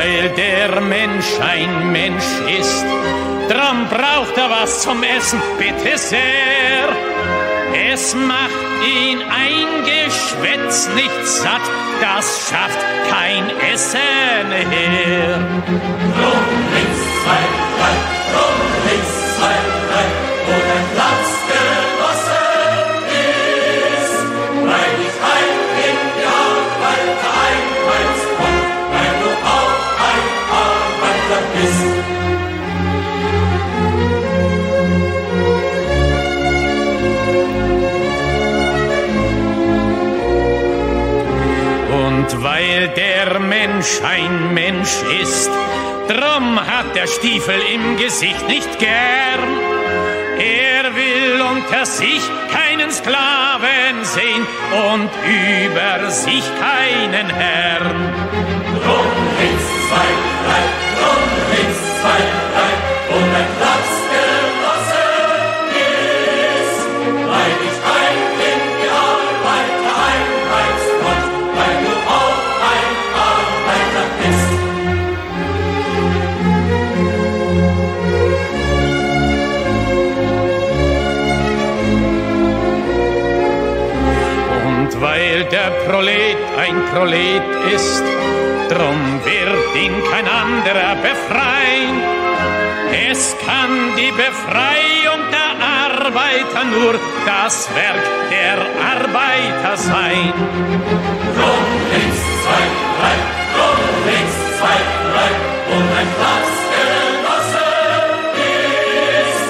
weil der Mensch ein Mensch ist, drum braucht er was zum Essen, bitte sehr. Es macht ihn ein Geschwätz nicht satt, das schafft kein Essen her. Drum links, 2, 3, drum links, 2, 3, wo dein Platz genossen ist, weil ich ein in die Arbeit einheimst und weil du auch ein Arbeiter bist. Und weil der Mensch ein Mensch ist, drum hat der Stiefel im Gesicht nicht gern. Er will unter sich keinen Sklaven sehen und über sich keinen Herrn. Drum links, 2, 3, drum links, 2, 3, wo dein Platz genossen ist, weil ich ein in die Arbeiter einheimst und weil du auch ein Arbeiter bist. Und weil der Prolet ein Prolet ist, drum wird ihn kein anderer befreien. Es kann die Befreiung der Arbeiter nur das Werk der Arbeiter sein. Drum links, 2, 3, drum links, 2, 3, wo dein Platz genossen ist,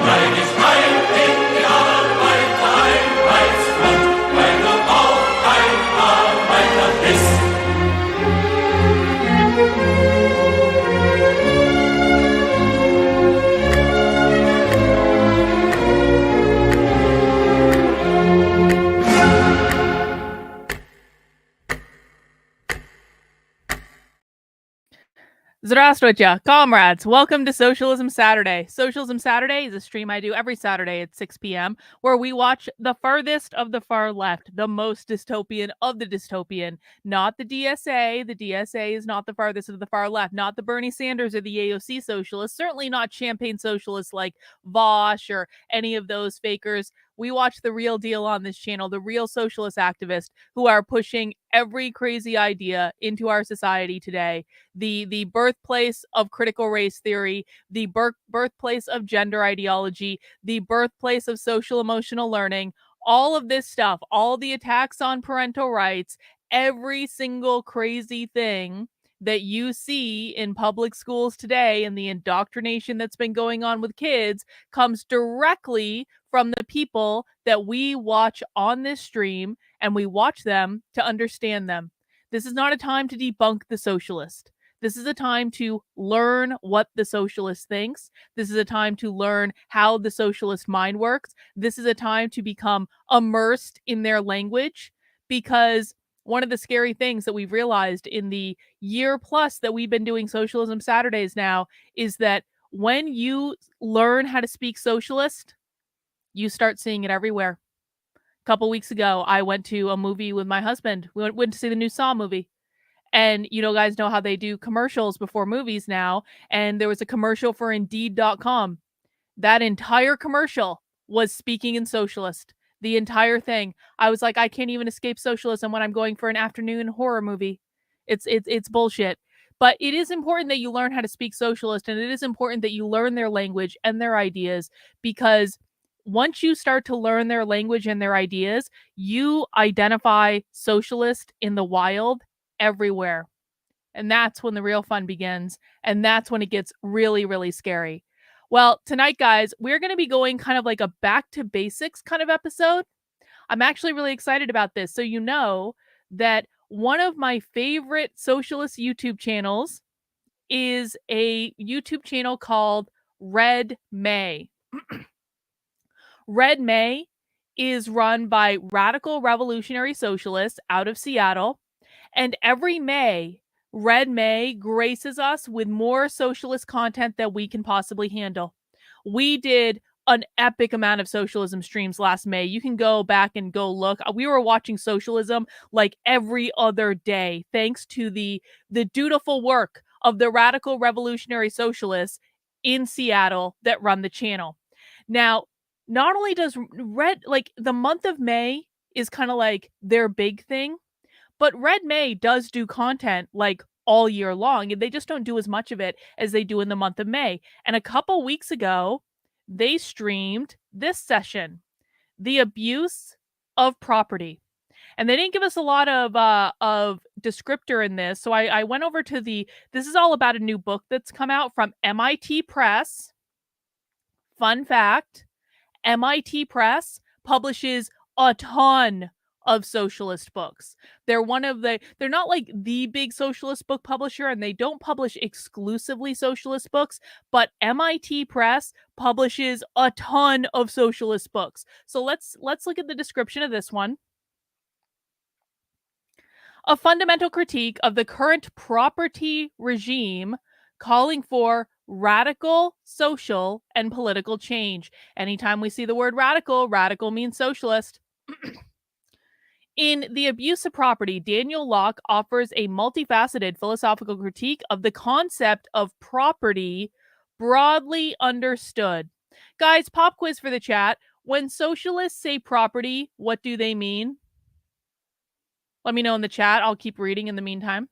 weil ich ein in die Arbeiter einheimst und weil du auch ein Arbeiter bist. Здравствуйте, comrades. Welcome to Socialism Saturday. Socialism Saturday is a stream I do every Saturday at 6 p.m. where we watch the farthest of the far left, the most dystopian of the dystopian, not the DSA. The DSA is not the farthest of the far left, not the Bernie Sanders or the AOC socialists, certainly not champagne socialists like Vosh or any of those fakers. We watch the real deal on this channel, the real socialist activists who are pushing every crazy idea into our society today. The birthplace of critical race theory, the birthplace of gender ideology, the birthplace of social emotional learning, all of this stuff, all the attacks on parental rights, every single crazy thing that you see in public schools today and the indoctrination that's been going on with kids comes directly from the people that we watch on this stream, and we watch them to understand them. This is not a time to debunk the socialist. This is a time to learn what the socialist thinks. This is a time to learn how the socialist mind works. This is a time to become immersed in their language, because one of the scary things that we've realized in the year plus that we've been doing Socialism Saturdays now is that when you learn how to speak socialist, you start seeing it everywhere. A couple weeks ago, I went to a movie with my husband. We went to see the new Saw movie. And you know, guys know how they do commercials before movies now. And there was a commercial for Indeed.com. That entire commercial was speaking in socialist. The entire thing. I was like, I can't even escape socialism when I'm going for an afternoon horror movie. It's bullshit. But it is important that you learn how to speak socialist, and it is important that you learn their language and their ideas, because once you start to learn their language and their ideas, you identify socialist in the wild everywhere. And that's when the real fun begins. And that's when it gets really, really scary. Well, tonight, guys, we're going to be going kind of like a back to basics kind of episode. I'm actually really excited about this. So you know that one of my favorite socialist YouTube channels is a YouTube channel called Red May. Red May is run by radical revolutionary socialists out of Seattle. And every May, Red May graces us with more socialist content that we can possibly handle. We did an epic amount of socialism streams last May. You can go back and go look. We were watching socialism like every other day, thanks to the dutiful work of the radical revolutionary socialists in Seattle that run the channel. Now, not only does the month of May is kind of like their big thing, but Red May does do content like all year long, and they just don't do as much of it as they do in the month of May. And a couple weeks ago, they streamed this session, The Abuse of Property. And they didn't give us a lot of descriptor in this. So I went over to this is all about a new book that's come out from MIT Press. Fun fact, MIT Press publishes a ton of socialist books. They're not like the big socialist book publisher, and they don't publish exclusively socialist books, but MIT Press publishes a ton of socialist books. So let's look at the description of this one. A fundamental critique of the current property regime, calling for radical social and political change. Anytime we see the word radical means socialist. In The Abuse of Property, Daniel Locke offers a multifaceted philosophical critique of the concept of property broadly understood. Guys, pop quiz for the chat. When socialists say property, what do they mean? Let me know in the chat. I'll keep reading in the meantime.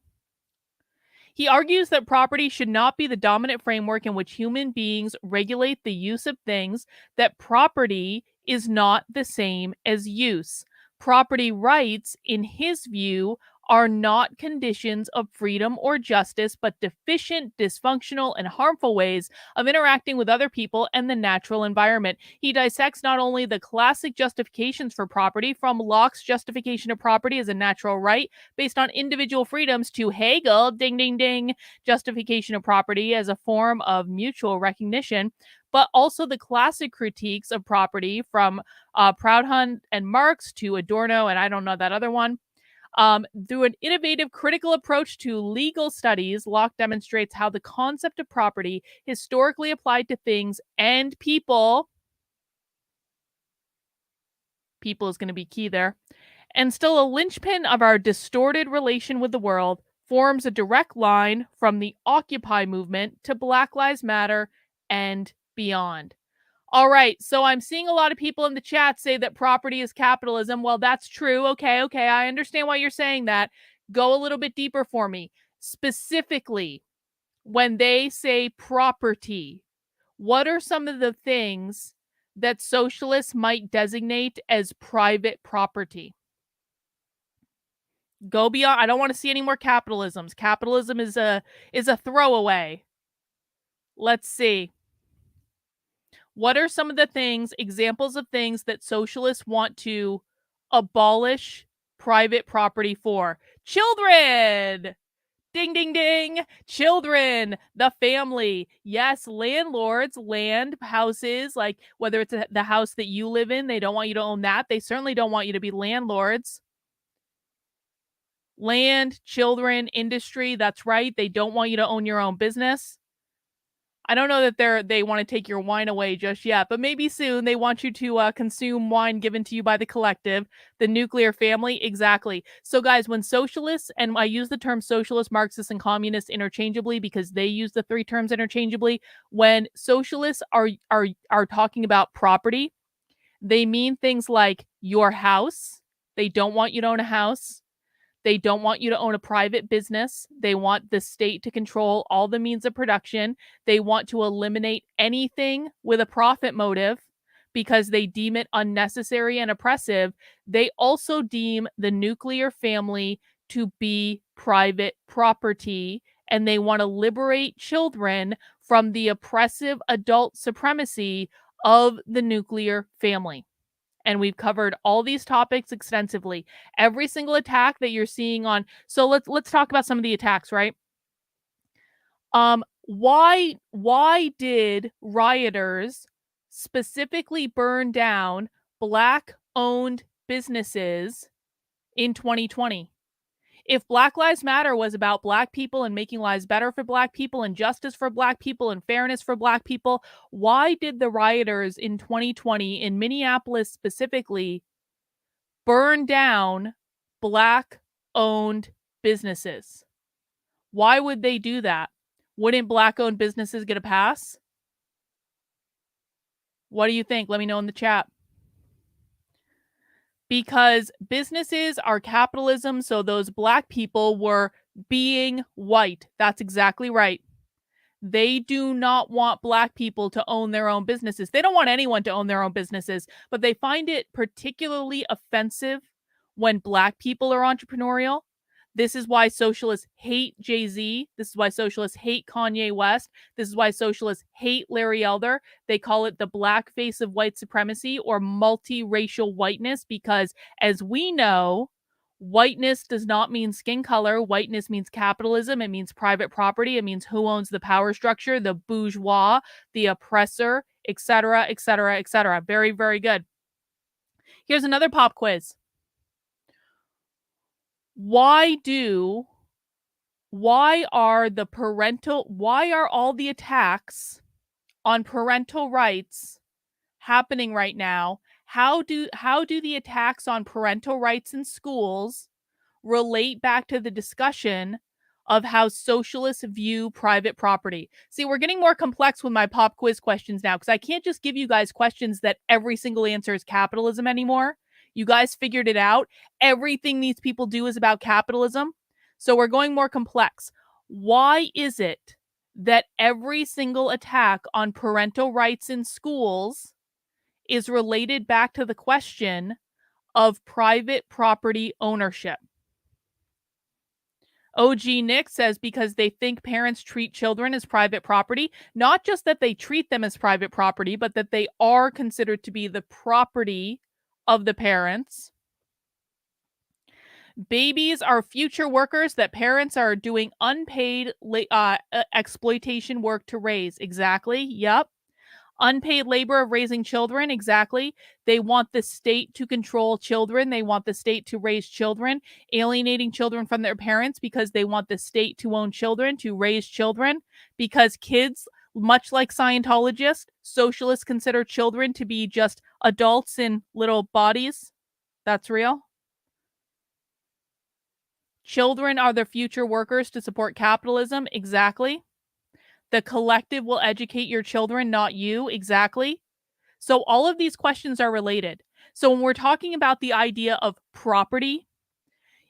He argues that property should not be the dominant framework in which human beings regulate the use of things, that property is not the same as use. Property rights, in his view, are not conditions of freedom or justice, but deficient, dysfunctional, and harmful ways of interacting with other people and the natural environment. He dissects not only the classic justifications for property, from Locke's justification of property as a natural right based on individual freedoms, to Hegel, ding, ding, ding, justification of property as a form of mutual recognition, but also the classic critiques of property from Proudhon and Marx to Adorno, and I don't know that other one. Through an innovative critical approach to legal studies, Locke demonstrates how the concept of property historically applied to things and people is going to be key there, and still a linchpin of our distorted relation with the world, forms a direct line from the Occupy movement to Black Lives Matter and beyond. All right, so I'm seeing a lot of people in the chat say that property is capitalism. Well, that's true. Okay, I understand why you're saying that. Go a little bit deeper for me. Specifically, when they say property, what are some of the things that socialists might designate as private property? Go beyond. I don't want to see any more capitalisms. Capitalism is a throwaway. Let's see. What are some of the things, examples of things that socialists want to abolish private property for? Children! Ding, ding, ding. Children, the family. Yes, landlords, land, houses, like whether it's the house that you live in, they don't want you to own that. They certainly don't want you to be landlords. Land, children, industry, that's right. They don't want you to own your own business. I don't know that they want to take your wine away just yet, but maybe soon. They want you to consume wine given to you by the collective, the nuclear family. Exactly. So guys, when socialists, and I use the term socialist, Marxist, and communist interchangeably because they use the three terms interchangeably, when socialists are talking about property, they mean things like your house. They don't want you to own a house. They don't want you to own a private business. They want the state to control all the means of production. They want to eliminate anything with a profit motive because they deem it unnecessary and oppressive. They also deem the nuclear family to be private property, and they want to liberate children from the oppressive adult supremacy of the nuclear family. And we've covered all these topics extensively. Every single attack that you're seeing on. So let's talk about some of the attacks, right? Why did rioters specifically burn down Black-owned businesses in 2020? If Black Lives Matter was about Black people and making lives better for Black people and justice for Black people and fairness for Black people, why did the rioters in 2020 in Minneapolis specifically burn down Black-owned businesses? Why would they do that? Wouldn't Black-owned businesses get a pass? What do you think? Let me know in the chat. Because businesses are capitalism, so those Black people were being white. That's exactly right. They do not want Black people to own their own businesses. They don't want anyone to own their own businesses, but they find it particularly offensive when Black people are entrepreneurial. This is why socialists hate Jay-Z. This is why socialists hate Kanye West. This is why socialists hate Larry Elder. They call it the black face of white supremacy or multiracial whiteness because, as we know, whiteness does not mean skin color. Whiteness means capitalism. It means private property. It means who owns the power structure, the bourgeois, the oppressor, etc., etc., etc. Very, very good. Here's another pop quiz. Why are all the attacks on parental rights happening right now? How do the attacks on parental rights in schools relate back to the discussion of how socialists view private property? See, we're getting more complex with my pop quiz questions now because I can't just give you guys questions that every single answer is capitalism anymore. You guys figured it out. Everything these people do is about capitalism. So we're going more complex. Why is it that every single attack on parental rights in schools is related back to the question of private property ownership? OG Nick says because they think parents treat children as private property, not just that they treat them as private property, but that they are considered to be the property of the parents. Babies are future workers that parents are doing unpaid exploitation work to raise. Exactly. Yep. Unpaid labor of raising children. Exactly. They want the state to control children. They want the state to raise children, alienating children from their parents because they want the state to own children, to raise children, because kids, much like Scientologists, socialists consider children to be just adults in little bodies. That's real. Children are the future workers to support capitalism. Exactly. The collective will educate your children, not you. Exactly. So all of these questions are related. So when we're talking about the idea of property,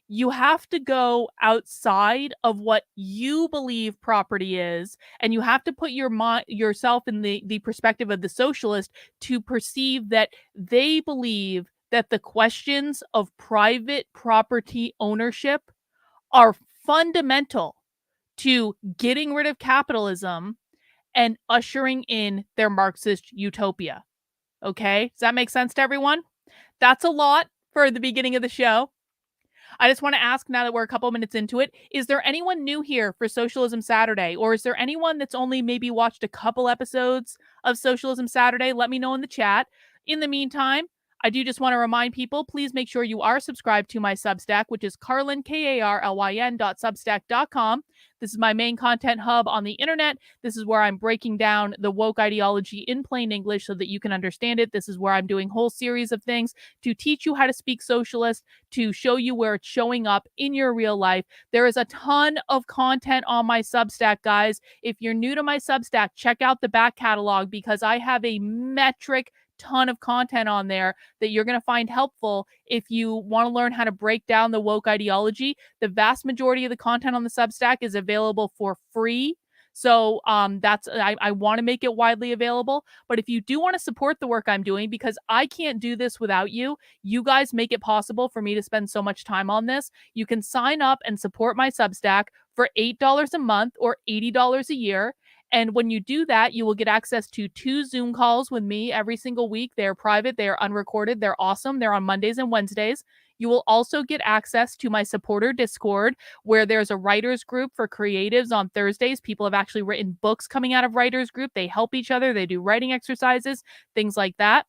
you have to go outside of what you believe property is, and you have to put yourself in the perspective of the socialist to perceive that they believe that the questions of private property ownership are fundamental to getting rid of capitalism and ushering in their Marxist utopia. Okay? Does that make sense to everyone? That's a lot for the beginning of the show. I just want to ask, now that we're a couple minutes into it, is there anyone new here for Socialism Saturday? Or is there anyone that's only maybe watched a couple episodes of Socialism Saturday? Let me know in the chat. In the meantime, I do just want to remind people, please make sure you are subscribed to my Substack, which is Carlyn, KARLYN.substack.com. This is my main content hub on the internet. This is where I'm breaking down the woke ideology in plain English so that you can understand it. This is where I'm doing whole series of things to teach you how to speak socialist, to show you where it's showing up in your real life. There is a ton of content on my Substack, guys. If you're new to my Substack, check out the back catalog because I have a metric ton of content on there that you're going to find helpful if you want to learn how to break down the woke ideology. The vast majority of the content on the Substack is available for free. So I want to make it widely available. But if you do want to support the work I'm doing, because I can't do this without you, you guys make it possible for me to spend so much time on this. You can sign up and support my Substack for $8 a month or $80 a year. And when you do that, you will get access to 2 Zoom calls with me every single week. They're private, they're unrecorded, they're awesome. They're on Mondays and Wednesdays. You will also get access to my supporter Discord, where there's a writers group for creatives on Thursdays. People have actually written books coming out of writers group. They help each other. They do writing exercises, things like that.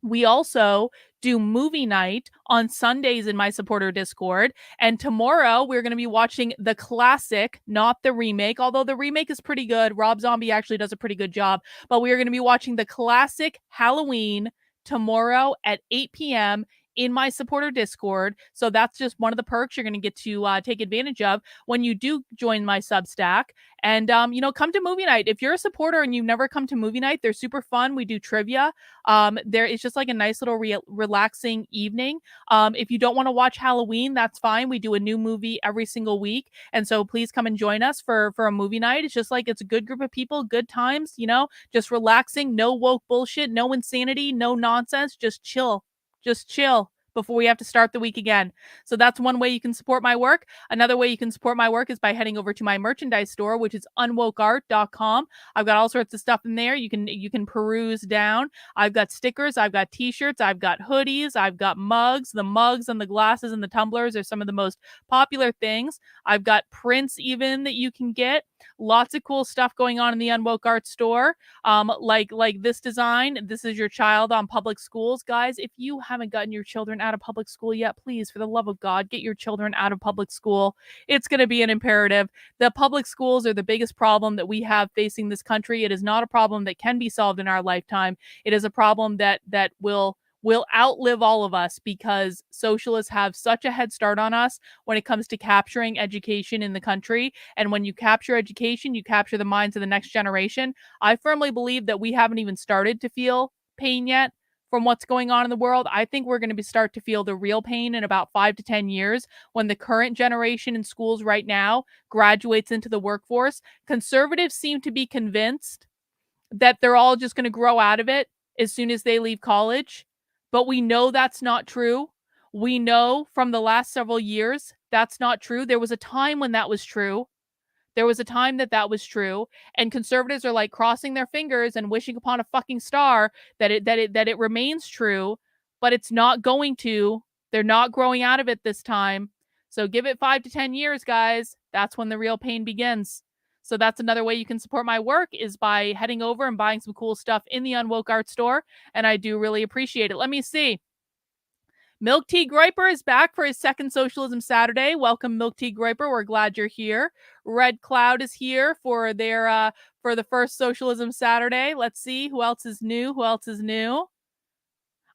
We also do movie night on Sundays in my supporter Discord. And tomorrow we're going to be watching the classic, not the remake, although the remake is pretty good. Rob Zombie actually does a pretty good job. But we are going to be watching the classic Halloween tomorrow at 8 p.m. in my supporter Discord. So that's just one of the perks you're going to get to take advantage of when you do join my Substack. And, come to movie night. If you're a supporter and you've never come to movie night, they're super fun. We do trivia. There is just like a nice little relaxing evening. If you don't want to watch Halloween, that's fine. We do a new movie every single week. And so please come and join us for a movie night. It's just like, it's a good group of people, good times, just relaxing, no woke bullshit, no insanity, no nonsense, just chill before we have to start the week again. So that's one way you can support my work. Another way you can support my work is by heading over to my merchandise store, which is unwokeart.com. I've got all sorts of stuff in there. You can peruse down. I've got stickers, I've got t-shirts, I've got hoodies, I've got mugs. The mugs and the glasses and the tumblers are some of the most popular things. I've got prints even that you can get. Lots of cool stuff going on in the Unwoke Art store. Like this design. This is your child on public schools. Guys, if you haven't gotten your children out of public school yet, please, for the love of God, get your children out of public school. It's going to be an imperative. The public schools are the biggest problem that we have facing this country. It is not a problem that can be solved in our lifetime. It is a problem that will outlive all of us, because socialists have such a head start on us when it comes to capturing education in the country. And when you capture education, you capture the minds of the next generation. I firmly believe that we haven't even started to feel pain yet from what's going on in the world. I think we're going to start to feel the real pain in about 5 to 10 years when the current generation in schools right now graduates into the workforce. Conservatives seem to be convinced that they're all just going to grow out of it as soon as they leave college. But we know that's not true. We know from the last several years that's not true. There was a time when that was true. There was a time that was true, and conservatives are like crossing their fingers and wishing upon a fucking star that it remains true, but it's not going to. They're not growing out of it this time. So give it 5 to 10 years, guys. That's when the real pain begins. So that's another way you can support my work, is by heading over and buying some cool stuff in the Unwoke Art store, and I do really appreciate it. Let me see. Milk Tea Groiper is back for his second Socialism Saturday. Welcome, Milk Tea Groiper. We're glad you're here. Red Cloud is here for their for the first Socialism Saturday. Let's see who else is new.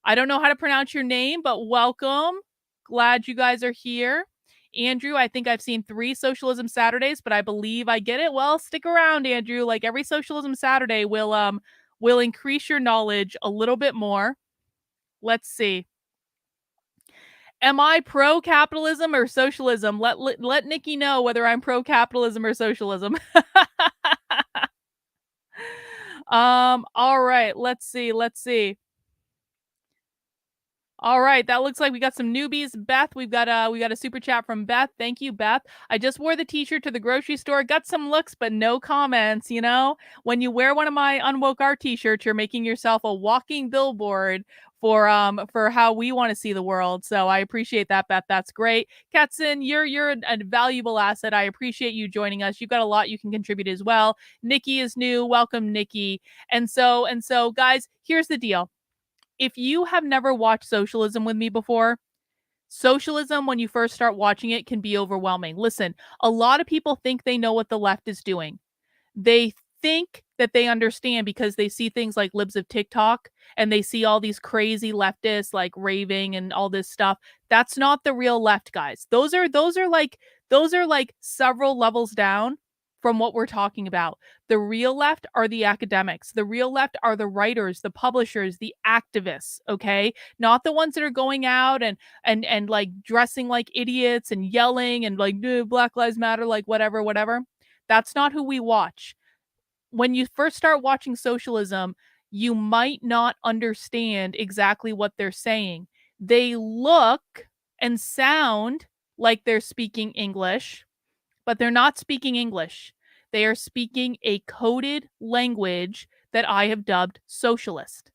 I don't know how to pronounce your name, but welcome. Glad you guys are here. Andrew, I think I've seen 3 Socialism Saturdays, but I believe I get it. Well, stick around, Andrew. Like, every Socialism Saturday will increase your knowledge a little bit more. Let's see. Am I pro-capitalism or socialism? Let Nikki know whether I'm pro-capitalism or socialism. All right, let's see. All right, that looks like we got some newbies. Beth, we got a super chat from Beth. Thank you, Beth. I just wore the t-shirt to the grocery store. Got some looks, but no comments. When you wear one of my Unwoke Art t-shirts, you're making yourself a walking billboard for how we want to see the world. So I appreciate that, Beth. That's great. Katzen, you're a valuable asset. I appreciate you joining us. You've got a lot you can contribute as well. Nikki is new. Welcome, Nikki. And so, guys, here's the deal. If you have never watched socialism with me before, socialism, when you first start watching it, can be overwhelming. Listen, a lot of people think they know what the left is doing. They think that they understand because they see things like libs of TikTok and they see all these crazy leftists like raving and all this stuff. That's not the real left, guys. Those are like several levels down from what we're talking about. The real left are the academics. The real left are the writers, the publishers, the activists, okay? Not the ones that are going out and like dressing like idiots and yelling and like Black Lives Matter, like whatever. That's not who we watch. When you first start watching socialism, you might not understand exactly what they're saying. They look and sound like they're speaking English, but they're not speaking English. They are speaking a coded language that I have dubbed socialist.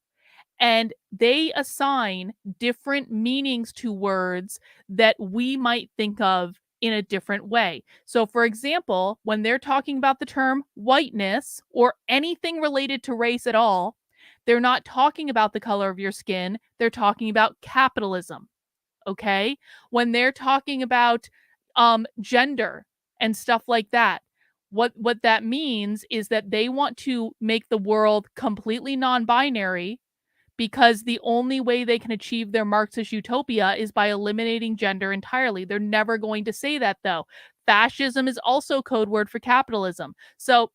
And they assign different meanings to words that we might think of in a different way. So, for example, when they're talking about the term whiteness or anything related to race at all, they're not talking about the color of your skin. They're talking about capitalism. Okay? When they're talking about gender and stuff like that, what that means is that they want to make the world completely non-binary, because the only way they can achieve their Marxist utopia is by eliminating gender entirely. They're never going to say that, though. Fascism is also code word for capitalism. So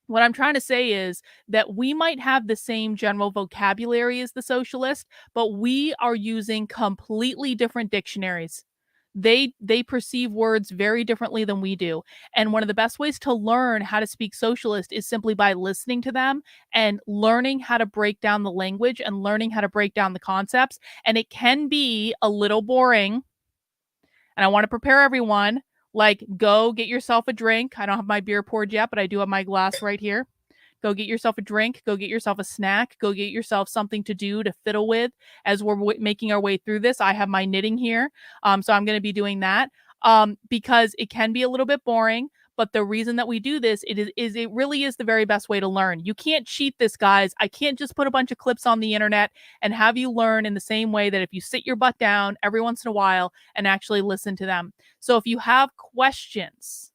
what I'm trying to say is that we might have the same general vocabulary as the socialist, but we are using completely different dictionaries. They perceive words very differently than we do. And one of the best ways to learn how to speak socialist is simply by listening to them and learning how to break down the language and learning how to break down the concepts. And it can be a little boring. And I want to prepare everyone, like, go get yourself a drink. I don't have my beer poured yet, but I do have my glass right here. Go get yourself a drink. Go get yourself a snack. Go get yourself something to do, to fiddle with as we're making our way through this. I have my knitting here. So I'm going to be doing that because it can be a little bit boring. But the reason that we do this, it really is the very best way to learn. You can't cheat this, guys. I can't just put a bunch of clips on the internet and have you learn in the same way that if you sit your butt down every once in a while and actually listen to them. So if you have questions,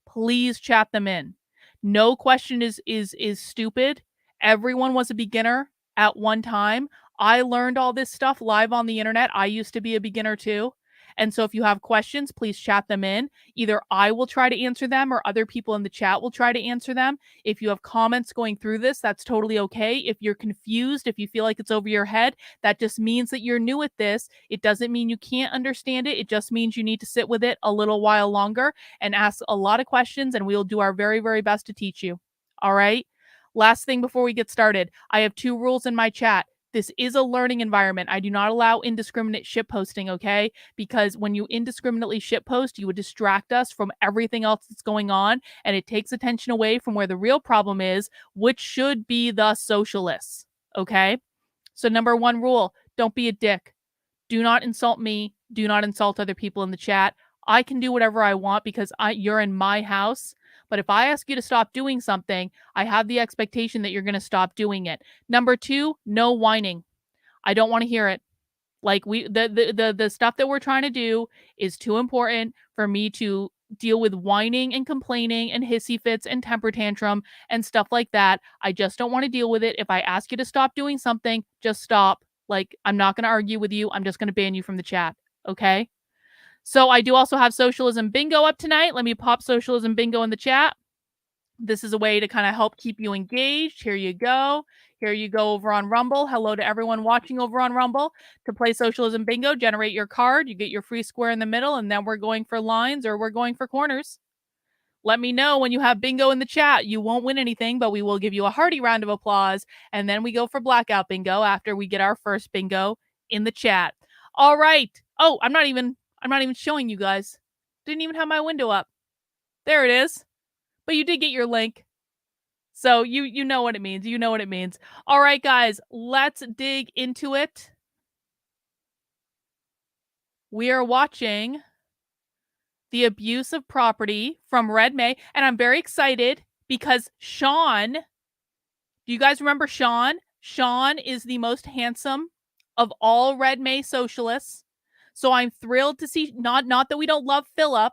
please chat them in. No question is stupid. Everyone was a beginner at one time. I learned all this stuff live on the internet. I used to be a beginner too. And so if you have questions, please chat them in. Either I will try to answer them or other people in the chat will try to answer them. If you have comments going through this, that's totally okay. If you're confused, if you feel like it's over your head, that just means that you're new at this. It doesn't mean you can't understand it. It just means you need to sit with it a little while longer and ask a lot of questions, and we will do our very, very best to teach you. All right? Last thing before we get started, I have 2 rules in my chat. This is a learning environment. I do not allow indiscriminate shit posting, okay? Because when you indiscriminately shit post, you would distract us from everything else that's going on, and it takes attention away from where the real problem is, which should be the socialists, okay? So number 1 rule, don't be a dick. Do not insult me. Do not insult other people in the chat. I can do whatever I want because you're in my house. But if I ask you to stop doing something, I have the expectation that you're going to stop doing it. Number 2, no whining. I don't want to hear it. Like the stuff that we're trying to do is too important for me to deal with whining and complaining and hissy fits and temper tantrum and stuff like that. I just don't want to deal with it. If I ask you to stop doing something, just stop. Like, I'm not going to argue with you. I'm just going to ban you from the chat. Okay? So I do also have Socialism Bingo up tonight. Let me pop Socialism Bingo in the chat. This is a way to kind of help keep you engaged. Here you go. Here you go over on Rumble. Hello to everyone watching over on Rumble. To play Socialism Bingo, generate your card. You get your free square in the middle, and then we're going for lines or we're going for corners. Let me know when you have bingo in the chat. You won't win anything, but we will give you a hearty round of applause. And then we go for blackout bingo after we get our first bingo in the chat. All right. Oh, I'm not even showing you guys. Didn't even have my window up. There it is. But you did get your link. So you know what it means. You know what it means. All right, guys, let's dig into it. We are watching The Abuse of Property from Red May, and I'm very excited because Sean, do you guys remember Sean? Sean is the most handsome of all Red May socialists. So I'm thrilled to see, not that we don't love Philip.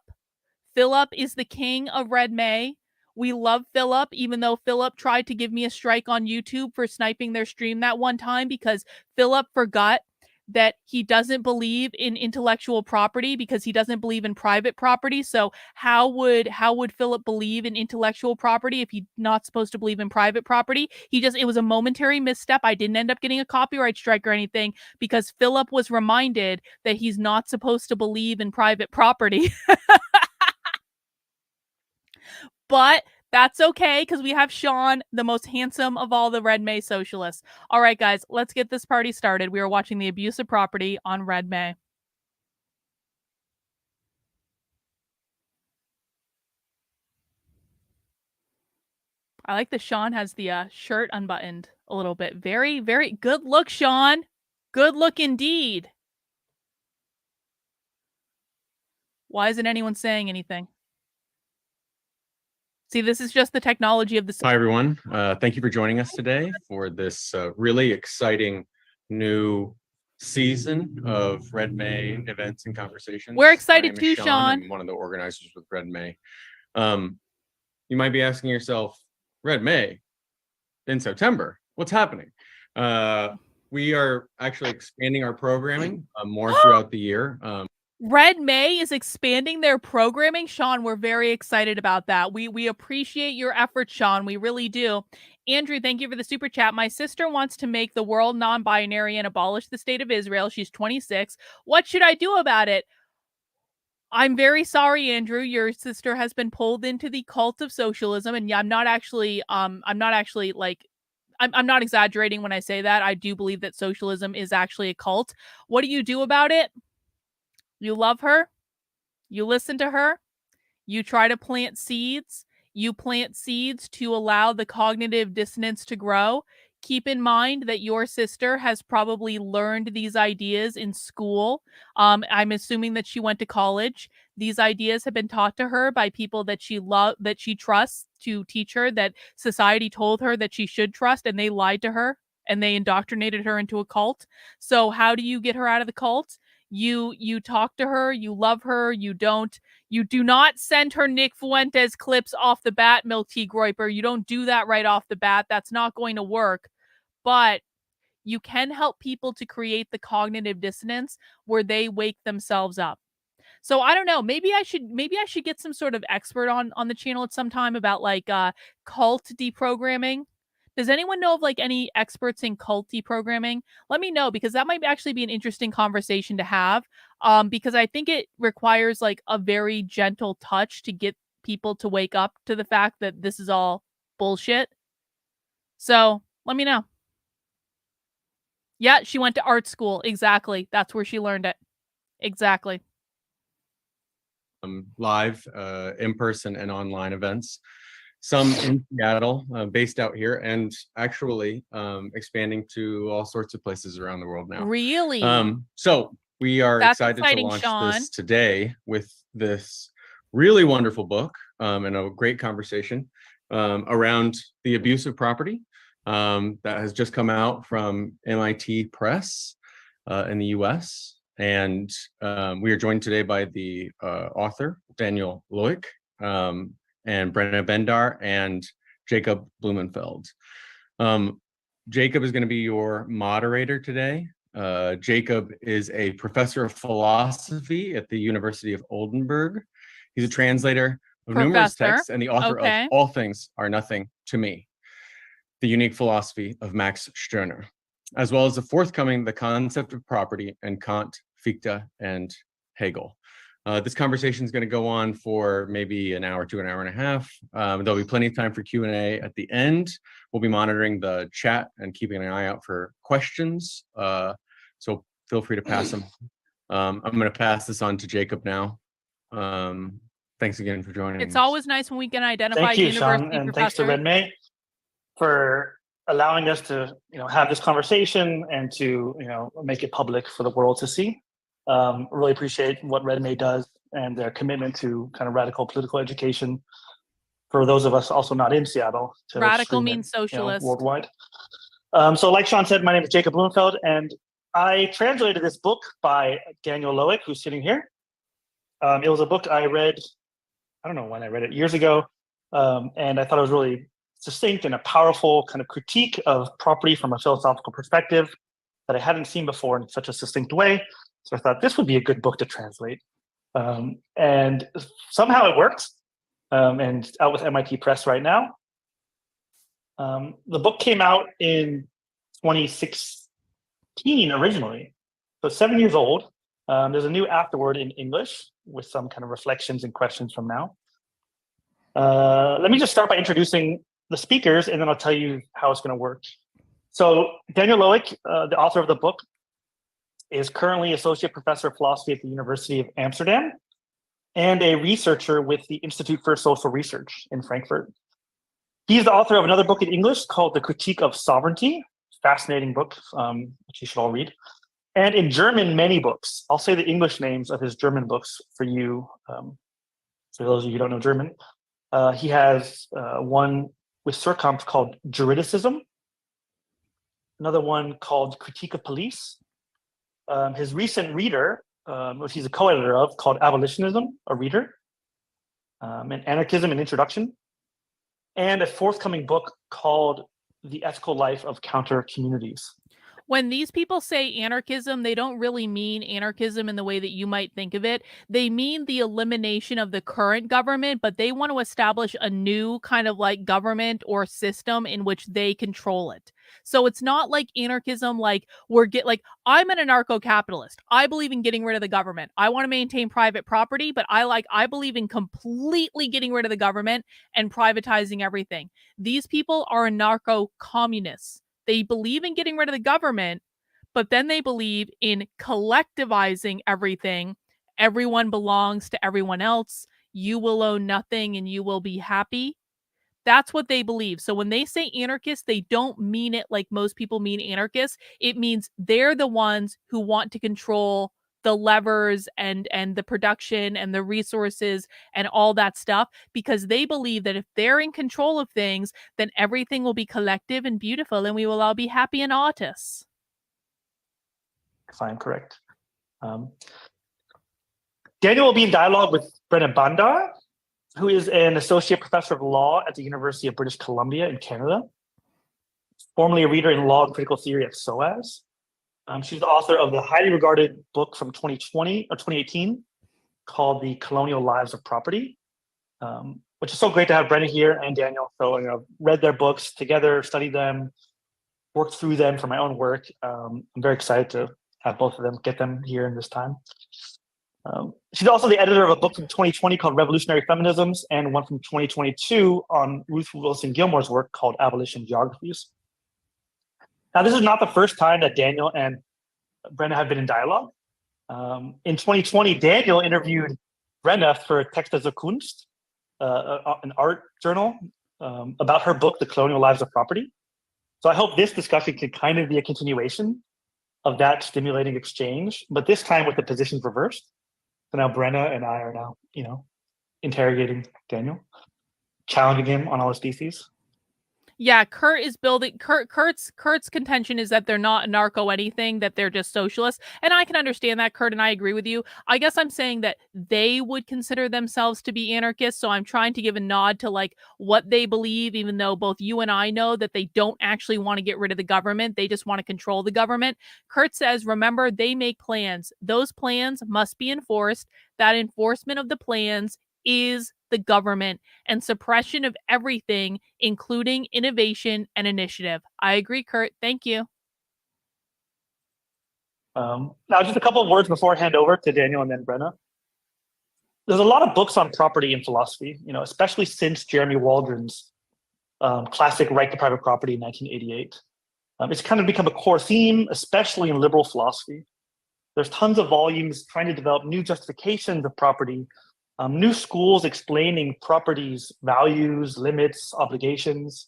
Philip is the king of Red May. We love Philip, even though Philip tried to give me a strike on YouTube for sniping their stream that one time because Philip forgot that he doesn't believe in intellectual property because he doesn't believe in private property. So how would Philip believe in intellectual property if he's not supposed to believe in private property? It was a momentary misstep. I didn't end up getting a copyright strike or anything because Philip was reminded that he's not supposed to believe in private property. But that's okay because we have Sean, the most handsome of all the Red May socialists. All right, guys, let's get this party started. We are watching The Abuse of Property on Red May. I like that Sean has the shirt unbuttoned a little bit. Very, very good look, Sean. Good look indeed. Why isn't anyone saying anything? See, this is just the technology of the... Hi, everyone. Thank you for joining us today for this really exciting new season of Red May events and conversations. We're excited too, Sean. I'm one of the organizers with Red May. You might be asking yourself, Red May in September, what's happening? we are actually expanding our programming more throughout the year. Red May is expanding their programming. Sean, we're very excited about that. We appreciate your efforts, Sean. We really do. Andrew, thank you for the super chat. My sister wants to make the world non-binary and abolish the state of Israel. She's 26. What should I do about it? I'm very sorry, Andrew. Your sister has been pulled into the cult of socialism, and I'm not actually like I'm not exaggerating when I say that. I do believe that socialism is actually a cult. What do you do about it? You love her. You listen to her. You try to plant seeds. You plant seeds to allow the cognitive dissonance to grow. Keep in mind that your sister has probably learned these ideas in school. I'm assuming that she went to college. These ideas have been taught to her by people that she trusts to teach her, that society told her that she should trust, and they lied to her and they indoctrinated her into a cult. So how do you get her out of the cult? You talk to her, you love her, you do not send her Nick Fuentes clips off the bat, Milk Tea Groiper. You don't do that right off the bat. That's not going to work. But you can help people to create the cognitive dissonance where they wake themselves up. So I don't know. Maybe I should get some sort of expert on the channel at some time about like cult deprogramming. Does anyone know of like any experts in cult deprogramming? Let me know, because that might actually be an interesting conversation to have. Because I think it requires like a very gentle touch to get people to wake up to the fact that this is all bullshit. So let me know. Yeah, she went to art school. Exactly. That's where she learned it. Exactly. Live, in-person and online events. Some in Seattle, based out here, and actually expanding to all sorts of places around the world now. Really? So we are excited to launch this today with this really wonderful book and a great conversation around the abuse of property that has just come out from MIT Press in the US. And we are joined today by the author, Daniel Loic, and Brenna Bendar and Jacob Blumenfeld. Jacob is going to be your moderator today. Jacob is a professor of philosophy at the University of Oldenburg. He's a translator of numerous texts and the author of All Things Are Nothing to Me, The Unique Philosophy of Max Stirner, as well as the forthcoming The Concept of Property and Kant, Fichte, and Hegel. This conversation is going to go on for maybe an hour to an hour and a half. There'll be plenty of time for Q&A at the end. We'll be monitoring the chat and keeping an eye out for questions. So feel free to pass them. I'm going to pass this on to Jacob now. Thanks again for joining. It's always nice when we can identify Thank you, university Sean, and professors. thanks to Red May for allowing us to have this conversation and to make it public for the world to see. Really appreciate what Red May does and their commitment to kind of radical political education for those of us also not in Seattle. Radical means socialist. Worldwide. So like Sean said, my name is Jacob Blumenfeld, and I translated this book by Daniel Loic, who's sitting here. It was a book I read, I don't know when I read it, years ago, and I thought it was really succinct and a powerful kind of critique of property from a philosophical perspective that I hadn't seen before in such a succinct way. So I thought this would be a good book to translate. And somehow it worked, and it's out with MIT Press right now. The book came out in 2016 originally, so 7 years old. There's a new afterword in English with some kind of reflections and questions from now. Let me just start by introducing the speakers, and then I'll tell you how it's going to work. So Daniel Loic, the author of the book, is currently associate professor of philosophy at the University of Amsterdam and a researcher with the Institute for Social Research in Frankfurt. He's the author of another book in English called The Critique of Sovereignty, fascinating book, which you should all read. And in German, many books. I'll say the English names of his German books for you, for those of you who don't know German. He has one with Surkamp called Juridicism, another one called Critique of Police. His recent reader, which he's a co-editor of, called Abolitionism, a reader, and Anarchism, an introduction, and a forthcoming book called The Ethical Life of Counter Communities. When these people say anarchism, they don't really mean anarchism in the way that you might think of it. They mean the elimination of the current government, but they want to establish a new kind of like government or system in which they control it. So it's not like anarchism, like I'm an anarcho-capitalist. I believe in getting rid of the government. I want to maintain private property, but I believe in completely getting rid of the government and privatizing everything. These people are anarcho-communists. They believe in getting rid of the government, but then they believe in collectivizing everything. Everyone belongs to everyone else. You will own nothing and you will be happy. That's what they believe. So when they say anarchist, they don't mean it like most people mean anarchist. It means they're the ones who want to control the levers and the production and the resources and all that stuff, because they believe that if they're in control of things, then everything will be collective and beautiful and we will all be happy and artists. If I'm correct. Daniel will be in dialogue with Brenna Bandar, who is an associate professor of law at the University of British Columbia in Canada, formerly a reader in law and critical theory at SOAS. She's the author of the highly regarded book from 2018 called The Colonial Lives of Property, which is so great to have Brenna here and Daniel. So I've read their books together, studied them, worked through them for my own work. I'm very excited to have both of them, get them here in this time. She's also the editor of a book from 2020 called Revolutionary Feminisms, and one from 2022 on Ruth Wilson Gilmore's work called Abolition Geographies. Now, this is not the first time that Daniel and Brenna have been in dialogue. In 2020, Daniel interviewed Brenna for Texte zur Kunst, an art journal, about her book, The Colonial Lives of Property. So I hope this discussion can kind of be a continuation of that stimulating exchange, but this time with the positions reversed. So now Brenna and I are now, interrogating Daniel, challenging him on all his theses. Yeah, Kurt's contention is that they're not anarcho anything, that they're just socialists. And I can understand that, Kurt, and I agree with you. I guess I'm saying that they would consider themselves to be anarchists. So I'm trying to give a nod to like what they believe, even though both you and I know that they don't actually want to get rid of the government. They just want to control the government. Kurt says, remember, they make plans. Those plans must be enforced. That enforcement of the plans is the government, and suppression of everything, including innovation and initiative. I agree, Kurt. Thank you. Now, just a couple of words before I hand over to Daniel and then Brenna. There's a lot of books on property and philosophy, especially since Jeremy Waldron's classic Right to Private Property in 1988. It's kind of become a core theme, especially in liberal philosophy. There's tons of volumes trying to develop new justifications of property, new schools explaining property's values, limits, obligations.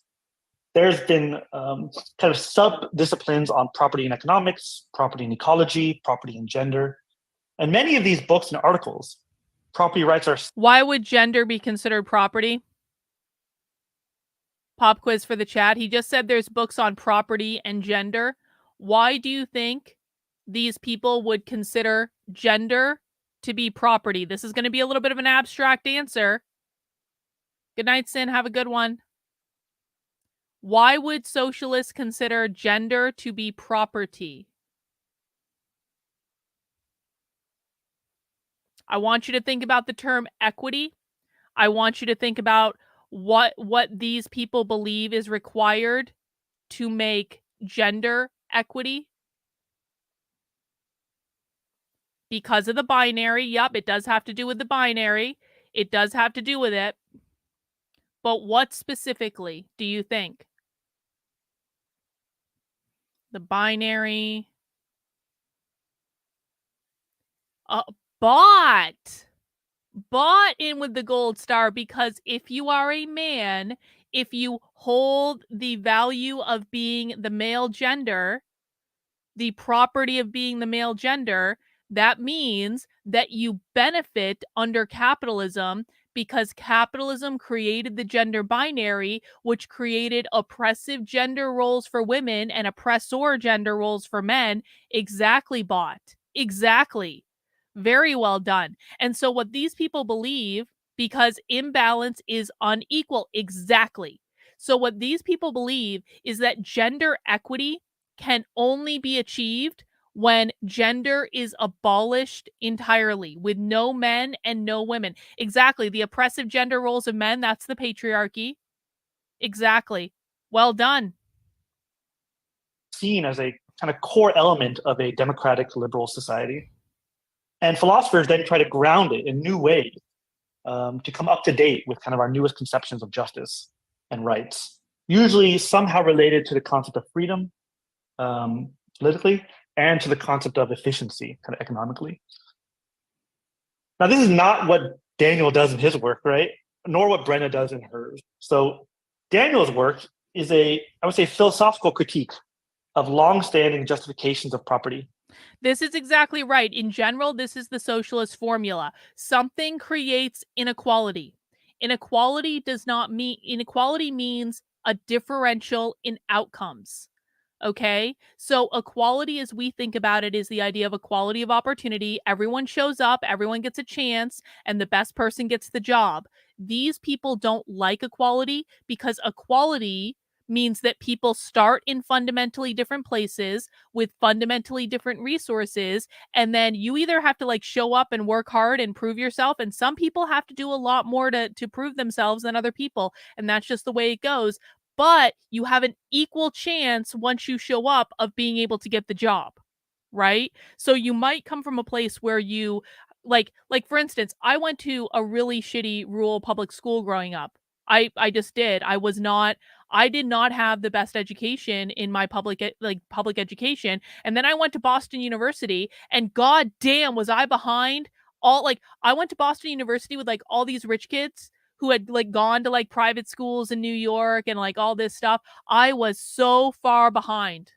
There's been kind of sub-disciplines on property and economics, property and ecology, property and gender. And many of these books and articles, property rights are... Why would gender be considered property? Pop quiz for the chat. He just said there's books on property and gender. Why do you think these people would consider gender to be property? This is going to be a little bit of an abstract answer. Good night, Sin. Have a good one. Why would socialists consider gender to be property? I want you to think about the term equity. I want you to think about what these people believe is required to make gender equity. Because of the binary. Yep, it does have to do with the binary. It does have to do with it. But what specifically do you think? The binary. Bought in with the gold star, because if you are a man, if you hold the value of being the male gender, the property of being the male gender, that means that you benefit under capitalism, because capitalism created the gender binary, which created oppressive gender roles for women and oppressor gender roles for men. Exactly, bought. Exactly. Very well done. And so what these people believe, because imbalance is unequal, exactly. So what these people believe is that gender equity can only be achieved when gender is abolished entirely, with no men and no women. Exactly. The oppressive gender roles of men, that's the patriarchy. Exactly. Well done. Seen as a kind of core element of a democratic liberal society. And philosophers then try to ground it in new ways to come up to date with kind of our newest conceptions of justice and rights, usually somehow related to the concept of freedom politically and to the concept of efficiency kind of economically. Now, this is not what Daniel does in his work, right? Nor what Brenna does in hers. So Daniel's work is I would say, philosophical critique of long-standing justifications of property. This is exactly right. In general, this is the socialist formula. Something creates inequality. Inequality means a differential in outcomes. Okay, so equality, as we think about it, is the idea of equality of opportunity. Everyone shows up, everyone gets a chance, and the best person gets the job. These people don't like equality because equality means that people start in fundamentally different places with fundamentally different resources, and then you either have to like show up and work hard and prove yourself, and some people have to do a lot more to prove themselves than other people, and that's just the way it goes. But you have an equal chance once you show up of being able to get the job, right? So you might come from a place where you like for instance, I went to a really shitty rural public school growing up. I just did. I did not have the best education in my public education. And then I went to Boston University, and god damn was I behind. I went to Boston University with like all these rich kids who had like gone to like private schools in New York and like all this stuff. I was so far behind.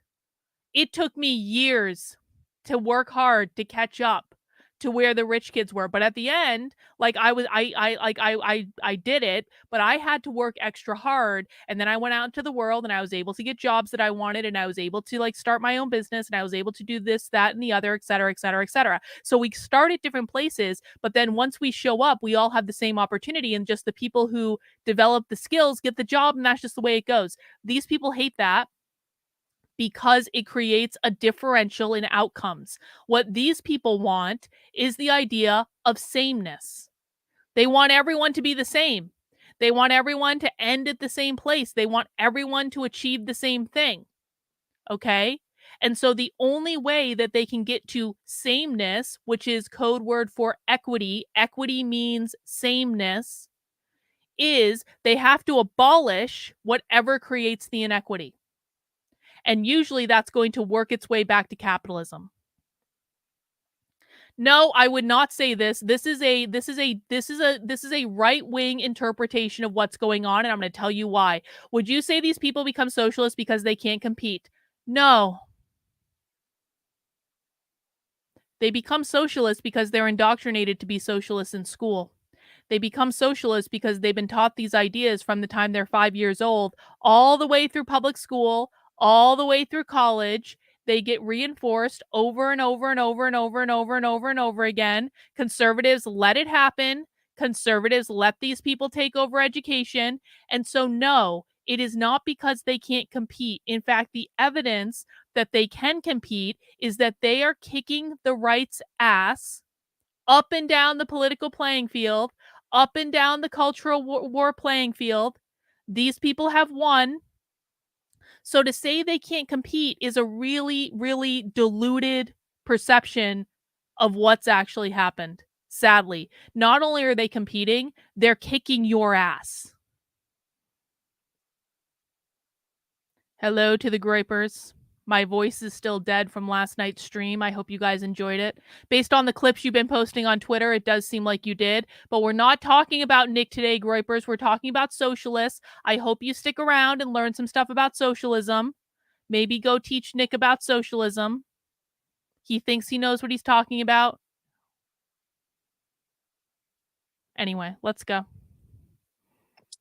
It took me years to work hard to catch up to where the rich kids were. But at the end, like I did it, but I had to work extra hard. And then I went out into the world and I was able to get jobs that I wanted, and I was able to like start my own business, and I was able to do this, that, and the other, et cetera, et cetera, et cetera. So we start at different places, but then once we show up, we all have the same opportunity, and just the people who develop the skills get the job, and that's just the way it goes. These people hate that because it creates a differential in outcomes. What these people want is the idea of sameness. They want everyone to be the same. They want everyone to end at the same place. They want everyone to achieve the same thing. Okay? And so the only way that they can get to sameness, which is code word for equity means sameness, is they have to abolish whatever creates the inequity. And usually that's going to work its way back to capitalism. No, I would not say this. This is a right-wing interpretation of what's going on, and I'm going to tell you why. Would you say these people become socialists because they can't compete? No. They become socialists because they're indoctrinated to be socialists in school. They become socialists because they've been taught these ideas from the time they're 5 years old, all the way through public school, all the way through college. They get reinforced over and over and over and over and over and over and over again. Conservatives let it happen. Conservatives let these people take over education. And so, no, it is not because they can't compete. In fact, the evidence that they can compete is that they are kicking the right's ass up and down the political playing field, up and down the cultural war playing field. These people have won. So to say they can't compete is a really, really diluted perception of what's actually happened. Sadly, not only are they competing, they're kicking your ass. Hello to the gripers. My voice is still dead from last night's stream. I hope you guys enjoyed it. Based on the clips you've been posting on Twitter, it does seem like you did. But we're not talking about Nick today, gripers. We're talking about socialists. I hope you stick around and learn some stuff about socialism. Maybe go teach Nick about socialism. He thinks he knows what he's talking about. Anyway, let's go.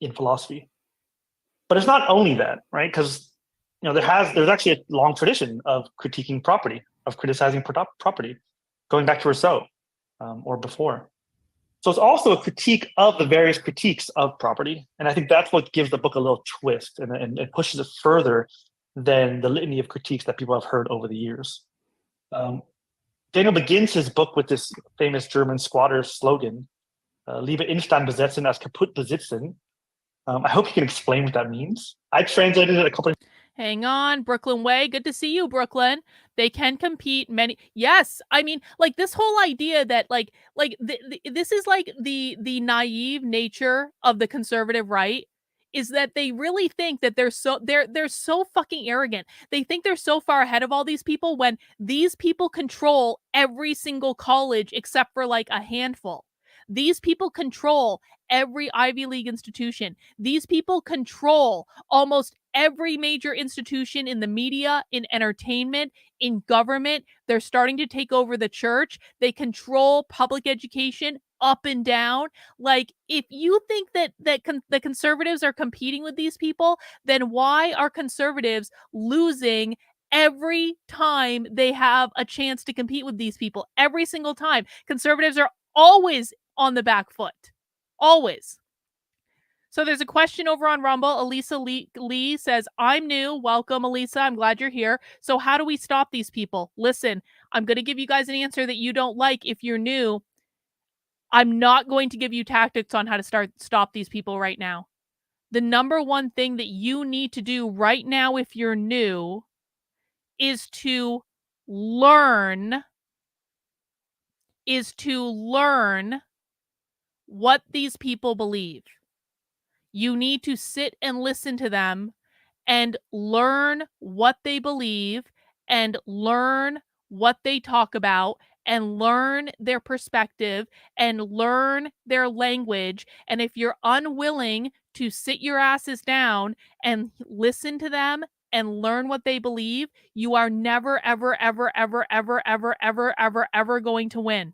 In philosophy. But it's not only that, right? Because there's actually a long tradition of critiquing property, of criticizing property, going back to Rousseau or before. So it's also a critique of the various critiques of property. And I think that's what gives the book a little twist and pushes it further than the litany of critiques that people have heard over the years. Daniel begins his book with this famous German squatter slogan, Liebe Instandbesetzen als kaputt besitzen. I hope you can explain what that means. I translated it a couple of... Hang on, Brooklyn Way. Good to see you, Brooklyn. They can compete many. Yes, I mean, like this whole idea that this is like the naive nature of the conservative right is that they really think that they're so fucking arrogant. They think they're so far ahead of all these people when these people control every single college except for like a handful. These people control every Ivy League institution. These people control almost every major institution in the media, in entertainment, in government. They're starting to take over the church. They control public education up and down. Like, if you think that the conservatives are competing with these people, then why are conservatives losing every time they have a chance to compete with these people? Every single time. Conservatives are always on the back foot. Always. So there's a question over on Rumble. Elisa Lee says, I'm new. Welcome, Elisa. I'm glad you're here. So how do we stop these people? Listen, I'm going to give you guys an answer that you don't like if you're new. I'm not going to give you tactics on how to stop these people right now. The number one thing that you need to do right now if you're new is to learn what these people believe. You need to sit and listen to them and learn what they believe and learn what they talk about and learn their perspective and learn their language. And if you're unwilling to sit your asses down and listen to them and learn what they believe, you are never, ever, ever, ever, ever, ever, ever, ever, ever going to win.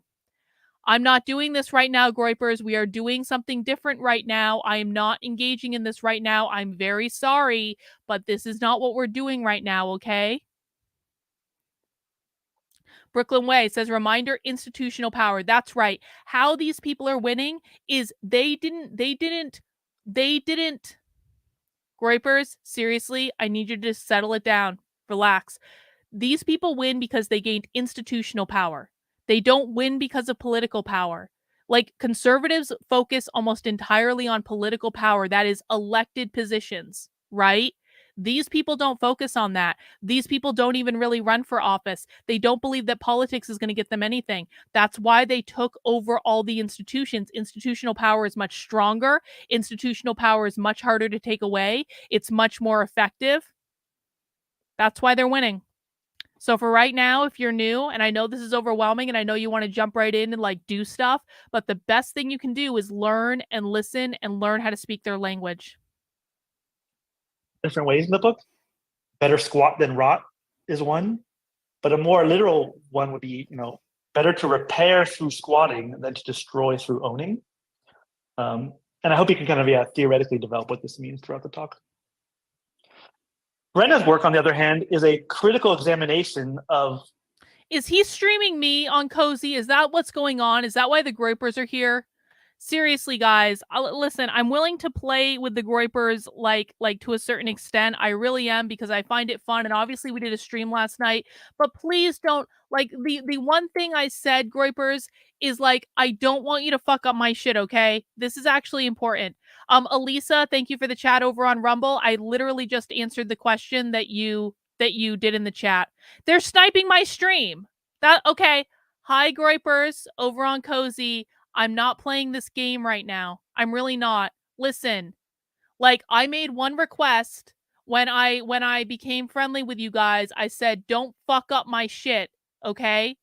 I'm not doing this right now, Groypers. We are doing something different right now. I am not engaging in this right now. I'm very sorry, but this is not what we're doing right now, okay? Brooklyn Way says, reminder, institutional power. That's right. How these people are winning is they didn't, Groypers, seriously, I need you to just settle it down. Relax. These people win because they gained institutional power. They don't win because of political power. Like, conservatives focus almost entirely on political power. That is elected positions, right? These people don't focus on that. These people don't even really run for office. They don't believe that politics is going to get them anything. That's why they took over all the institutions. Institutional power is much stronger. Institutional power is much harder to take away. It's much more effective. That's why they're winning. So for right now, if you're new, and I know this is overwhelming and I know you want to jump right in and like do stuff, but the best thing you can do is learn and listen and learn how to speak their language. Different ways in the book. Better squat than rot is one, but a more literal one would be, better to repair through squatting than to destroy through owning. And I hope you can kind of theoretically develop what this means throughout the talk. Brenna's work, on the other hand, is a critical examination of... Is he streaming me on Cozy? Is that what's going on? Is that why the Groypers are here? Seriously, guys, listen, I'm willing to play with the Groypers like to a certain extent. I really am, because I find it fun. And obviously we did a stream last night, but please don't, like, the one thing I said, Groypers, is like, I don't want you to fuck up my shit, okay? This is actually important. Elisa, thank you for the chat over on Rumble. I literally just answered the question that you did in the chat. They're sniping my stream. Okay. Hi, Groypers over on Cozy. I'm not playing this game right now. I'm really not. Listen, like, I made one request when I became friendly with you guys. I said, don't fuck up my shit, okay?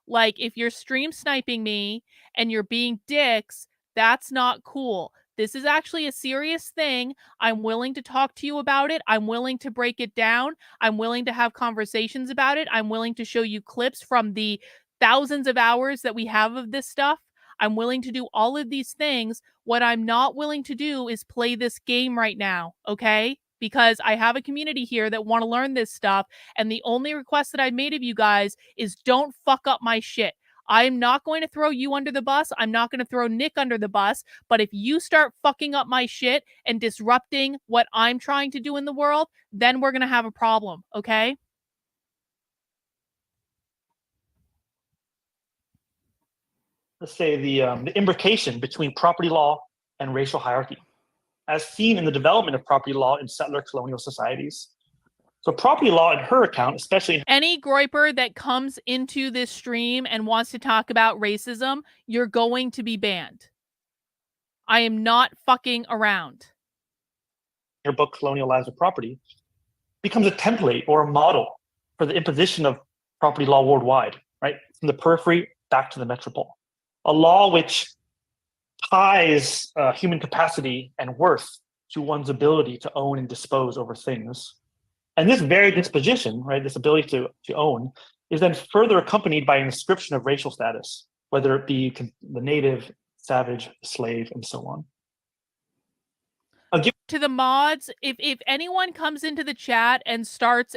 Like, if you're stream sniping me and you're being dicks, that's not cool. This is actually a serious thing. I'm willing to talk to you about it. I'm willing to break it down. I'm willing to have conversations about it. I'm willing to show you clips from the thousands of hours that we have of this stuff. I'm willing to do all of these things. What I'm not willing to do is play this game right now, okay? Because I have a community here that want to learn this stuff, and the only request that I've made of you guys is don't fuck up my shit. I'm not going to throw you under the bus. I'm not going to throw Nick under the bus. But if you start fucking up my shit and disrupting what I'm trying to do in the world, then we're going to have a problem, okay? Let's say the imbrication between property law and racial hierarchy, as seen in the development of property law in settler colonial societies. So property law in her account, especially... Any groyper that comes into this stream and wants to talk about racism, you're going to be banned. I am not fucking around. Her book, Colonial Lives of Property, becomes a template or a model for the imposition of property law worldwide, right? From the periphery back to the metropole. A law which ties human capacity and worth to one's ability to own and dispose over things. And this very disposition, right, this ability to own, is then further accompanied by an ascription of racial status, whether it be the native, savage, slave, and so on. To the mods, if anyone comes into the chat and starts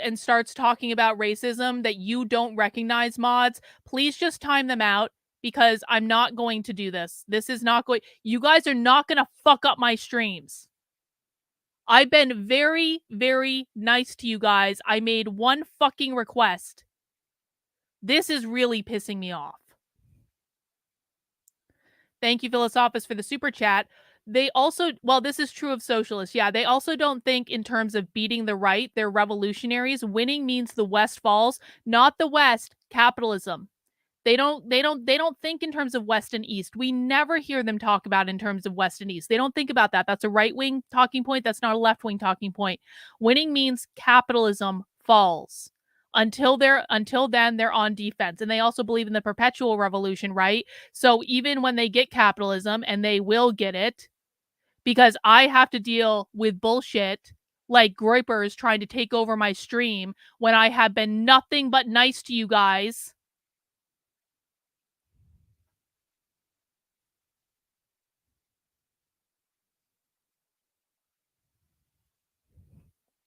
talking about racism that you don't recognize, mods, please just time them out, because I'm not going to do this. This is not going... You guys are not going to fuck up my streams. I've been very, very nice to you guys. I made one fucking request. This is really pissing me off. Thank you, Philosophus, for the super chat. They also, well, this is true of socialists. Yeah, they also don't think in terms of beating the right. They're revolutionaries. Winning means the West falls, not the West. Capitalism. They don't think in terms of West and East. We never hear them talk about in terms of West and East. They don't think about that. That's a right-wing talking point. That's not a left-wing talking point. Winning means capitalism falls. Until then, they're on defense. And they also believe in the perpetual revolution, right? So even when they get capitalism, and they will get it, because I have to deal with bullshit like groypers trying to take over my stream when I have been nothing but nice to you guys.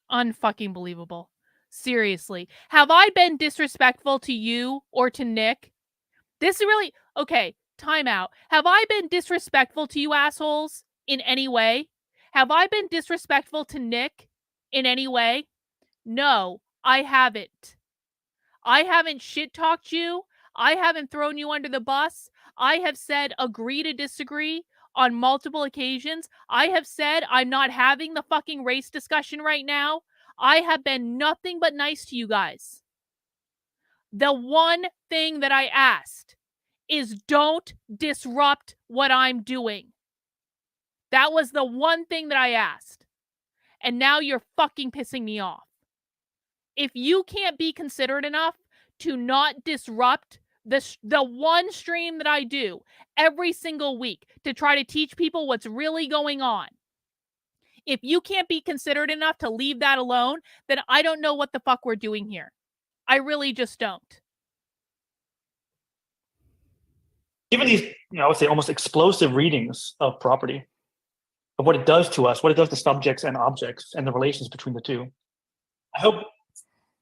Unfucking believable. Seriously. Have I been disrespectful to you or to Nick? This is really... Okay, time out. Have I been disrespectful to you assholes in any way? Have I been disrespectful to Nick in any way? No, I haven't. I haven't shit-talked you. I haven't thrown you under the bus. I have said agree to disagree on multiple occasions. I have said I'm not having the fucking race discussion right now. I have been nothing but nice to you guys. The one thing that I asked is don't disrupt what I'm doing. That was the one thing that I asked. And now you're fucking pissing me off. If you can't be considerate enough to not disrupt the one stream that I do every single week to try to teach people what's really going on, if you can't be considerate enough to leave that alone, then I don't know what the fuck we're doing here. I really just don't. Given these, I would say almost explosive readings of property, of what it does to us, what it does to subjects and objects, and the relations between the two, I hope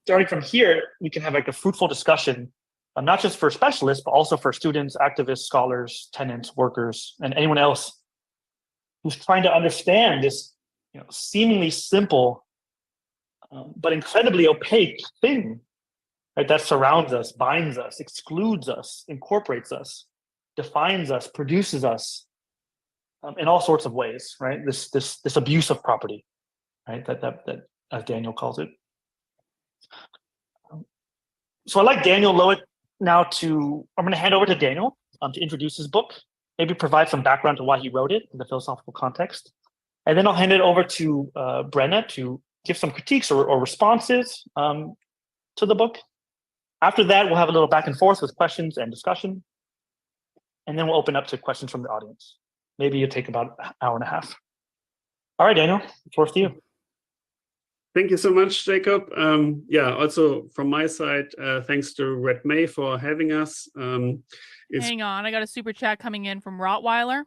starting from here, we can have like a fruitful discussion, not just for specialists, but also for students, activists, scholars, tenants, workers, and anyone else who's trying to understand this seemingly simple, but incredibly opaque thing, right, that surrounds us, binds us, excludes us, incorporates us, defines us, produces us in all sorts of ways, right? This abuse of property, right? That as Daniel calls it. So I'd like Daniel Lowett now I'm going to hand over to Daniel to introduce his book, maybe provide some background to why he wrote it in the philosophical context. And then I'll hand it over to Brenna to give some critiques or responses to the book. After that, we'll have a little back and forth with questions and discussion. And then we'll open up to questions from the audience. Maybe it'll take about an hour and a half. All right, Daniel, the floor is to you. Thank you so much, Jacob. Also from my side, thanks to Red May for having us. Hang on, I got a super chat coming in from Rottweiler.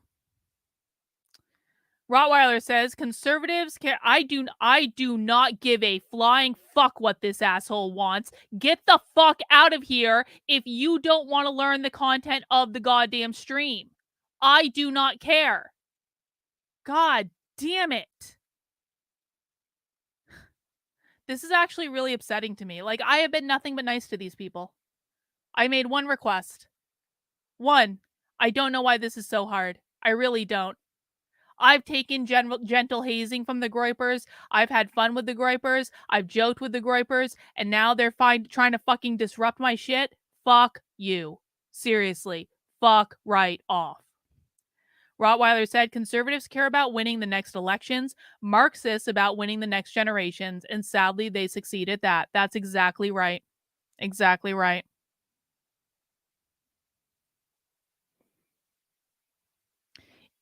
Rottweiler says, conservatives care. I do not give a flying fuck what this asshole wants. Get the fuck out of here if you don't want to learn the content of the goddamn stream. I do not care. God damn it. This is actually really upsetting to me. Like, I have been nothing but nice to these people. I made one request. One, I don't know why this is so hard. I really don't. I've taken gentle hazing from the Groypers. I've had fun with the Groypers. I've joked with the Groypers. And now they're trying to fucking disrupt my shit. Fuck you. Seriously. Fuck right off. Rottweiler said, conservatives care about winning the next elections, Marxists about winning the next generations, and sadly, they succeed at that. That's exactly right. Exactly right.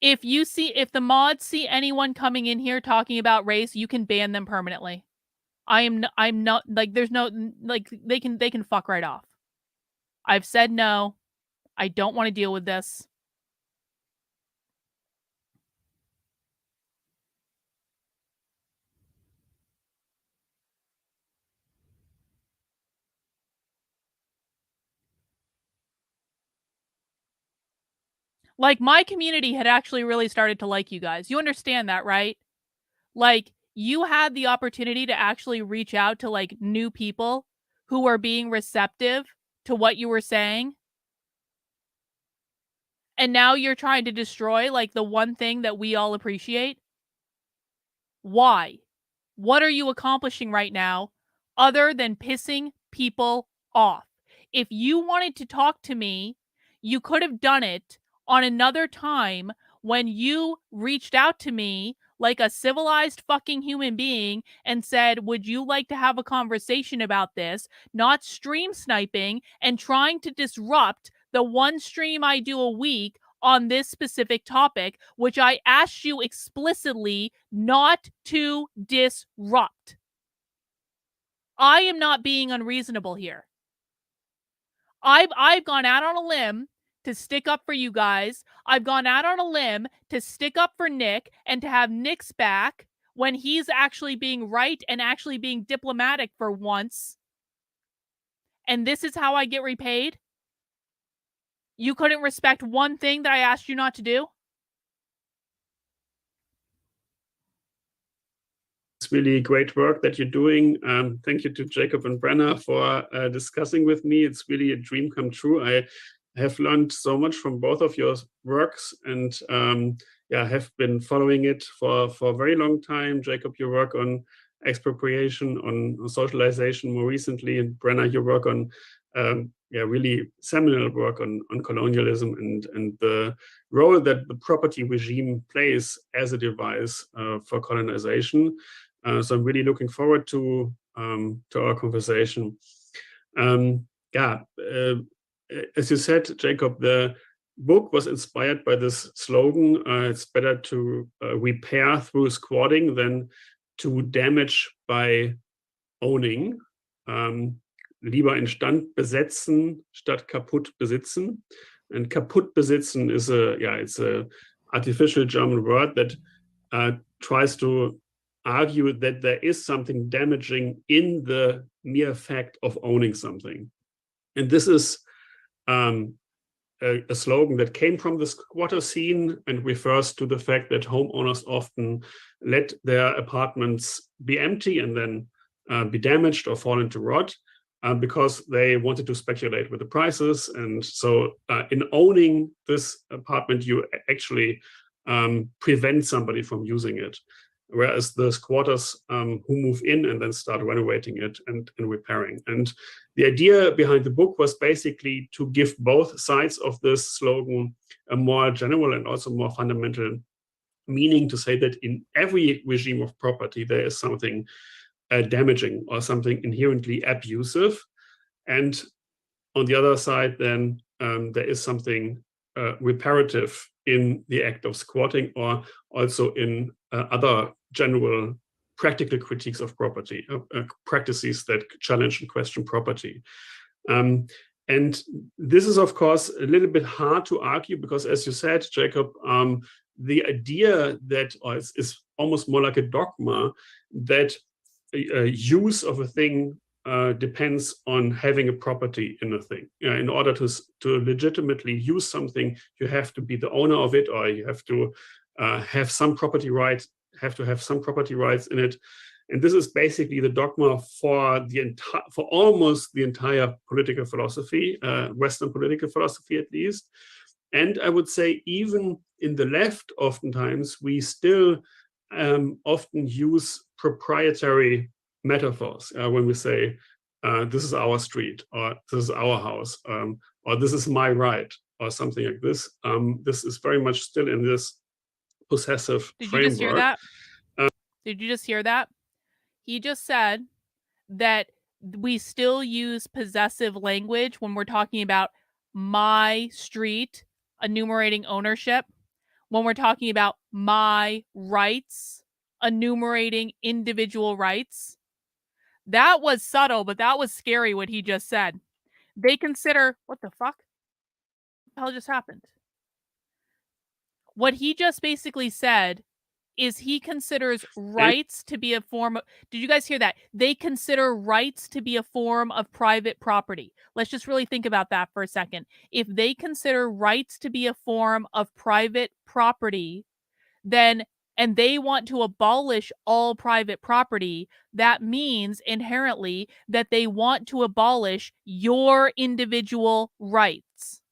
If the mods see anyone coming in here talking about race, you can ban them permanently. I'm not like, there's no, like, they can fuck right off. I've said no. I don't want to deal with this. Like, my community had actually really started to like you guys. You understand that, right? Like, you had the opportunity to actually reach out to, like, new people who were being receptive to what you were saying. And now you're trying to destroy, like, the one thing that we all appreciate. Why? What are you accomplishing right now other than pissing people off? If you wanted to talk to me, you could have done it on another time when you reached out to me like a civilized fucking human being and said, would you like to have a conversation about this? Not stream sniping and trying to disrupt the one stream I do a week on this specific topic, which I asked you explicitly not to disrupt. I am not being unreasonable here. I've gone out on a limb to stick up for you guys. I've gone out on a limb to stick up for Nick and to have Nick's back when he's actually being right and actually being diplomatic for once. And this is how I get repaid? You couldn't respect one thing that I asked you not to do? It's really great work that you're doing. Thank you to Jacob and Brenna for discussing with me. It's really a dream come true. I have learned so much from both of your works, and have been following it for a very long time. Jacob, your work on expropriation, on socialization more recently, and Brenna, your work on really seminal work on colonialism and the role that the property regime plays as a device for colonization. So I'm really looking forward to our conversation. As you said, Jacob, the book was inspired by this slogan, it's better to repair through squatting than to damage by owning. Lieber instand besetzen statt kaputt besitzen. And kaputt besitzen is it's a artificial German word that tries to argue that there is something damaging in the mere fact of owning something. And this is a slogan that came from the squatter scene and refers to the fact that homeowners often let their apartments be empty and then be damaged or fall into rot because they wanted to speculate with the prices. And so in owning this apartment, you actually prevent somebody from using it. Whereas the squatters who move in and then start renovating it and repairing. And the idea behind the book was basically to give both sides of this slogan a more general and also more fundamental meaning, to say that in every regime of property, there is something damaging or something inherently abusive. And on the other side, then there is something reparative in the act of squatting, or also in other general practical critiques of property, practices that challenge and question property. And this is, of course, a little bit hard to argue because, as you said, Jacob, the idea that is almost more like a dogma that use of a thing depends on having a property in a thing. In order to legitimately use something, you have to be the owner of it, or you have to have some property rights. In it. And this is basically the dogma for almost the entire political philosophy, Western political philosophy at least. And I would say even in the left, oftentimes, we still often use proprietary metaphors when we say, this is our street, or this is our house, or this is my right, or something like this. This is very much still in this possessive framework. Did you just hear that? Did you just hear that? He just said that we still use possessive language when we're talking about my street, enumerating ownership, when we're talking about my rights, enumerating individual rights. That was subtle, but that was scary what he just said. They consider, what the fuck? What the hell just happened? What he just basically said is he considers rights to be a form of, did you guys hear that? They consider rights to be a form of private property. Let's just really think about that for a second. If they consider rights to be a form of private property, then, and they want to abolish all private property, that means inherently that they want to abolish your individual rights.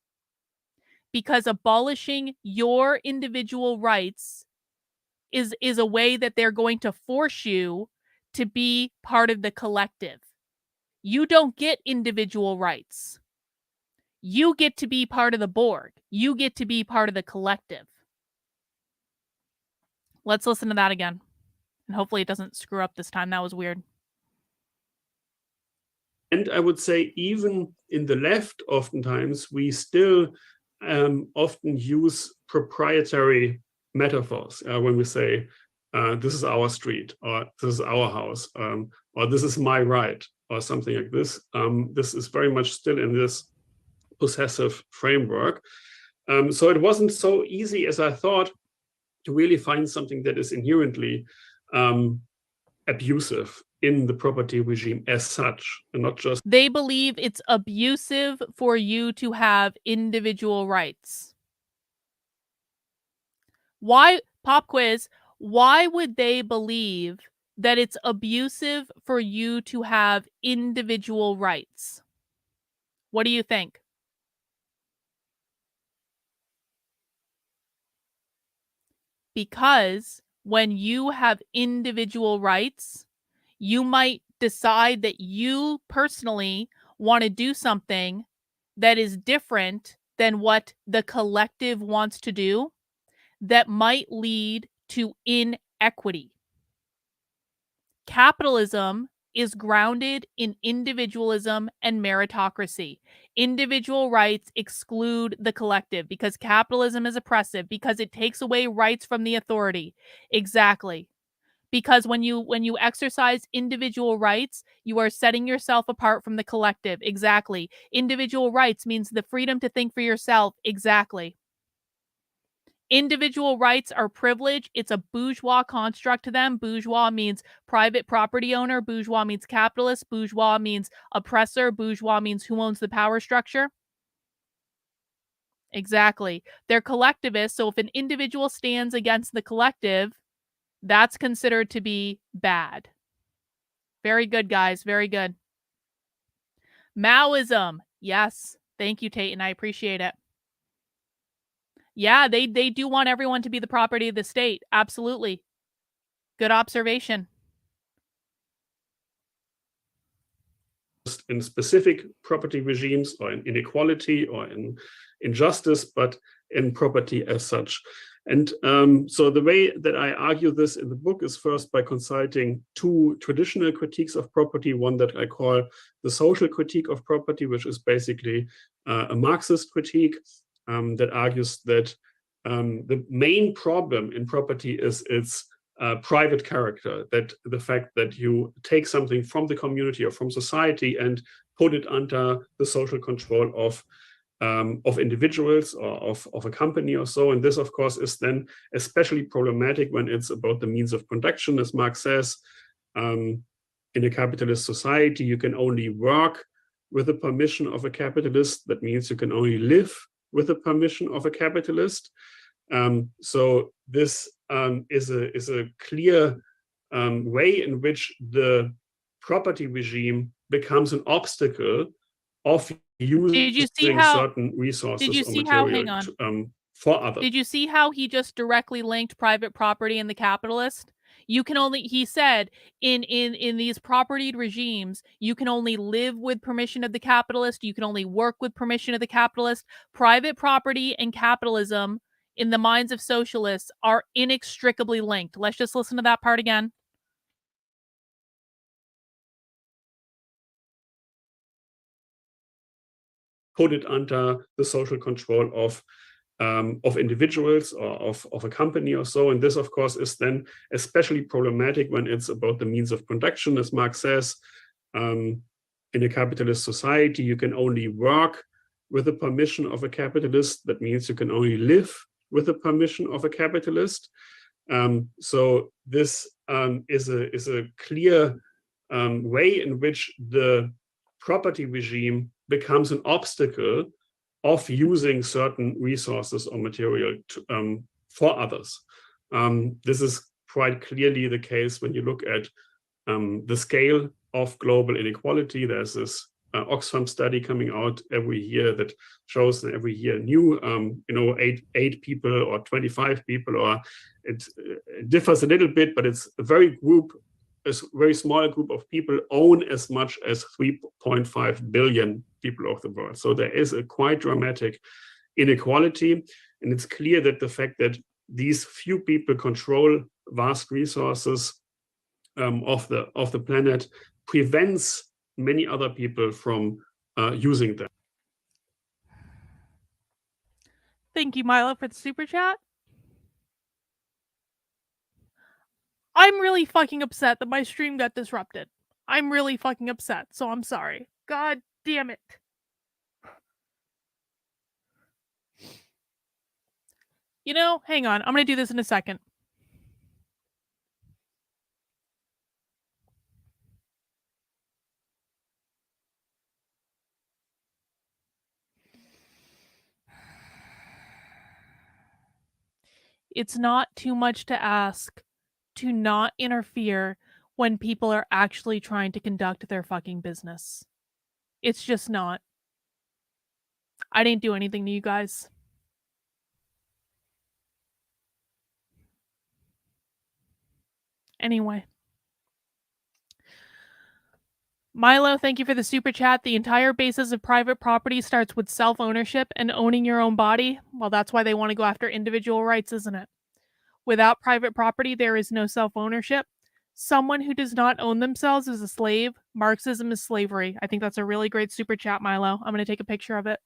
Because abolishing your individual rights is a way that they're going to force you to be part of the collective. You don't get individual rights. You get to be part of the Borg. You get to be part of the collective. Let's listen to that again. And hopefully it doesn't screw up this time. That was weird. And I would say even in the left, oftentimes, we still often use proprietary metaphors when we say, this is our street, or this is our house, or this is my right, or something like this. This is very much still in this possessive framework. So it wasn't so easy as I thought to really find something that is inherently abusive in the property regime as such, and not just... They believe it's abusive for you to have individual rights. Why, pop quiz, why would they believe that it's abusive for you to have individual rights? What do you think? Because when you have individual rights, you might decide that you personally want to do something that is different than what the collective wants to do, that might lead to inequity. Capitalism is grounded in individualism and meritocracy. Individual rights exclude the collective because capitalism is oppressive, because it takes away rights from the authority. Exactly. Because when you exercise individual rights, you are setting yourself apart from the collective. Exactly. Individual rights means the freedom to think for yourself. Exactly. Individual rights are privilege. It's a bourgeois construct to them. Bourgeois means private property owner. Bourgeois means capitalist. Bourgeois means oppressor. Bourgeois means who owns the power structure. Exactly. They're collectivists. So if an individual stands against the collective, that's considered to be bad. Very good, guys. Very good. Maoism. Yes. Thank you, Tate, and I appreciate it. Yeah, they do want everyone to be the property of the state. Absolutely. Good observation. In specific property regimes, or in inequality, or in injustice, but in property as such. And so the way that I argue this in the book is first by consulting two traditional critiques of property, one that I call the social critique of property, which is basically a Marxist critique that argues that the main problem in property is its private character, that the fact that you take something from the community or from society and put it under the social control of individuals or of a company or so. And this, of course, is then especially problematic when it's about the means of production, as Marx says. In a capitalist society, you can only work with the permission of a capitalist. That means you can only live with the permission of a capitalist. So this is a clear way in which the property regime becomes an obstacle of using certain resources or material for others. Did you see how he just directly linked private property and the capitalist? You can only, he said, in these propertied regimes, you can only live with permission of the capitalist. You can only work with permission of the capitalist. Private property and capitalism, in the minds of socialists, are inextricably linked. Let's just listen to that part again. Put it under the social control of individuals or of a company or so. And this, of course, is then especially problematic when it's about the means of production, as Marx says. In a capitalist society, you can only work with the permission of a capitalist. That means you can only live with the permission of a capitalist. So this is a clear way in which the property regime becomes an obstacle of using certain resources or material for others. This is quite clearly the case when you look at the scale of global inequality. There's this Oxfam study coming out every year that shows that every year new, 8 people or 25 people, or it differs a little bit, but it's a very small group of people own as much as 3.5 billion people of the world. So there is a quite dramatic inequality. And it's clear that the fact that these few people control vast resources of the planet prevents many other people from using them. Thank you, Milo, for the super chat. I'm really fucking upset that my stream got disrupted. I'm really fucking upset, so I'm sorry. God damn it. You know, hang on. I'm going to do this in a second. It's not too much to ask to not interfere when people are actually trying to conduct their fucking business. It's just not. I didn't do anything to you guys. Anyway. Milo, thank you for the super chat. The entire basis of private property starts with self-ownership and owning your own body. Well, that's why they want to go after individual rights, isn't it? Without private property, there is no self-ownership. Someone who does not own themselves is a slave. Marxism is slavery. I think that's a really great super chat, Milo. I'm going to take a picture of it.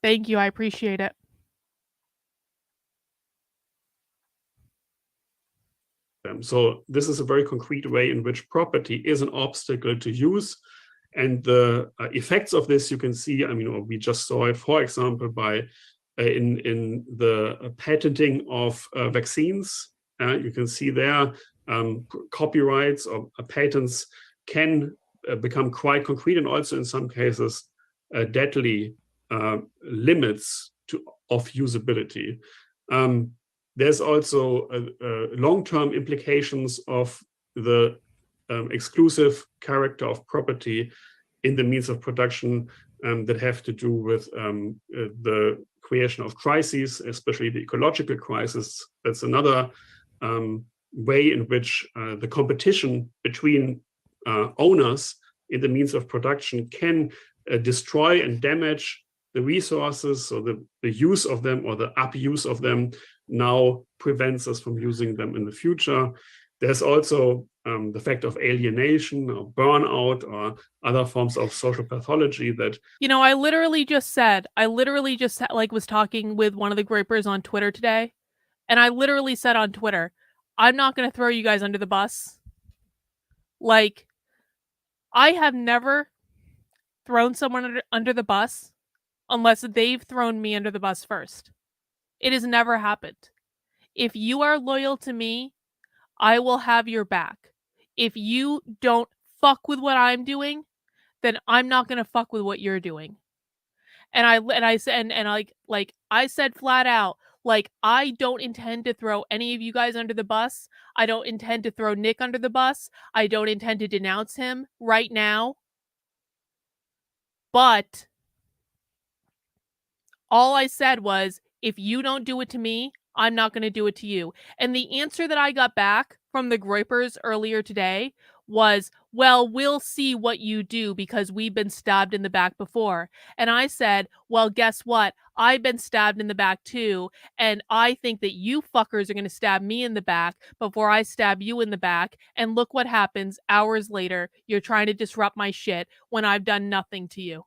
Thank you. I appreciate it. So this is a very concrete way in which property is an obstacle to use. And the effects of this you can see, we just saw it, for example, by in the patenting of vaccines. You can see there copyrights or patents can become quite concrete, and also in some cases deadly limits of usability. There's also long-term implications of the exclusive character of property in the means of production that have to do with the creation of crises, especially the ecological crisis. That's another way in which the competition between owners in the means of production can destroy and damage the resources, or the use of them or the abuse of them now prevents us from using them in the future. There's also the fact of alienation or burnout or other forms of social pathology that... I literally just was talking with one of the gripers on Twitter today, and I literally said on Twitter, I'm not going to throw you guys under the bus. Like, I have never thrown someone under the bus unless they've thrown me under the bus first. It has never happened. If you are loyal to me, I will have your back. If you don't fuck with what I'm doing, then I'm not going to fuck with what you're doing. And I said flat out, like, I don't intend to throw any of you guys under the bus. I don't intend to throw Nick under the bus. I don't intend to denounce him right now. But all I said was, if you don't do it to me, I'm not going to do it to you. And the answer that I got back from the Groypers earlier today was, well, we'll see what you do because we've been stabbed in the back before. And I said, well, guess what? I've been stabbed in the back too. And I think that you fuckers are going to stab me in the back before I stab you in the back. And look what happens hours later. You're trying to disrupt my shit when I've done nothing to you.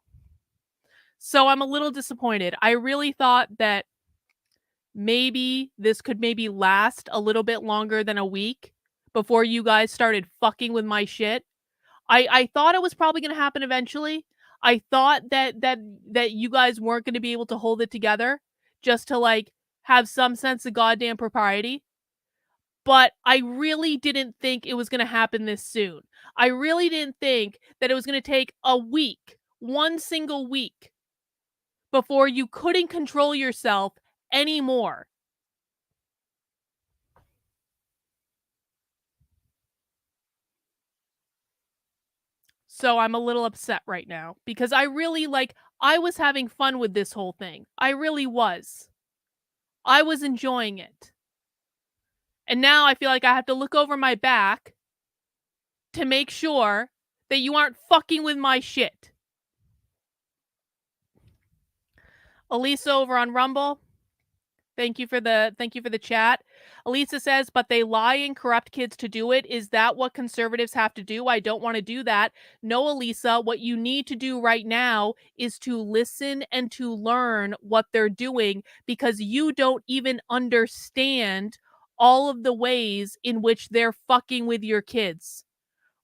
So I'm a little disappointed. I really thought that maybe this could maybe last a little bit longer than a week before you guys started fucking with my shit. I thought it was probably going to happen eventually. I thought that you guys weren't going to be able to hold it together just to like have some sense of goddamn propriety. But I really didn't think it was going to happen this soon. I really didn't think that it was going to take a week, one single week, before you couldn't control yourself anymore. So I'm a little upset right now because I was having fun with this whole thing. I really was. I was enjoying it. And now I feel like I have to look over my back to make sure that you aren't fucking with my shit. Elisa over on Rumble, thank you for the chat. Elisa says, but they lie and corrupt kids to do it. Is that what conservatives have to do? I don't want to do that. No, Elisa, what you need to do right now is to listen and to learn what they're doing, because you don't even understand all of the ways in which they're fucking with your kids.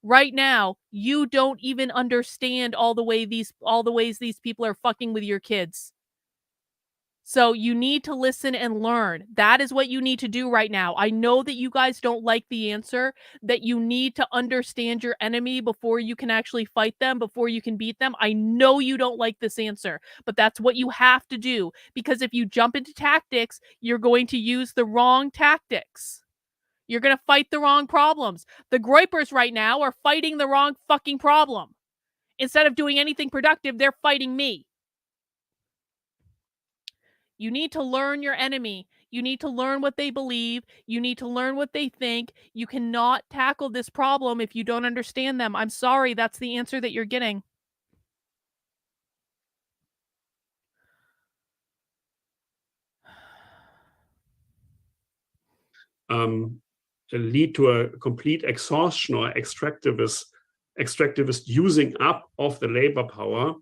Right now, you don't even understand all the ways these people are fucking with your kids. So you need to listen and learn. That is what you need to do right now. I know that you guys don't like the answer, that you need to understand your enemy before you can actually fight them, before you can beat them. I know you don't like this answer, but that's what you have to do, because if you jump into tactics, you're going to use the wrong tactics. You're going to fight the wrong problems. The Groypers right now are fighting the wrong fucking problem. Instead of doing anything productive, they're fighting me. You need to learn your enemy. You need to learn what they believe. You need to learn what they think. You cannot tackle this problem if you don't understand them. I'm sorry, that's the answer that you're getting. Lead to a complete exhaustion or extractivist using up of the labor power,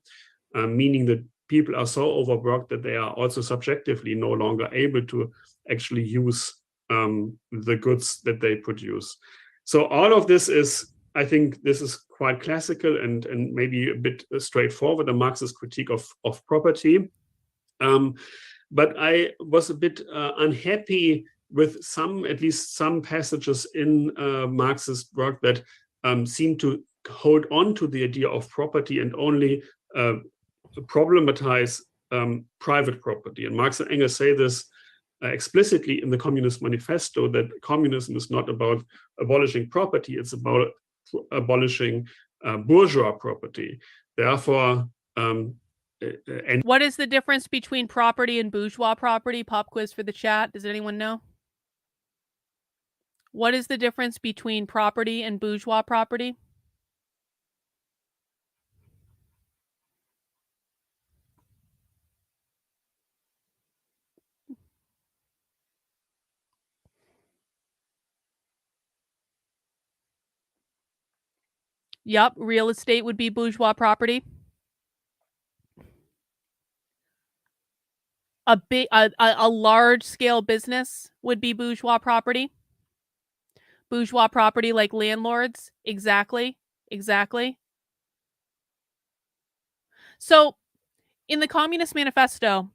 meaning that people are so overworked that they are also subjectively no longer able to actually use the goods that they produce. So all of this is, I think this is quite classical and maybe a bit straightforward, a Marxist critique of property. But I was a bit unhappy with at least some passages in Marxist work that seem to hold on to the idea of property and only problematize private property. And Marx and Engels say this explicitly in the Communist Manifesto, that communism is not about abolishing property, it's about abolishing bourgeois property. Therefore, and what is the difference between property and bourgeois property? Pop quiz for the chat. Does anyone know? What is the difference between property and bourgeois property? Yep, real estate would be bourgeois property. A large scale business would be bourgeois property. Bourgeois property like landlords. Exactly. So in the Communist Manifesto,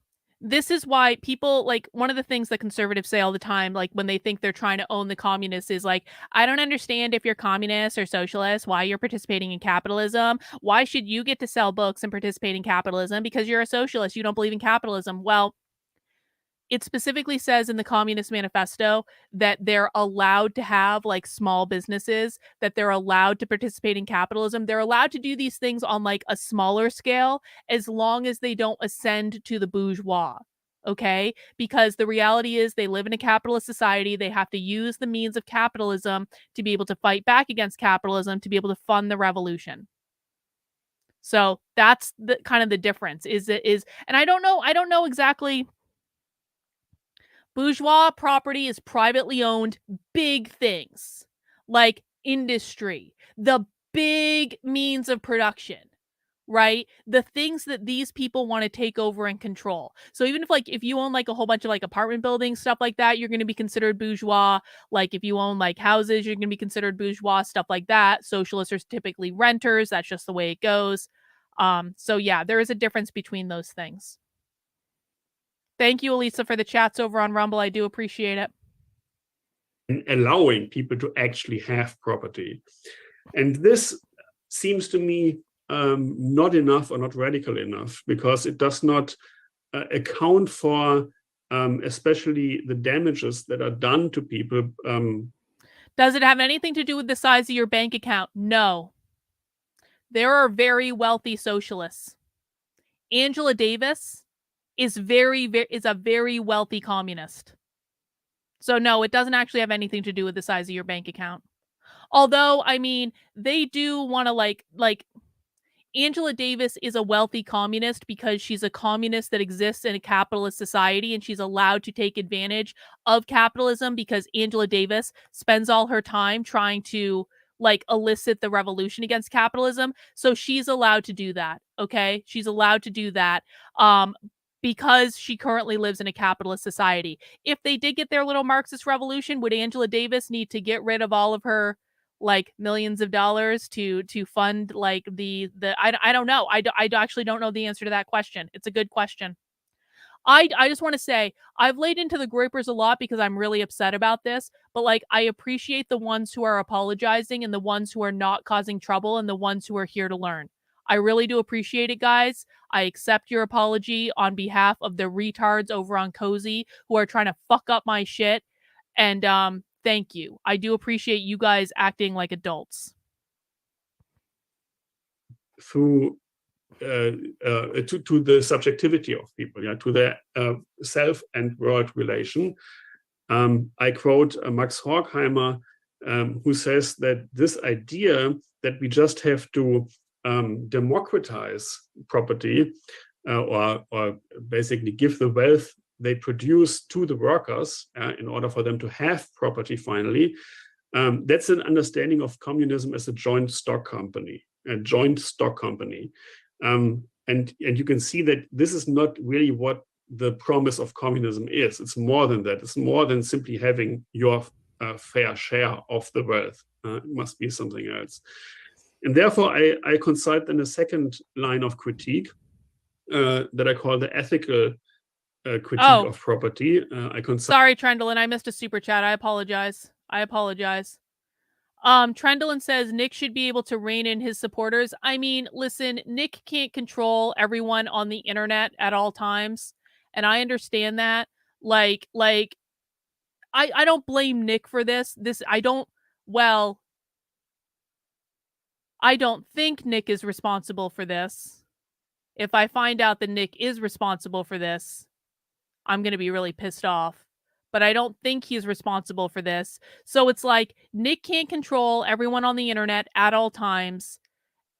this is why people, like, one of the things that conservatives say all the time, like when they think they're trying to own the communists, is like, I don't understand if you're communist or socialist, why you're participating in capitalism. Why should you get to sell books and participate in capitalism? Because you're a socialist. You don't believe in capitalism. Well, it specifically says in the Communist Manifesto that they're allowed to have like small businesses, that they're allowed to participate in capitalism. They're allowed to do these things on like a smaller scale as long as they don't ascend to the bourgeois. Okay? Because the reality is they live in a capitalist society. They have to use the means of capitalism to be able to fight back against capitalism, to be able to fund the revolution. So that's the kind of the difference and I don't know exactly. Bourgeois property is privately owned big things like industry, the big means of production, right? The things that these people want to take over and control. So even if you own like a whole bunch of like apartment buildings, stuff like that, you're going to be considered bourgeois. Like if you own like houses, you're going to be considered bourgeois, stuff like that. Socialists are typically renters. That's just the way it goes. So yeah, there is a difference between those things. Thank you, Elisa, for the chats over on Rumble. I do appreciate it. Allowing people to actually have property. And this seems to me not enough or not radical enough, because it does not account for especially the damages that are done to people. Does it have anything to do with the size of your bank account? No. There are very wealthy socialists. Angela Davis is a very wealthy communist. So no, it doesn't actually have anything to do with the size of your bank account. Although, I mean, they do want to like Angela Davis is a wealthy communist because she's a communist that exists in a capitalist society, and she's allowed to take advantage of capitalism because Angela Davis spends all her time trying to like elicit the revolution against capitalism. So she's allowed to do that. Okay. She's allowed to do that. Because she currently lives in a capitalist society. If they did get their little Marxist revolution, would Angela Davis need to get rid of all of her like millions of dollars to fund like the I don't know. I actually don't know the answer to that question. It's a good question. I just want to say I've laid into the groypers a lot because I'm really upset about this, but like I appreciate the ones who are apologizing and the ones who are not causing trouble and the ones who are here to learn. I really do appreciate it, guys. I accept your apology on behalf of the retards over on Cozy who are trying to fuck up my shit. And thank you. I do appreciate you guys acting like adults. Through to the subjectivity of people, yeah, to their self and world relation. I quote Max Horkheimer, who says that this idea that we just have to democratize property or basically give the wealth they produce to the workers in order for them to have property finally, that's an understanding of communism as a joint stock company. And you can see that this is not really what the promise of communism is. It's more than that. It's more than simply having your fair share of the wealth. It must be something else. And therefore, I consult in a second line of critique that I call the ethical critique of property. Sorry, Trendlin, I missed a super chat. I apologize. Trendlin says Nick should be able to rein in his supporters. I mean, listen, Nick can't control everyone on the internet at all times, and I understand that. Like I don't blame Nick for this. I don't think Nick is responsible for this. If I find out that Nick is responsible for this, I'm going to be really pissed off. But I don't think he's responsible for this. So it's like Nick can't control everyone on the internet at all times.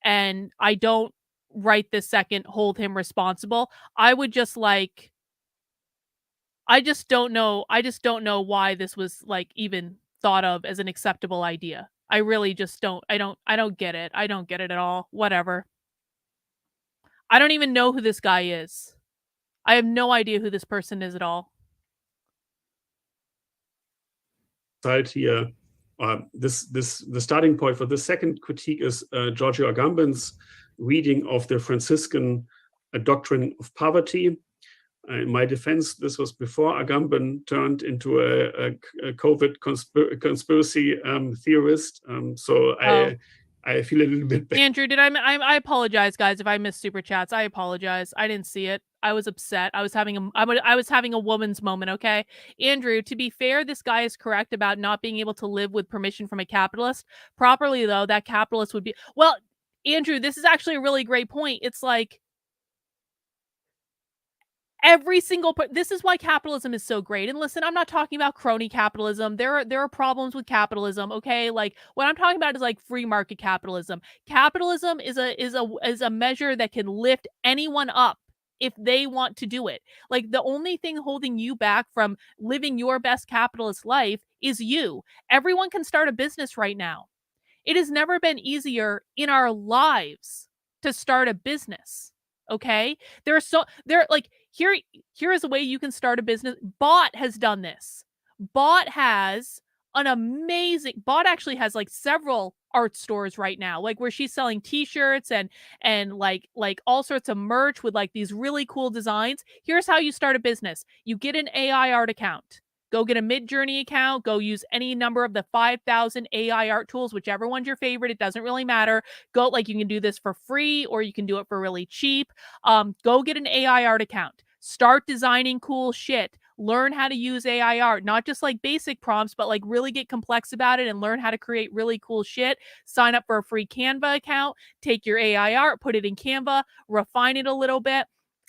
And I don't right this second hold him responsible. I would just like, I just don't know why this was like even thought of as an acceptable idea. I really just don't, I don't get it. I don't get it at all. Whatever. I don't even know who this guy is. I have no idea who this person is at all. Here the starting point for this second critique is Giorgio Agamben's reading of the Franciscan doctrine of poverty. In my defense, this was before Agamben turned into a COVID conspiracy theorist. I feel a little bit bad. Andrew, I apologize, guys, if I missed super chats. I apologize. I didn't see it. I was upset. I was having a woman's moment, okay? Andrew, to be fair, this guy is correct about not being able to live with permission from a capitalist. Properly, though, that capitalist would be... Well, Andrew, this is actually a really great point. It's like... Every single this is why capitalism is so great. And listen, I'm not talking about crony capitalism. There are problems with capitalism, okay? Like what I'm talking about is like free market capitalism. Capitalism is a measure that can lift anyone up if they want to do it. Like the only thing holding you back from living your best capitalist life is you. Everyone can start a business right now. It has never been easier in our lives to start a business. Okay? Here is a way you can start a business. Bot has done this. Bot actually has like several art stores right now, like where she's selling t-shirts and like all sorts of merch with like these really cool designs. Here's how you start a business. You get an AI art account. Go get a Midjourney account. Go use any number of the 5,000 AI art tools, whichever one's your favorite. It doesn't really matter. You can do this for free or you can do it for really cheap. Go get an AI art account. Start designing cool shit. Learn how to use AI art, not just like basic prompts, but like really get complex about it and learn how to create really cool shit. Sign up for a free Canva account. Take your AI art, put it in Canva, refine it a little bit.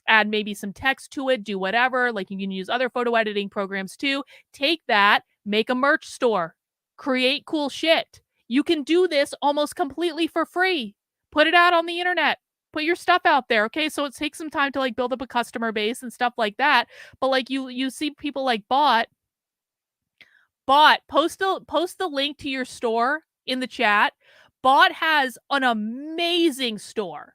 Add maybe some text to it, do whatever. Like you can use other photo editing programs too. Take that, make a merch store, create cool shit. You can do this almost completely for free. Put it out on the internet. Put your stuff out there, okay? So it takes some time to like build up a customer base and stuff like that. But like you see people like Bot, post the link to your store in the chat. Bot has an amazing store.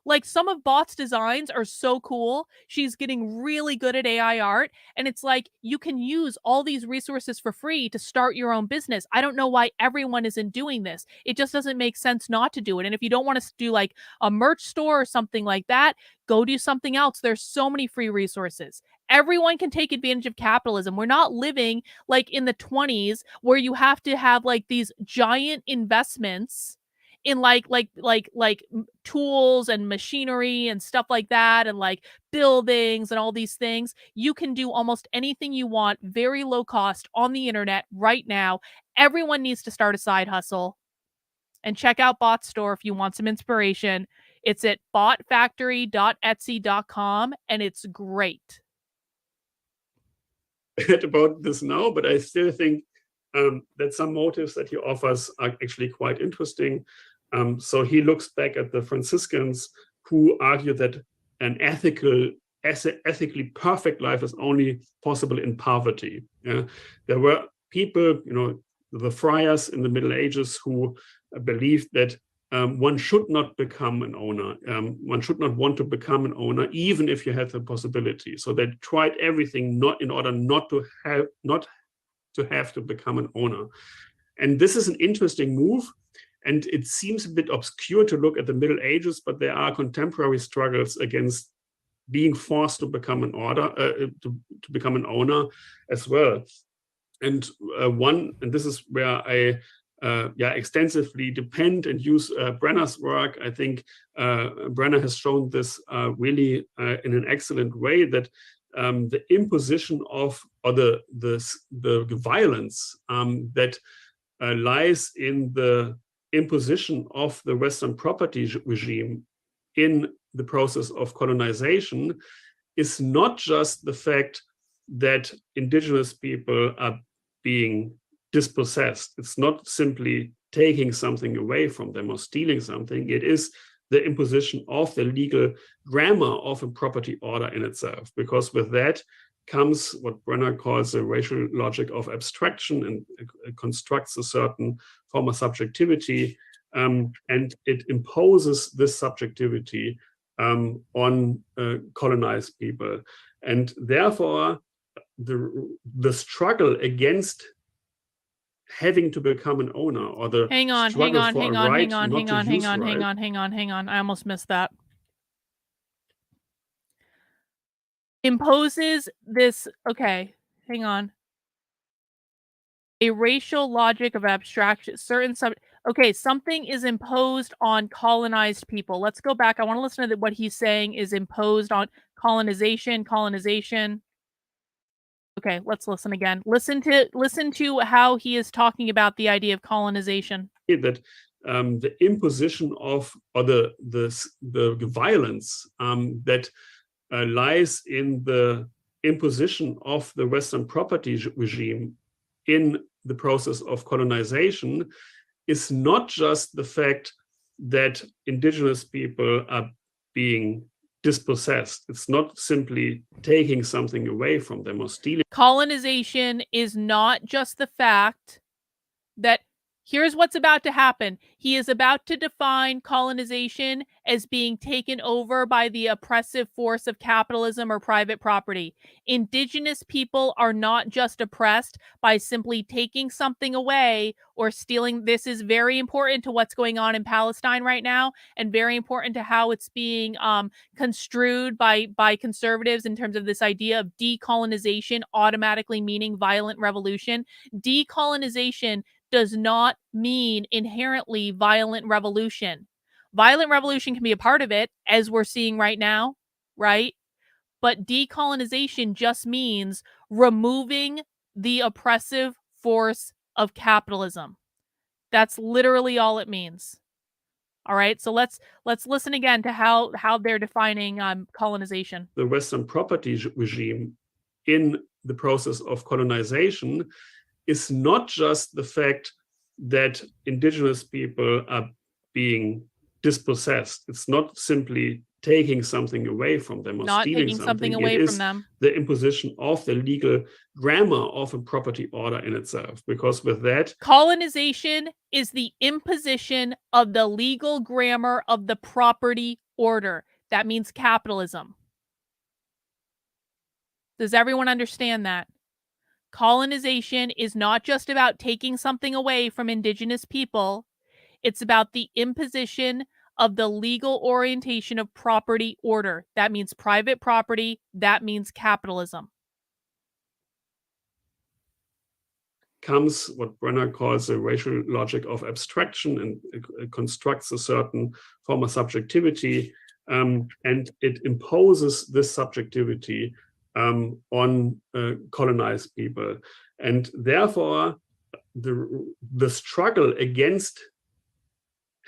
Like some of Bot's designs are so cool. She's getting really good at AI art. And it's like, you can use all these resources for free to start your own business. I don't know why everyone isn't doing this. It just doesn't make sense not to do it. And if you don't want to do like a merch store or something like that, go do something else. There's so many free resources. Everyone can take advantage of capitalism. We're not living like in the 20s where you have to have like these giant investments in like tools and machinery and stuff like that and like buildings and all these things. You can do almost anything you want, very low cost on the internet right now. Everyone needs to start a side hustle. And check out Bot's store if you want some inspiration. It's at botfactory.etsy.com and it's great. About this now, but I still think that some motives that he offers are actually quite interesting. So he looks back at the Franciscans who argue that an ethically perfect life is only possible in poverty. Yeah? There were people, the friars in the Middle Ages who believed that one should not become an owner. One should not want to become an owner, even if you had the possibility. So they tried everything in order not to have to become an owner. And this is an interesting move. And it seems a bit obscure to look at the Middle Ages, but there are contemporary struggles against being forced to become an to become an owner as well. And this is where I extensively depend and use Brenner's work. I think Brenner has shown this really in an excellent way, that the imposition of, or the violence that lies in the imposition of the Western property regime in the process of colonization is not just the fact that indigenous people are being dispossessed. It's not simply taking something away from them or stealing something. It is the imposition of the legal grammar of a property order in itself, because with that comes what Brenner calls a racial logic of abstraction, and constructs a certain form of subjectivity, and it imposes this subjectivity on colonized people. And therefore, the struggle against having to become an owner, or the struggle for a right not to use right. Hang on. I almost missed that. Imposes this, okay, hang on. A racial logic of abstraction, something is imposed on colonized people. Let's go back. I want to listen to what he's saying is imposed on colonization. Okay, let's listen again. Listen to how he is talking about the idea of colonization. That the imposition of, or the violence that lies in the imposition of the Western property regime in the process of colonization is not just the fact that indigenous people are being dispossessed. It's not simply taking something away from them or stealing. Colonization is not just the fact that here's what's about to happen. He is about to define colonization as being taken over by the oppressive force of capitalism or private property. Indigenous people are not just oppressed by simply taking something away or stealing. This is very important to what's going on in Palestine right now, and very important to how it's being construed by conservatives in terms of this idea of decolonization automatically meaning violent revolution. Decolonization does not mean inherently violent revolution. Violent revolution can be a part of it, as we're seeing right now, right? But decolonization just means removing the oppressive force of capitalism. That's literally all it means. All right, so let's listen again to how they're defining colonization. The Western property regime in the process of colonization is not just the fact that indigenous people are being dispossessed. It's not simply taking something away from them or not stealing taking something away from them. The imposition of the legal grammar of a property order in itself, because with that, colonization is the imposition of the legal grammar of the property order. That means capitalism. Does everyone understand that? Colonization is not just about taking something away from indigenous people. It's about the imposition of the legal orientation of property order. That means private property. That means capitalism. Comes what Brenner calls a racial logic of abstraction, and it constructs a certain form of subjectivity, and it imposes this subjectivity on colonized people. And therefore, the struggle against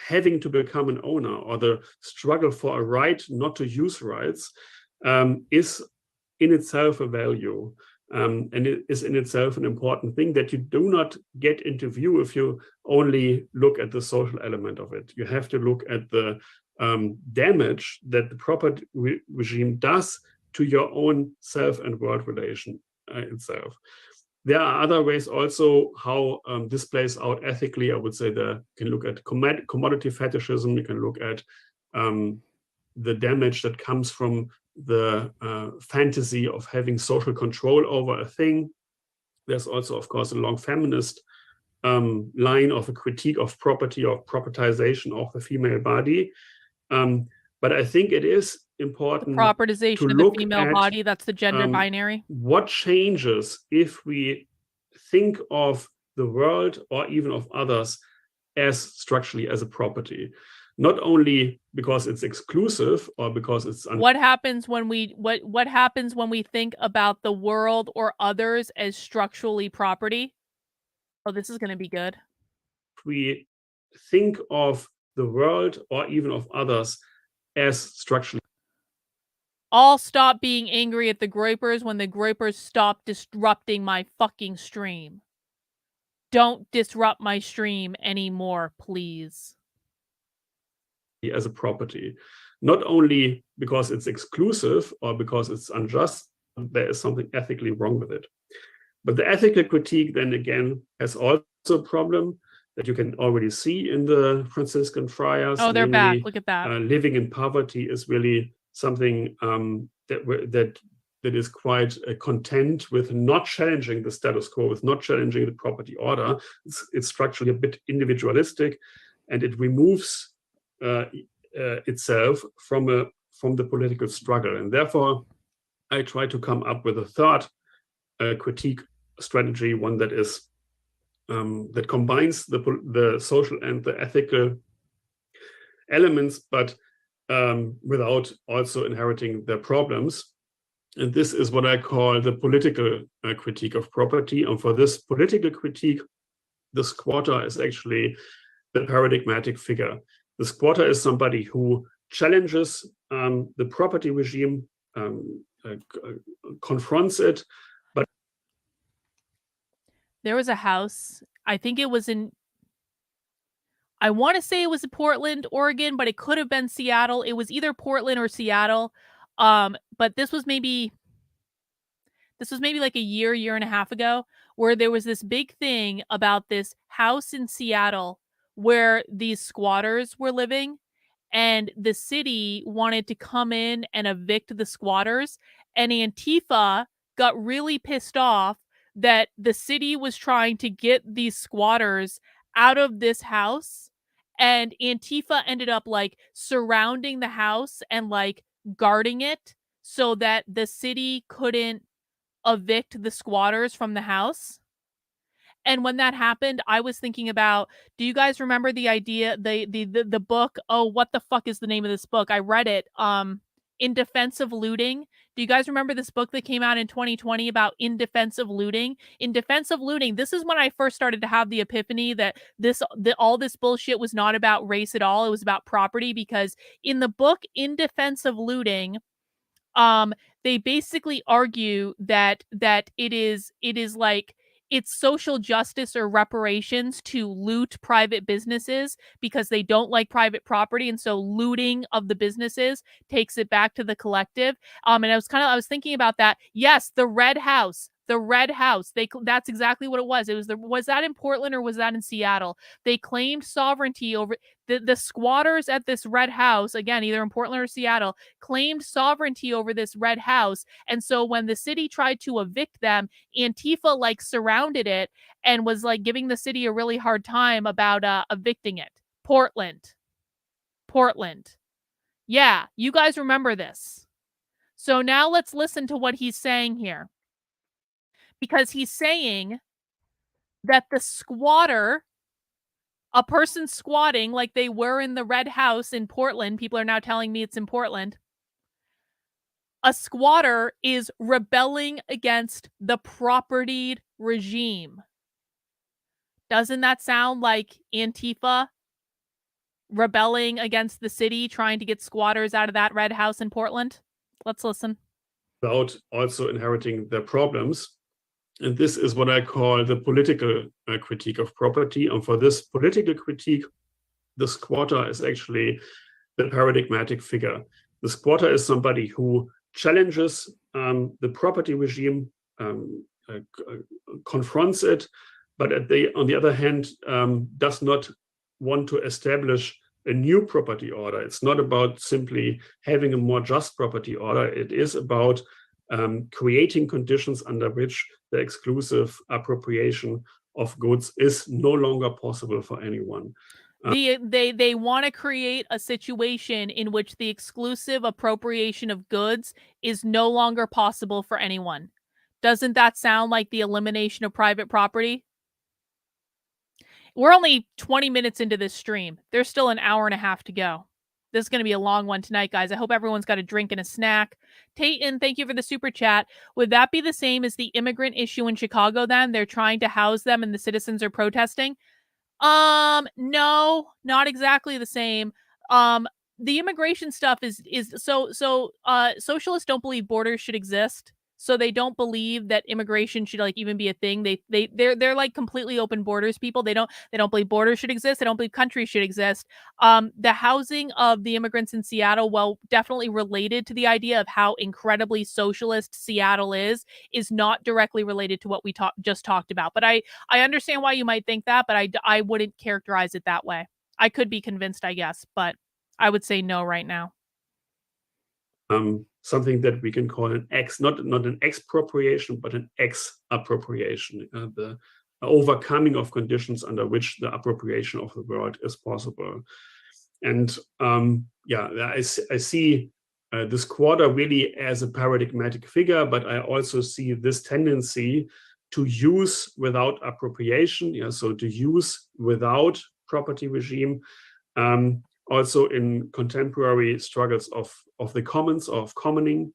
having to become an owner, or the struggle for a right not to use rights, is in itself a value. And it is in itself an important thing that you do not get into view if you only look at the social element of it. You have to look at the damage that the property regime does to your own self and world relation itself. There are other ways also how this plays out ethically. I would say you can look at commodity fetishism. You can look at the damage that comes from the fantasy of having social control over a thing. There's also, of course, a long feminist line of a critique of property, or propertization of the female body. But I think it is important the propertization of the female body, that's the gender binary. What changes if we think of the world, or even of others, as structurally as a property? Not only because it's exclusive, or because it's what happens when we what happens when we think about the world or others as structurally property? Oh, this is going to be good. We think of the world, or even of others, as structurally. I'll stop being angry at the Groypers when the Groypers stop disrupting my fucking stream. Don't disrupt my stream anymore, please. As a property, not only because it's exclusive or because it's unjust, there is something ethically wrong with it. But the ethical critique then again has also a problem that you can already see in the Franciscan friars. Oh, they're back. Look at that. Living in poverty is really something that that is quite content with not challenging the status quo, with not challenging the property order. It's structurally a bit individualistic, and it removes itself from the political struggle. And therefore, I try to come up with a third critique strategy, one that is that combines the social and the ethical elements, but without also inheriting their problems. And this is what I call the political critique of property. And for this political critique, the squatter is actually the paradigmatic figure. The squatter is somebody who challenges the property regime, confronts it. But there was a house, I think it was I want to say it was in Portland, Oregon, but it could have been Seattle. It was either Portland or Seattle. But this was maybe like a year and a half ago, where there was this big thing about this house in Seattle where these squatters were living, and the city wanted to come in and evict the squatters, and Antifa got really pissed off that the city was trying to get these squatters out of this house, and Antifa ended up like surrounding the house and like guarding it so that the city couldn't evict the squatters from the house. And when that happened, I was thinking about, do you guys remember the idea, the book? Oh, what the fuck is the name of this book? I read it. In Defense of Looting. Do you guys remember this book that came out in 2020 about In Defense of Looting? In Defense of Looting, this is when I first started to have the epiphany that all this bullshit was not about race at all. It was about property, because in the book In Defense of Looting, they basically argue that it is like it's social justice or reparations to loot private businesses because they don't like private property, and so looting of the businesses takes it back to the collective. And I was thinking about that. Yes, the Red House. That's exactly what it was. Was that in Portland or was that in Seattle? They claimed sovereignty over the squatters at this Red House, again, either in Portland or Seattle, claimed sovereignty over this Red House. And so when the city tried to evict them, Antifa like surrounded it and was like giving the city a really hard time about evicting it. Portland. Yeah, you guys remember this. So now let's listen to what he's saying here. Because he's saying that the squatter, a person squatting like they were in the Red House in Portland, people are now telling me it's in Portland, a squatter is rebelling against the propertied regime. Doesn't that sound like Antifa rebelling against the city, trying to get squatters out of that Red House in Portland? Let's listen. Without also inheriting their problems. And this is what I call the political critique of property. And for this political critique, the squatter is actually the paradigmatic figure. The squatter is somebody who challenges the property regime, confronts it, but on the other hand, does not want to establish a new property order. It's not about simply having a more just property order. It is about creating conditions under which the exclusive appropriation of goods is no longer possible for anyone. They want to create a situation in which the exclusive appropriation of goods is no longer possible for anyone. Doesn't that sound like the elimination of private property? We're only 20 minutes into this stream. There's still an hour and a half to go. This is going to be a long one tonight, guys. I hope everyone's got a drink and a snack. Tayton, thank you for the super chat. Would that be the same as the immigrant issue in Chicago then? They're trying to house them and the citizens are protesting? No, not exactly the same. The immigration stuff is socialists don't believe borders should exist. So they don't believe that immigration should like even be a thing. They're like completely open borders people. They don't believe borders should exist. They don't believe countries should exist. The housing of the immigrants in Seattle, well, definitely related to the idea of how incredibly socialist Seattle is not directly related to what we just talked about. But I understand why you might think that, but I wouldn't characterize it that way. I could be convinced, I guess, but I would say no right now. something that we can call an not an expropriation, but an exappropriation, the overcoming of conditions under which the appropriation of the world is possible. And I see this quarter really as a paradigmatic figure, but I also see this tendency to use without appropriation, so to use without property regime, also in contemporary struggles of the commons, of commoning.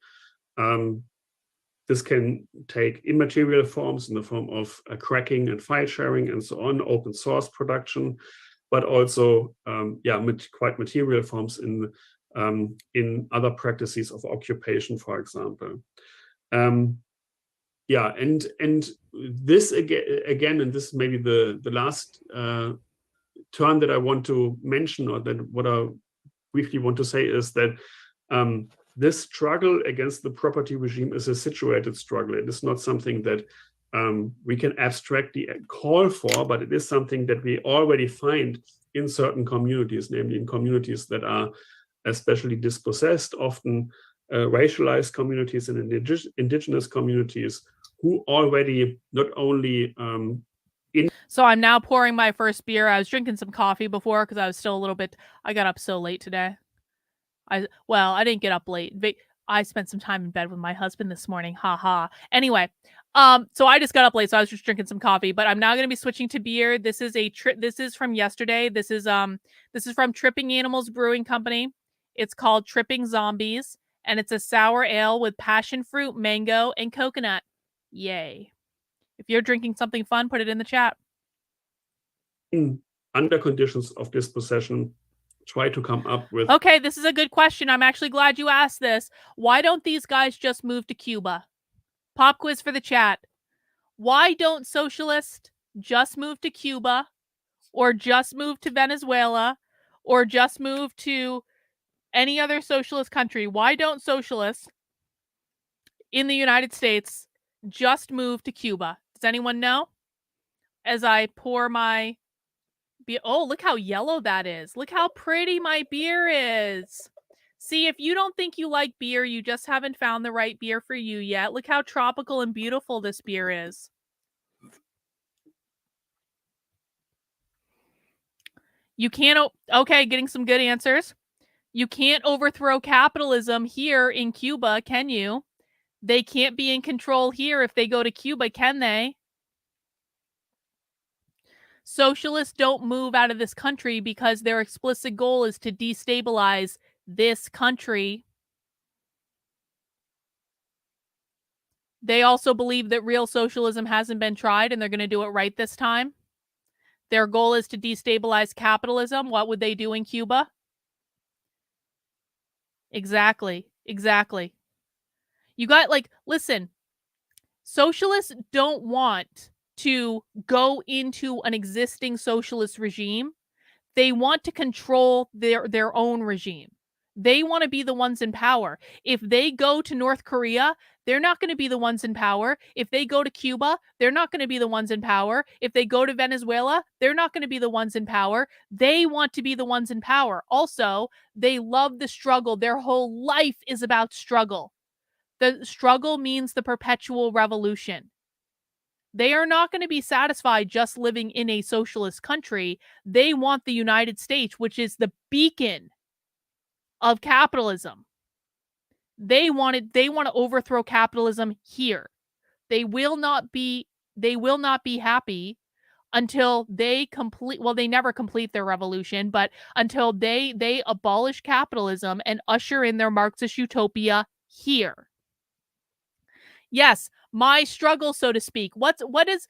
This can take immaterial forms in the form of cracking and file sharing and so on, open source production, but also quite material forms in other practices of occupation, for example. And this again, and this may be the last term that I want to mention, or that what I briefly want to say, is that this struggle against the property regime is a situated struggle. It is not something that we can abstractly call for, but it is something that we already find in certain communities, namely in communities that are especially dispossessed, often racialized communities and indigenous communities, who already not only So I'm now pouring my first beer. I was drinking some coffee before because I was still a little bit, I got up so late today. I didn't get up late. I spent some time in bed with my husband this morning. Ha ha. Anyway, so I just got up late, so I was just drinking some coffee, but I'm now going to be switching to beer. This is this is from yesterday. This is from Tripping Animals Brewing Company. It's called Tripping Zombies, and it's a sour ale with passion fruit, mango, and coconut. Yay. If you're drinking something fun, put it in the chat. Under conditions of dispossession, try to come up with... Okay, this is a good question. I'm actually glad you asked this. Why don't these guys just move to Cuba? Pop quiz for the chat. Why don't socialists just move to Cuba, or just move to Venezuela, or just move to any other socialist country? Why don't socialists in the United States just move to Cuba? Does anyone know? As I pour my beer. Oh, look how yellow that is. Look how pretty my beer is. See, if you don't think you like beer, you just haven't found the right beer for you yet. Look how tropical and beautiful this beer is. You can't... Okay, getting some good answers. You can't overthrow capitalism here in Cuba, can you? They can't be in control here if they go to Cuba, can they? Socialists don't move out of this country because their explicit goal is to destabilize this country. They also believe that real socialism hasn't been tried and they're going to do it right this time. Their goal is to destabilize capitalism. What would they do in Cuba? Exactly. You got, listen, socialists don't want to go into an existing socialist regime. They want to control their own regime. They want to be the ones in power. If they go to North Korea, they're not going to be the ones in power. If they go to Cuba, they're not going to be the ones in power. If they go to Venezuela, they're not going to be the ones in power. They want to be the ones in power. Also, they love the struggle. Their whole life is about struggle. The struggle means the perpetual revolution. They are not going to be satisfied just living in a socialist country. They want the United States, which is the beacon of capitalism. They want to overthrow capitalism here. They will not be happy until they complete, well, they never complete their revolution, but until they abolish capitalism and usher in their Marxist utopia here. Yes, my struggle, so to speak. What is,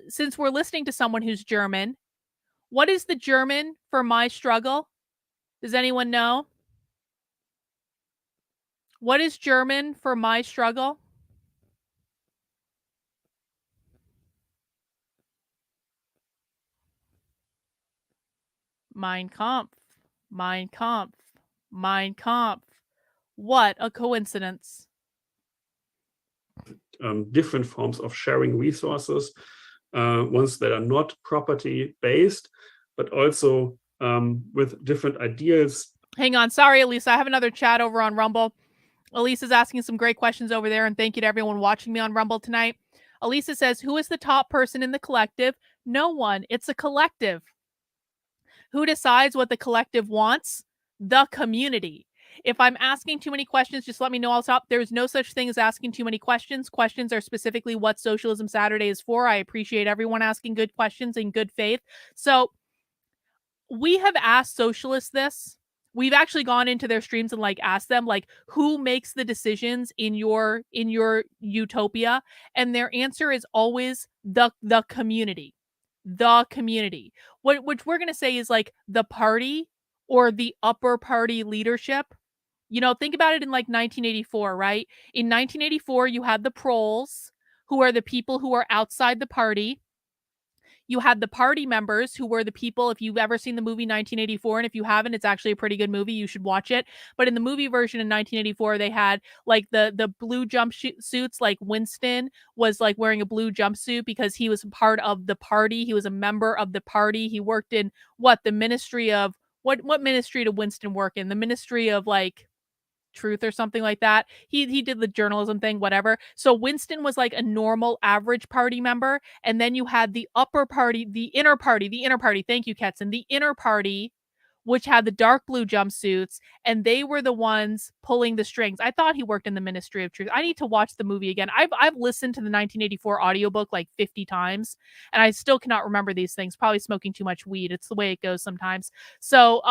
since we're listening to someone who's German, what is the German for my struggle? Does anyone know? What is German for my struggle? Mein Kampf. Mein Kampf. Mein Kampf. What a coincidence. Different forms of sharing resources, ones that are not property-based, but also with different ideals. Hang on. Sorry, Elisa. I have another chat over on Rumble. Elise is asking some great questions over there, and thank you to everyone watching me on Rumble tonight. Elisa says, who is the top person in the collective? No one. It's a collective. Who decides what the collective wants? The community. If I'm asking too many questions, just let me know. I'll stop. There's no such thing as asking too many questions. Questions are specifically what Socialism Saturday is for. I appreciate everyone asking good questions in good faith. So we have asked socialists this. We've actually gone into their streams and like asked them like who makes the decisions in your utopia, and their answer is always the community. The community. What we're going to say is like the party or the upper party leadership. You know, think about it in like 1984, right? In 1984 you had the proles, who are the people who are outside the party. You had the party members, who were the people, if you've ever seen the movie 1984, and if you haven't, it's actually a pretty good movie, you should watch it. But in the movie version in 1984, they had like the blue jumpsuits, like Winston was like wearing a blue jumpsuit because he was part of the party. He was a member of the party. He worked in the ministry of, what ministry did Winston work in? The ministry of like truth or something like that. He did the journalism thing, whatever. So Winston was like a normal average party member, and then you had the upper party, the inner party. Thank you, Ketson. The inner party, which had the dark blue jumpsuits, and they were the ones pulling the strings. I thought he worked in the Ministry of Truth. I need to watch the movie again. I've listened to the 1984 audiobook like 50 times, and I still cannot remember these things. Probably smoking too much weed. It's the way it goes sometimes. So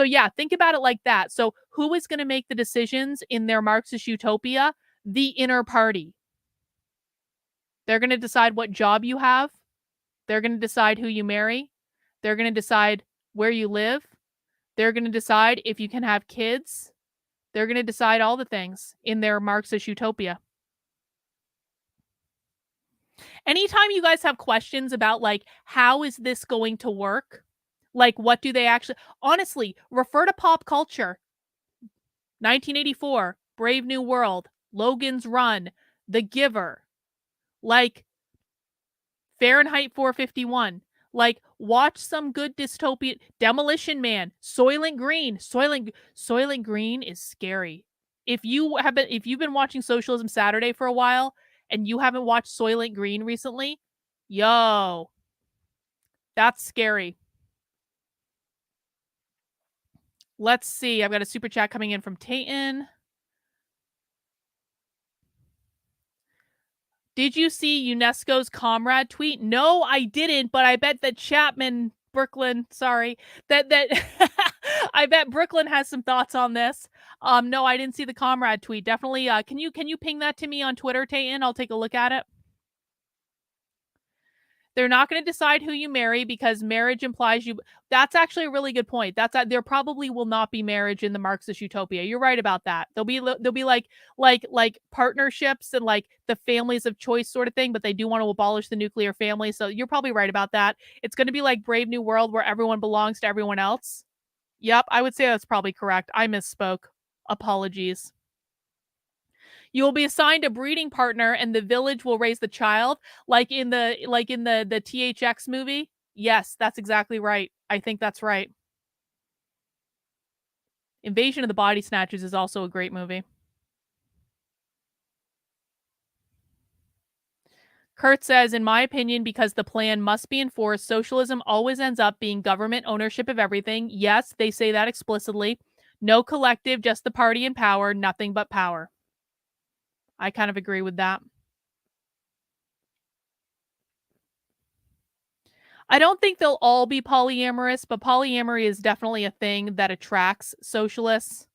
yeah, think about it like that. So who is going to make the decisions in their Marxist utopia? The inner party. They're going to decide what job you have. They're going to decide who you marry. They're going to decide where you live. They're going to decide if you can have kids. They're going to decide all the things in their Marxist utopia. Anytime you guys have questions about like, how is this going to work? Like, what do they actually, honestly, refer to pop culture. 1984, Brave New World, Logan's Run, The Giver, like Fahrenheit 451. Like, watch some good dystopian. Demolition Man, Soylent Green. Soylent Green is scary. If you've been watching Socialism Saturday for a while and you haven't watched Soylent Green recently, yo, that's scary. Let's see. I've got a super chat coming in from Tayton. Did you see UNESCO's comrade tweet? No, I didn't, but I bet that Brooklyn, that I bet Brooklyn has some thoughts on this. No, I didn't see the comrade tweet. Definitely, can you ping that to me on Twitter, Tayton? I'll take a look at it. They're not going to decide who you marry because marriage implies you. That's actually a really good point. There probably will not be marriage in the Marxist utopia. You're right about that. There'll be like partnerships and like the families of choice sort of thing, but they do want to abolish the nuclear family. So you're probably right about that. It's going to be like Brave New World where everyone belongs to everyone else. Yep, I would say that's probably correct. I misspoke. Apologies. You will be assigned a breeding partner and the village will raise the child, like in the THX movie. Yes, that's exactly right. I think that's right. Invasion of the Body Snatchers is also a great movie. Kurt says, in my opinion, because the plan must be enforced, socialism always ends up being government ownership of everything. Yes, they say that explicitly. No collective, just the party in power, nothing but power. I kind of agree with that. I don't think they'll all be polyamorous, but polyamory is definitely a thing that attracts socialists.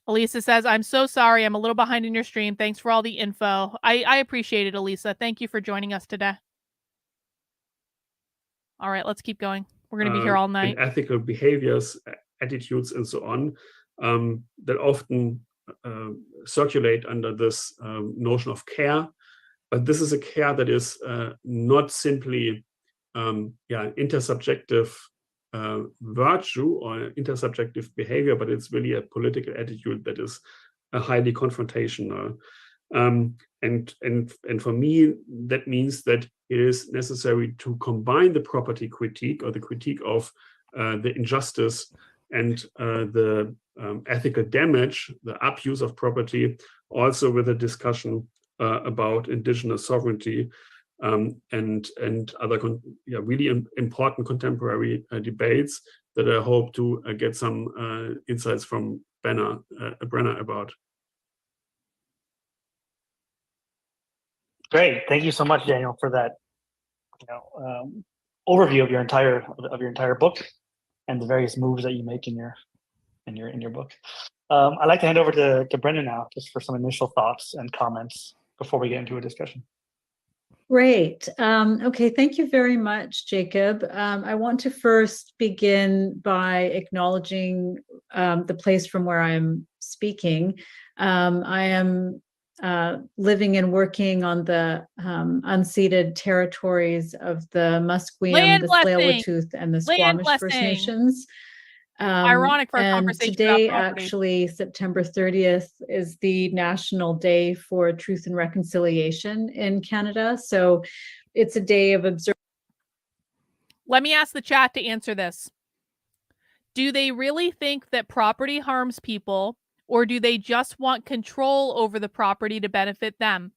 Elisa says, I'm so sorry. I'm a little behind in your stream. Thanks for all the info. I appreciate it, Elisa. Thank you for joining us today. All right, let's keep going. We're going to be here all night. And ethical behaviors, attitudes, and so on that often circulate under this notion of care, but this is a care that is not simply intersubjective virtue or intersubjective behavior, but it's really a political attitude that is highly confrontational. And for me, that means that it is necessary to combine the property critique or the critique of the injustice and the ethical damage, the abuse of property, also with a discussion about indigenous sovereignty and other really important contemporary debates that I hope to get some insights from Brenna about. Great, thank you so much, Daniel, for that overview of your entire book and the various moves that you make in your book. I'd like to hand over to Brendan now, just for some initial thoughts and comments before we get into a discussion. Great. Okay, thank you very much, Jacob. I want to first begin by acknowledging the place from where I'm speaking. I am living and working on the unceded territories of the Musqueam, the Tsleil-Waututh, and the Squamish First Nations. Ironic for a conversation today, about property. actually, September 30th is the National Day for Truth and Reconciliation in Canada. So it's a day of observing. Let me ask the chat to answer this. Do they really think that property harms people, or do they just want control over the property to benefit them?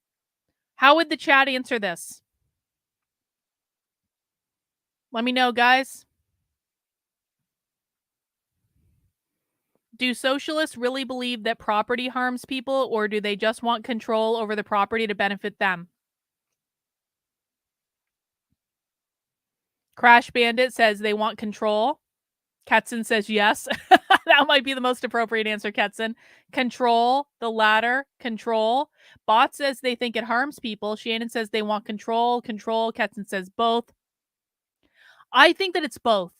How would the chat answer this? Let me know, guys. Do socialists really believe that property harms people, or do they just want control over the property to benefit them? Crash Bandit says they want control. Ketson says yes. That might be the most appropriate answer, Ketson. Control, the latter, control. Bot says they think it harms people. Shannon says they want control. Ketson says both. I think that it's both.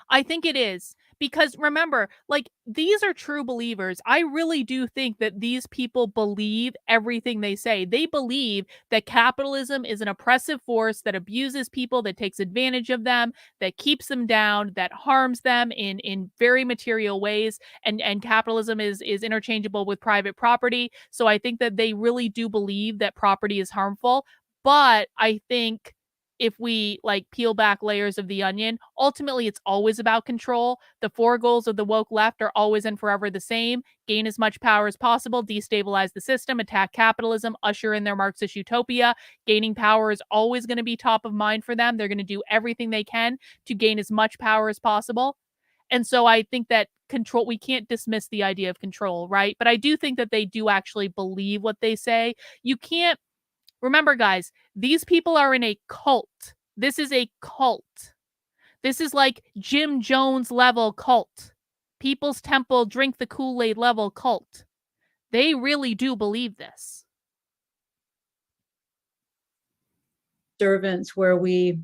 I think it is. Because remember, like, these are true believers. I really do think that these people believe everything they say. They believe that capitalism is an oppressive force that abuses people, that takes advantage of them, that keeps them down, that harms them in very material ways. And capitalism is interchangeable with private property. So I think that they really do believe that property is harmful. But I think if we peel back layers of the onion, ultimately it's always about control. The 4 goals of the woke left are always and forever the same: gain as much power as possible, destabilize the system, attack capitalism, usher in their Marxist utopia. Gaining power is always going to be top of mind for them. They're going to do everything they can to gain as much power as possible. And so I think that control, we can't dismiss the idea of control, right? But I do think that they do actually believe what they say. You can't, remember, guys, these people are in a cult. This is a cult. This is like Jim Jones level cult. People's Temple, drink the Kool-Aid level cult. They really do believe this. Observance where we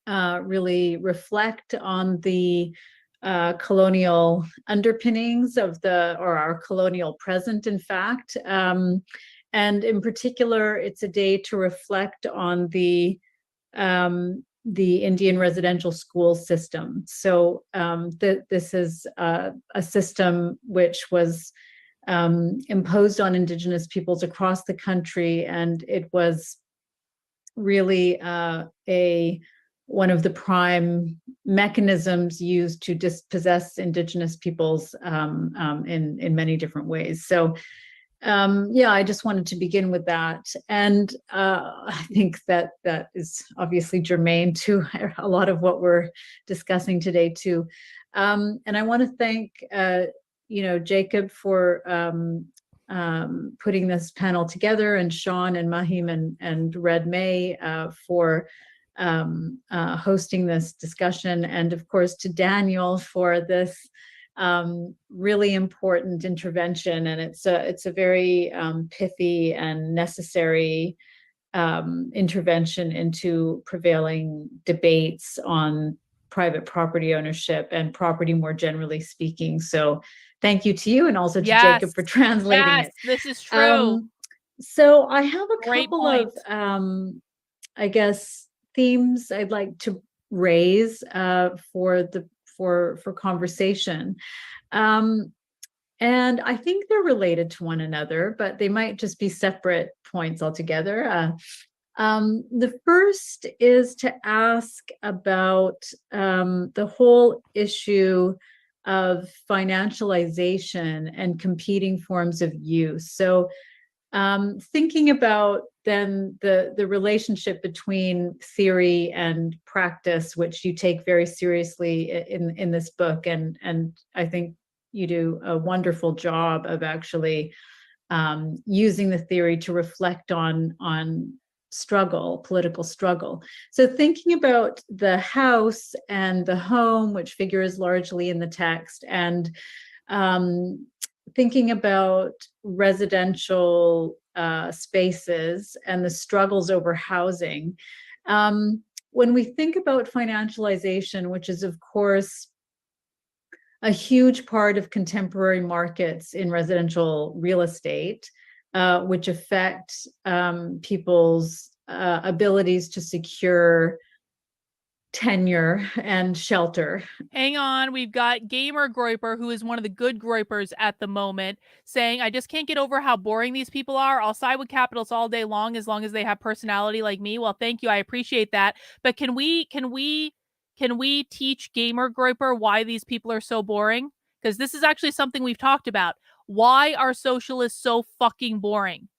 really reflect on the colonial underpinnings of our colonial present, in fact. And in particular, it's a day to reflect on the Indian residential school system. So this is a system which was imposed on Indigenous peoples across the country, and it was really one of the prime mechanisms used to dispossess Indigenous peoples in many different ways. So I just wanted to begin with that. And I think that is obviously germane to a lot of what we're discussing today too. And I want to thank, Jacob for putting this panel together, and Sean and Mahim and Red May for hosting this discussion. And of course to Daniel for this really important intervention, and it's a very pithy and necessary intervention into prevailing debates on private property ownership and property more generally speaking. So thank you to you, and also to Jacob for translating it. This is true. So I have a couple of I guess themes I'd like to raise for conversation. And I think they're related to one another, but they might just be separate points altogether. The first is to ask about the whole issue of financialization and competing forms of use. So thinking about then the relationship between theory and practice, which you take very seriously in this book, and I think you do a wonderful job of actually using the theory to reflect on struggle, political struggle. So thinking about the house and the home, which figures largely in the text, and thinking about residential spaces and the struggles over housing. When we think about financialization, which is of course a huge part of contemporary markets in residential real estate, which affect people's abilities to secure tenure and shelter. Hang on, we've got Gamer Groiper, who is one of the good Groipers at the moment, saying, I just can't get over how boring these people are. I'll side with capitalists all day long as they have personality like me. Well, thank you. I appreciate that. But can we teach Gamer Groiper why these people are so boring? Because this is actually something we've talked about. Why are socialists so fucking boring?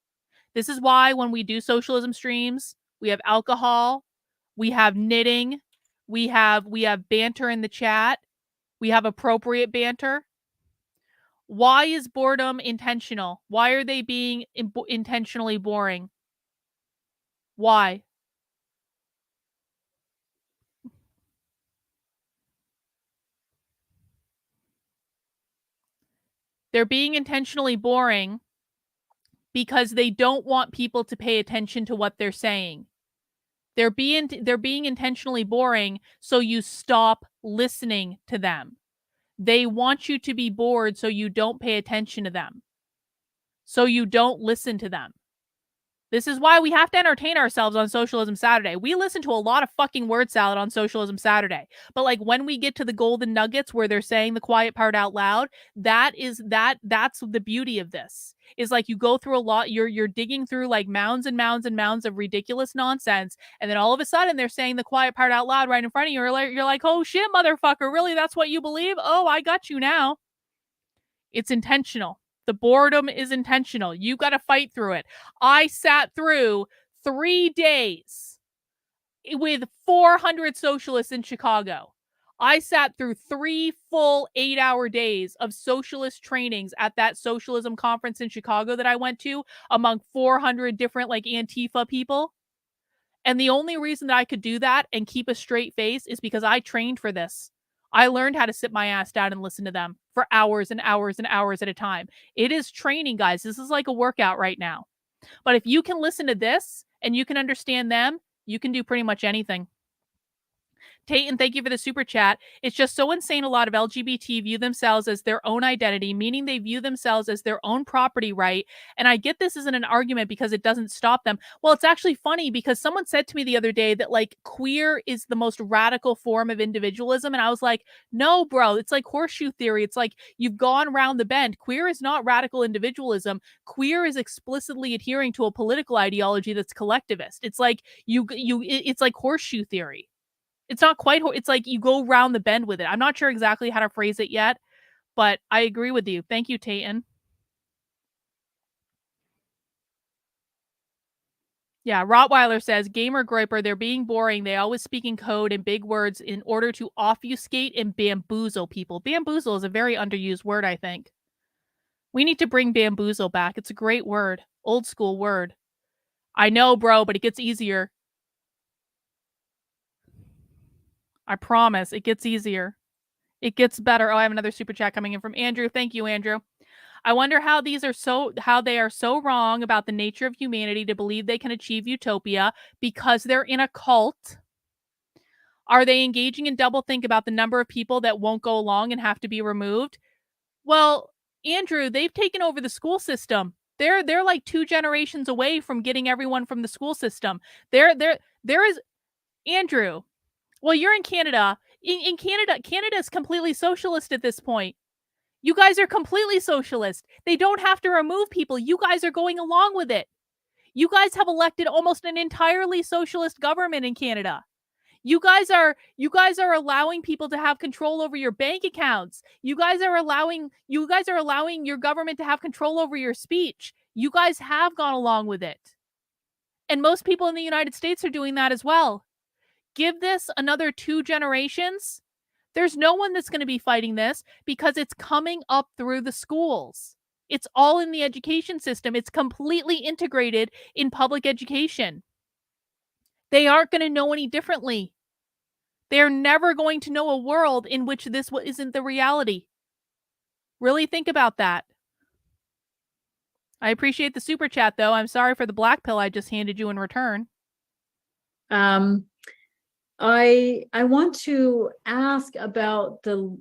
This is why when we do socialism streams, we have alcohol, we have knitting, we have banter in the chat, we have appropriate banter. Why is boredom intentional? Why are they being intentionally boring? Why? They're being intentionally boring because they don't want people to pay attention to what they're saying. They're being intentionally boring so you stop listening to them. They want you to be bored so you don't pay attention to them. So you don't listen to them. This is why we have to entertain ourselves on Socialism Saturday. We listen to a lot of fucking word salad on Socialism Saturday. But like when we get to the golden nuggets where they're saying the quiet part out loud, that's the beauty of this. Is like you go through a lot, you're digging through like mounds and mounds and mounds of ridiculous nonsense, and then all of a sudden they're saying the quiet part out loud right in front of you. You're like, oh shit, motherfucker, really? That's what you believe? Oh, I got you now. It's intentional. The boredom is intentional. You got to fight through it. I sat through 3 days with 400 socialists in Chicago. I sat through 3 full 8-hour days of socialist trainings at that socialism conference in Chicago that I went to among 400 different like Antifa people. And the only reason that I could do that and keep a straight face is because I trained for this. I learned how to sit my ass down and listen to them for hours and hours and hours at a time. It is training, guys. This is like a workout right now. But if you can listen to this and you can understand them, you can do pretty much anything. Tayton, thank you for the super chat. It's just so insane. A lot of LGBT view themselves as their own identity, meaning they view themselves as their own property right. And I get this isn't an argument because it doesn't stop them. Well, it's actually funny because someone said to me the other day that like queer is the most radical form of individualism. And I was like, no, bro, it's like horseshoe theory. It's like you've gone around the bend. Queer is not radical individualism. Queer is explicitly adhering to a political ideology that's collectivist. It's like it's like horseshoe theory. It's not quite, it's like you go round the bend with it. I'm not sure exactly how to phrase it yet, but I agree with you. Thank you, Tayton. Yeah, Rottweiler says, Gamer Groiper, they're being boring. They always speak in code and big words in order to obfuscate and bamboozle people. Bamboozle is a very underused word, I think. We need to bring bamboozle back. It's a great word. Old school word. I know, bro, but it gets easier. I promise it gets easier. It gets better. Oh, I have another super chat coming in from Andrew. Thank you, Andrew. I wonder how they are so wrong about the nature of humanity to believe they can achieve utopia because they're in a cult. Are they engaging in doublethink about the number of people that won't go along and have to be removed? Well, Andrew, they've taken over the school system. They're like 2 generations away from getting everyone from the school system. There is Andrew. Well, you're in Canada. In Canada, Canada is completely socialist at this point. You guys are completely socialist. They don't have to remove people. You guys are going along with it. You guys have elected almost an entirely socialist government in Canada. You guys are allowing people to have control over your bank accounts. You guys are allowing your government to have control over your speech. You guys have gone along with it. And most people in the United States are doing that as well. Give this another 2 generations. There's no one that's going to be fighting this because it's coming up through the schools. It's all in the education system. It's completely integrated in public education. They aren't going to know any differently. They're never going to know a world in which this isn't the reality. Really think about that. I appreciate the super chat, though. I'm sorry for the black pill I just handed you in return. I want to ask about the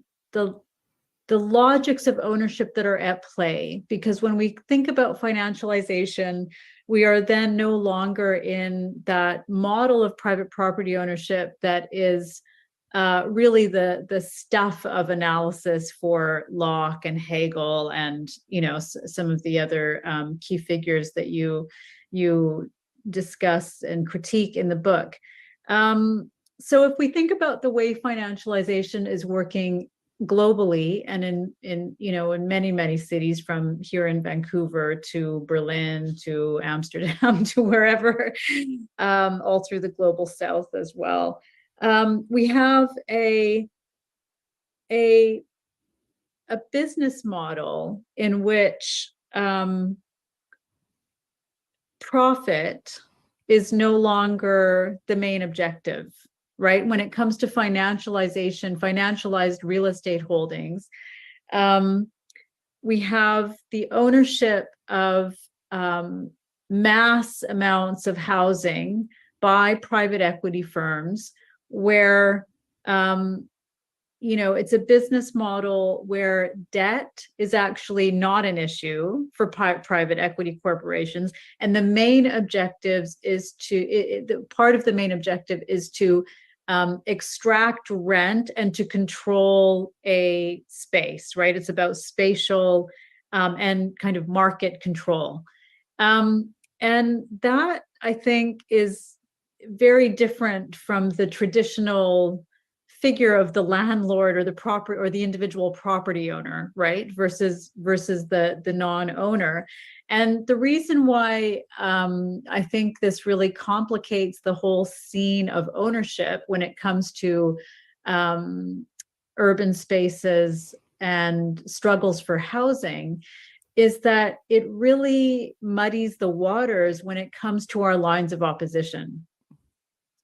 logics of ownership that are at play, because when we think about financialization, we are then no longer in that model of private property ownership that is really the stuff of analysis for Locke and Hegel and some of the other key figures that you discuss and critique in the book. So if we think about the way financialization is working globally and in many cities, from here in Vancouver to Berlin to Amsterdam to wherever, all through the global south as well, we have a business model in which profit is no longer the main objective, right? When it comes to financialization, financialized real estate holdings, we have the ownership of mass amounts of housing by private equity firms, where it's a business model where debt is actually not an issue for private equity corporations, and the main objectives is part of the main objective is to extract rent and to control a space, right? It's about spatial and kind of market control, and that, I think, is very different from the traditional figure of the landlord or the property or the individual property owner, right? Versus the non-owner. And the reason why I think this really complicates the whole scene of ownership when it comes to urban spaces and struggles for housing is that it really muddies the waters when it comes to our lines of opposition.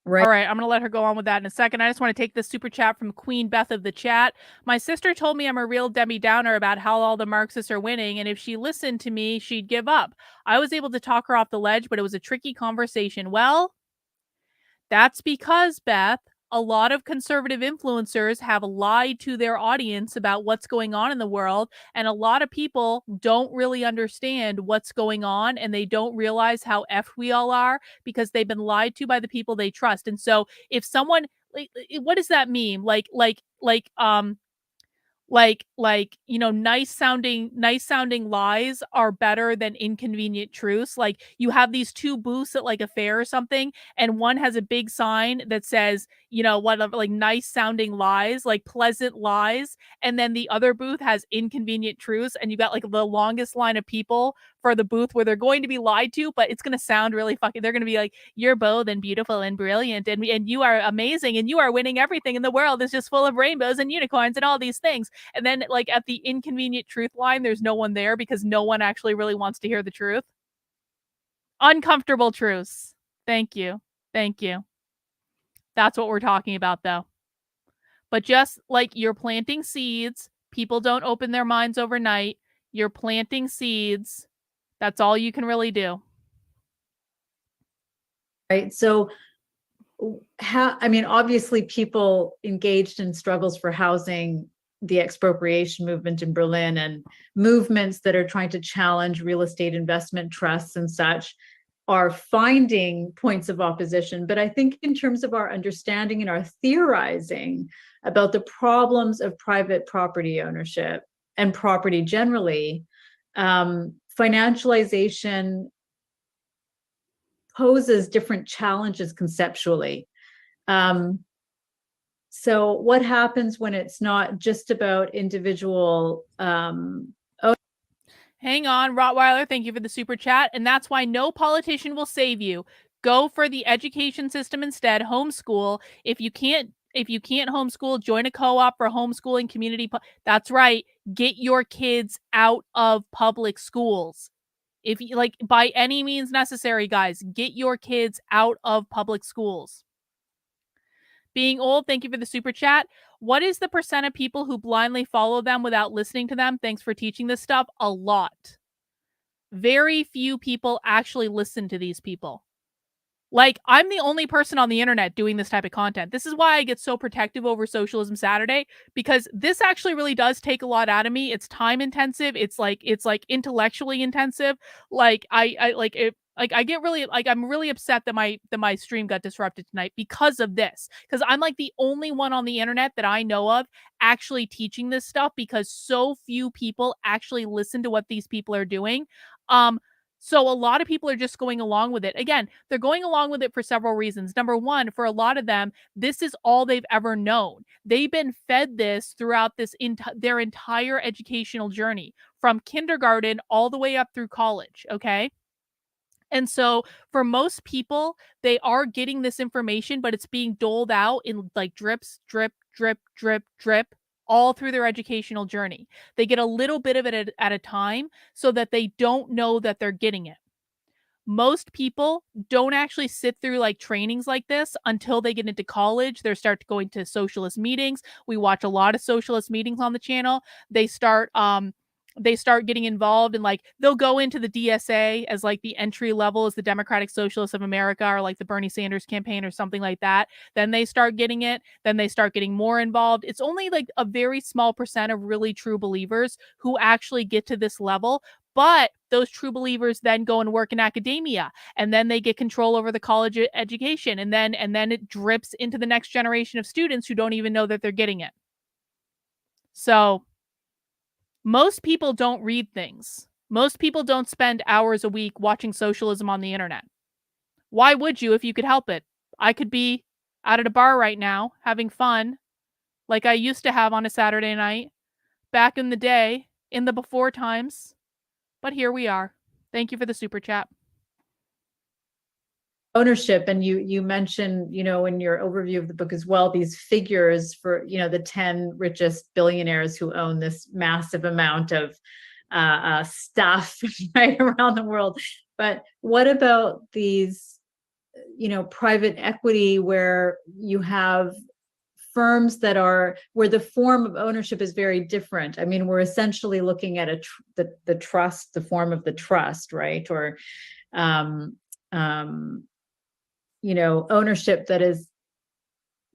Right. All right, I'm going to let her go on with that in a second. I just want to take this super chat from Queen Beth of the chat. My sister told me I'm a real Debbie Downer about how all the Marxists are winning, and if she listened to me, she'd give up. I was able to talk her off the ledge, but it was a tricky conversation. Well, that's because, Beth, a lot of conservative influencers have lied to their audience about what's going on in the world, and a lot of people don't really understand what's going on, and they don't realize how effed we all are because they've been lied to by the people they trust. And so if someone, what does that mean? Nice sounding lies are better than inconvenient truths. Like, you have these 2 booths at like a fair or something, and one has a big sign that says, nice sounding lies, like pleasant lies, and then the other booth has inconvenient truths, and you got like the longest line of people for the booth where they're going to be lied to, but it's going to sound really fucking, they're going to be like, you're both and beautiful and brilliant, and you are amazing, and you are winning everything in the world is just full of rainbows and unicorns and all these things. And then, like, at the inconvenient truth line, there's no one there because no one actually really wants to hear the truth. Uncomfortable truths. Thank you. That's what we're talking about, though. But just like you're planting seeds, people don't open their minds overnight. You're planting seeds. That's all you can really do. Right. So, obviously people engaged in struggles for housing, the expropriation movement in Berlin, and movements that are trying to challenge real estate investment trusts and such, are finding points of opposition. But I think in terms of our understanding and our theorizing about the problems of private property ownership and property generally, financialization poses different challenges conceptually. So what happens when it's not just about individual Hang on, Rottweiler, thank you for the super chat. And that's why no politician will save you. Go for the education system instead, homeschool. If you can't homeschool, join a co-op for homeschooling community. That's right. Get your kids out of public schools. If you like, by any means necessary, guys, get your kids out of public schools. Being old, thank you for the super chat. What is the % of people who blindly follow them without listening to them? Thanks for teaching this stuff. A lot. Very few people actually listen to these people. Like, I'm the only person on the internet doing this type of content. This is why I get so protective over Socialism Saturday, because this actually really does take a lot out of me. It's time intensive. It's like intellectually intensive. Like I get really, like, I'm really upset that my stream got disrupted tonight because of this. Because I'm like the only one on the internet that I know of actually teaching this stuff, because so few people actually listen to what these people are doing. So a lot of people are just going along with it. Again, they're going along with it for several reasons. Number one, for a lot of them, this is all they've ever known. They've been fed this throughout their entire educational journey, from kindergarten all the way up through college, okay? And so for most people, they are getting this information, but it's being doled out in like drips, drip, drip, drip, drip, all through their educational journey. They get a little bit of it at a time so that they don't know that they're getting it. Most people don't actually sit through like trainings like this until they get into college. They start going to socialist meetings. We watch a lot of socialist meetings on the channel. They start getting involved, and like they'll go into the DSA as like the entry level as the Democratic Socialists of America, or like the Bernie Sanders campaign or something like that. Then they start getting it. Then they start getting more involved. It's only like a very small % of really true believers who actually get to this level. But those true believers then go and work in academia, and then they get control over the college education, and then it drips into the next generation of students who don't even know that they're getting it. So most people don't read things. Most people don't spend hours a week watching socialism on the internet. Why would you if you could help it? I could be out at a bar right now having fun like I used to have on a Saturday night back in the day, in the before times. But here we are. Thank you for the super chat. Ownership, and you mentioned, in your overview of the book as well, these figures for, the 10 richest billionaires who own this massive amount of stuff right around the world. But what about these, private equity, where you have firms that are, where the form of ownership is very different? I mean, we're essentially looking at the trust, the form of the trust, right? Or ownership that is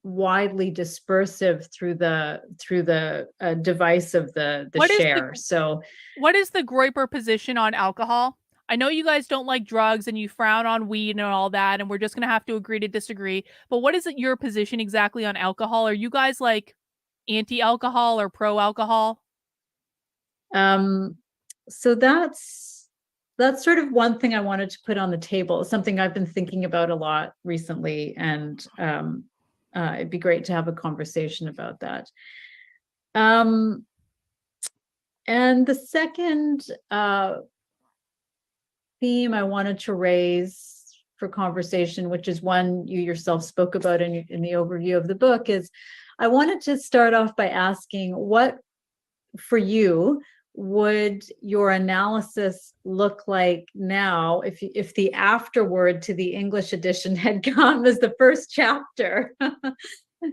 widely dispersive through the device of the share. So what is the Groyper position on alcohol? I know you guys don't like drugs and you frown on weed and all that, and we're just going to have to agree to disagree. But what is your position exactly on alcohol? Are you guys like anti-alcohol or pro-alcohol? So that's sort of one thing I wanted to put on the table. It's something I've been thinking about a lot recently, and it'd be great to have a conversation about that. And the second theme I wanted to raise for conversation, which is one you yourself spoke about in the overview of the book, is I wanted to start off by asking, what for you would your analysis look like now if the afterword to the English edition had come as the first chapter?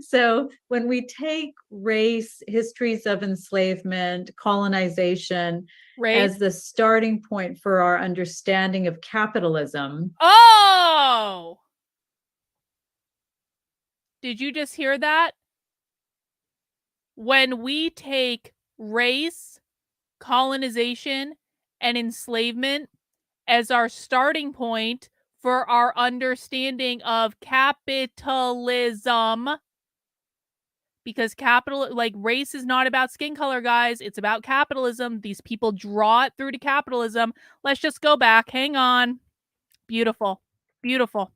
So when we take race, histories of enslavement, colonization as the starting point for our understanding of capitalism. Oh! Did you just hear that? When we take race, colonization, and enslavement as our starting point for our understanding of capitalism, because race is not about skin color, guys. It's about capitalism. These people draw it through to capitalism. Let's just go back. Hang on. Beautiful. Beautiful.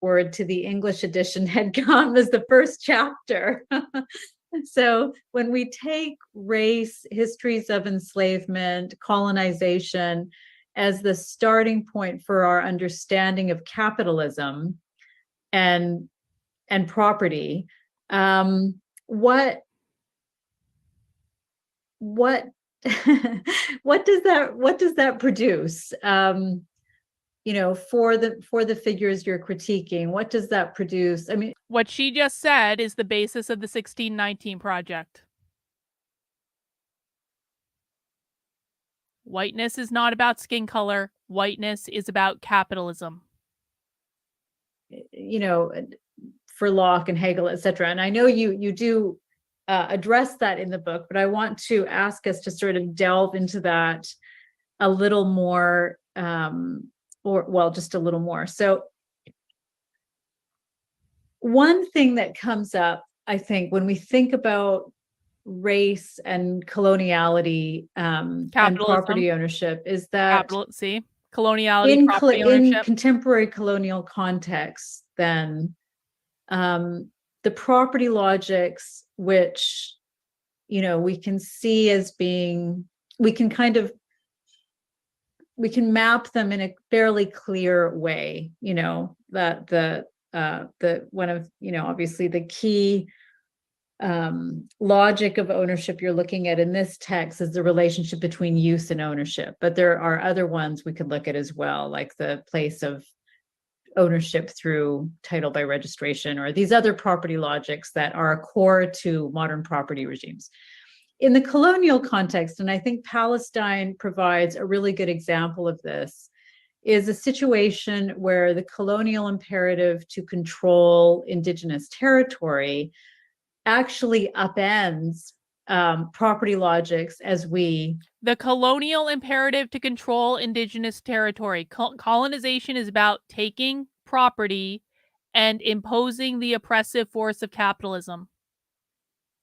Word to the English edition had gone was the first chapter. So when we take race, histories of enslavement, colonization as the starting point for our understanding of capitalism and property, what what does that produce? For the figures you're critiquing, what does that produce? I mean, what she just said is the basis of the 1619 Project. Whiteness is not about skin color. Whiteness is about capitalism. For Locke and Hegel, etc. And I know you do address that in the book, but I want to ask us to sort of delve into that a little more, just a little more. So one thing that comes up, I think, when we think about race and coloniality and property ownership is that coloniality, property ownership. In contemporary colonial contexts, then the property logics, which we can see as being, we can map them in a fairly clear way. That the one of obviously the key logic of ownership you're looking at in this text is the relationship between use and ownership, but there are other ones we could look at as well, like the place of ownership through title by registration, or these other property logics that are core to modern property regimes. In the colonial context, and I think Palestine provides a really good example of this, is a situation where the colonial imperative to control indigenous territory actually upends property logics as the colonial imperative to control indigenous territory. Colonization is about taking property and imposing the oppressive force of capitalism.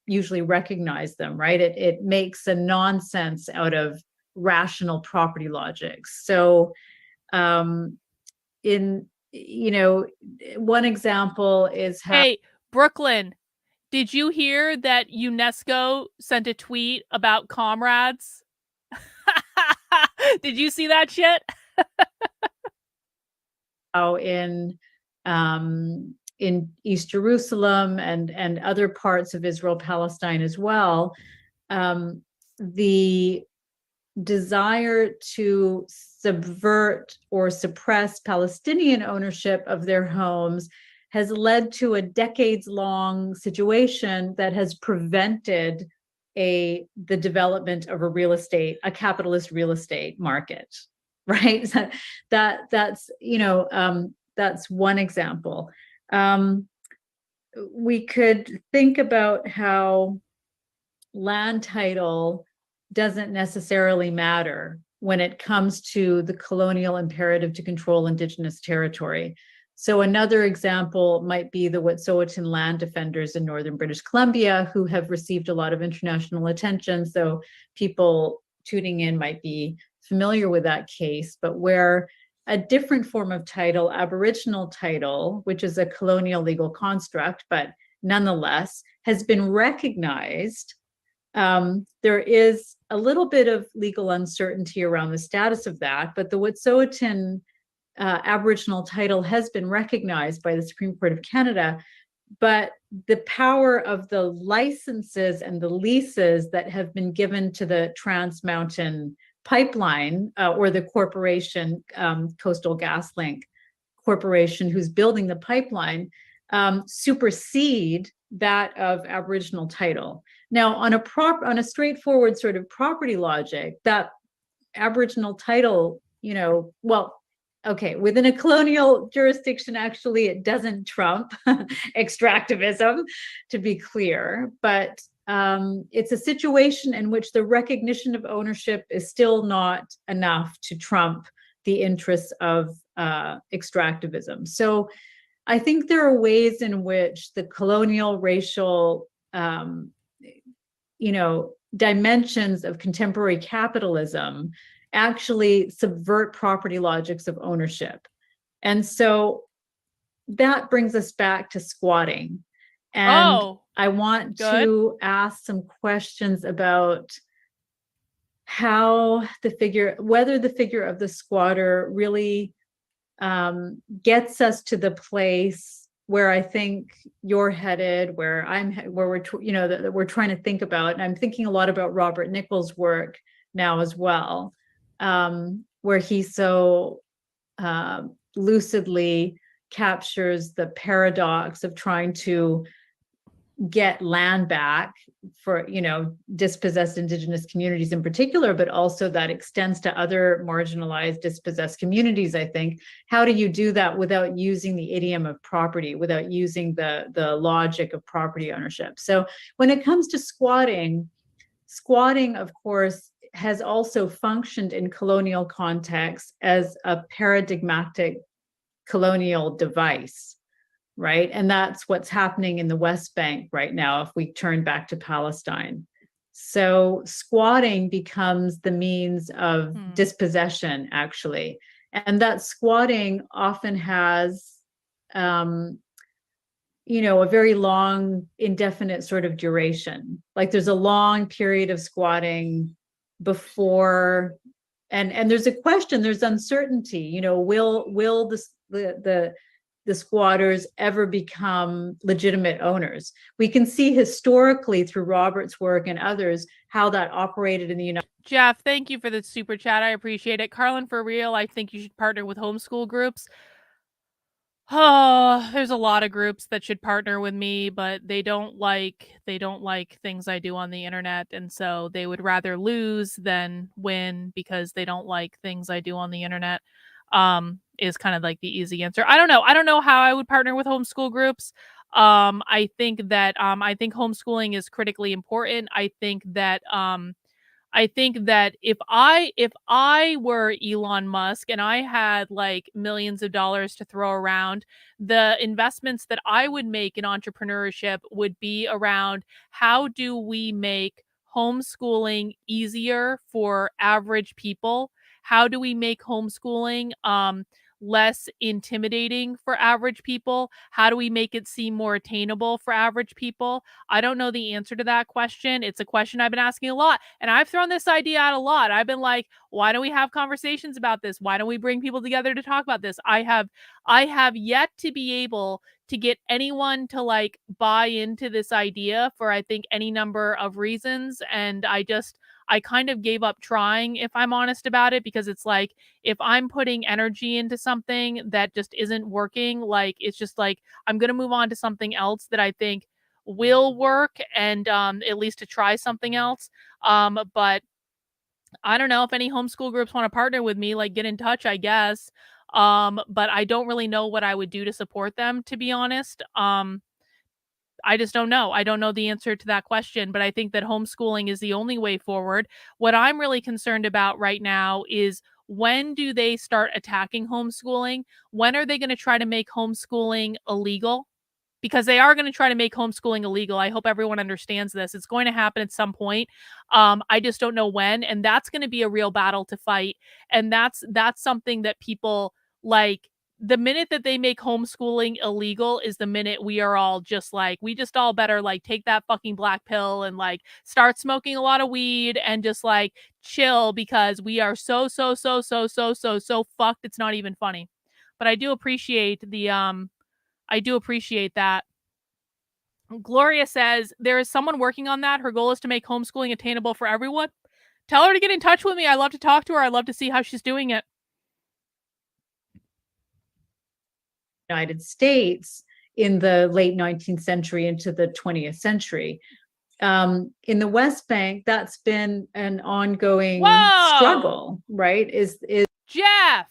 Usually recognize them, right? It makes a nonsense out of rational property logics. So one example is how— Hey, Brooklyn, did you hear that UNESCO sent a tweet about comrades? Did you see that shit? In East Jerusalem and other parts of Israel, Palestine as well, the desire to subvert or suppress Palestinian ownership of their homes has led to a decades-long situation that has prevented the development of a capitalist real estate market, right? That's one example. We could think about how land title doesn't necessarily matter when it comes to the colonial imperative to control indigenous territory. So another example might be the Wet'suwet'en land defenders in northern British Columbia, who have received a lot of international attention. So people tuning in might be familiar with that case, but where a different form of title, Aboriginal title, which is a colonial legal construct, but nonetheless has been recognized. There is a little bit of legal uncertainty around the status of that, but the Wet'suwet'en Aboriginal title has been recognized by the Supreme Court of Canada, but the power of the licenses and the leases that have been given to the Trans Mountain Pipeline or the corporation, Coastal GasLink Corporation, who's building the pipeline, supersede that of Aboriginal title. Now, on a straightforward sort of property logic, that Aboriginal title, within a colonial jurisdiction, actually, it doesn't trump extractivism, to be clear, but it's a situation in which the recognition of ownership is still not enough to trump the interests of extractivism. So I think there are ways in which the colonial racial, dimensions of contemporary capitalism actually subvert property logics of ownership. And so that brings us back to squatting. And I want to ask some questions about how whether the figure of the squatter really gets us to the place where I think you're headed, where we're that we're trying to think about. And I'm thinking a lot about Robert Nichols' work now as well, where he so lucidly captures the paradox of trying to get land back for dispossessed Indigenous communities in particular, but also that extends to other marginalized dispossessed communities. I think, how do you do that without using the idiom of property, without using the logic of property ownership? So when it comes to squatting, of course, has also functioned in colonial contexts as a paradigmatic colonial device, right? And that's what's happening in the West Bank right now, if we turn back to Palestine. So squatting becomes the means of dispossession, actually. And that squatting often has, a very long, indefinite sort of duration. Like there's a long period of squatting before, and there's a question, there's uncertainty, will the squatters ever become legitimate owners? We can see historically through Robert's work and others how that operated in the United States. Jeff, thank you for the super chat. I appreciate it. Carlin, for real, I think you should partner with homeschool groups. Oh, there's a lot of groups that should partner with me, but they don't like things I do on the internet, and so they would rather lose than win because they don't like things I do on the internet. Is kind of like the easy answer. I don't know how I would partner with homeschool groups. I think homeschooling is critically important. I think that if I were Elon Musk and I had like millions of dollars to throw around, the investments that I would make in entrepreneurship would be around how do we make homeschooling easier for average people? How do we make homeschooling less intimidating for average people? How do we make it seem more attainable for average people? I don't know the answer to that question. It's a question I've been asking a lot, and I've thrown this idea out a lot. I've been like, why don't we have conversations about this? Why don't we bring people together to talk about this? I have yet to be able to get anyone to like buy into this idea for I think any number of reasons, and I kind of gave up trying, if I'm honest about it, because it's like, if I'm putting energy into something that just isn't working, like, it's just like, I'm going to move on to something else that I think will work, and at least to try something else. But I don't know if any homeschool groups want to partner with me, like get in touch, I guess. But I don't really know what I would do to support them, to be honest. I just don't know. I don't know the answer to that question, but I think that homeschooling is the only way forward. What I'm really concerned about right now is, when do they start attacking homeschooling? When are they going to try to make homeschooling illegal? Because they are going to try to make homeschooling illegal. I hope everyone understands this. It's going to happen at some point. I just don't know when, and that's going to be a real battle to fight. And that's something that people like. The minute that they make homeschooling illegal is the minute we are all just like, we just all better like take that fucking black pill and like start smoking a lot of weed and just like chill, because we are so fucked. It's not even funny. But I do appreciate that. Gloria says, there is someone working on that. Her goal is to make homeschooling attainable for everyone. Tell her to get in touch with me. I love to talk to her. I love to see how she's doing it. United States in the late 19th century into the 20th century. In the West Bank, that's been an ongoing struggle, right? Is Jeff.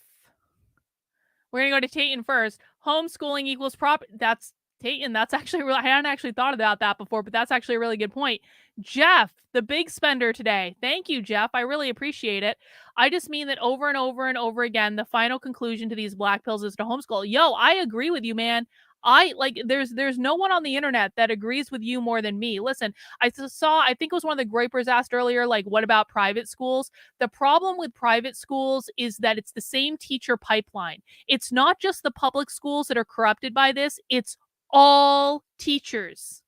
We're gonna go to Tayton first. Homeschooling equals that's Tayton. That's actually really, I hadn't actually thought about that before, but that's actually a really good point. Jeff, the big spender today. Thank you, Jeff. I really appreciate it. I just mean that over and over and over again, the final conclusion to these black pills is to homeschool. Yo, I agree with you, man. there's no one on the internet that agrees with you more than me. Listen, I think it was one of the Groypers asked earlier, like, what about private schools? The problem with private schools is that it's the same teacher pipeline. It's not just the public schools that are corrupted by this, it's all teachers.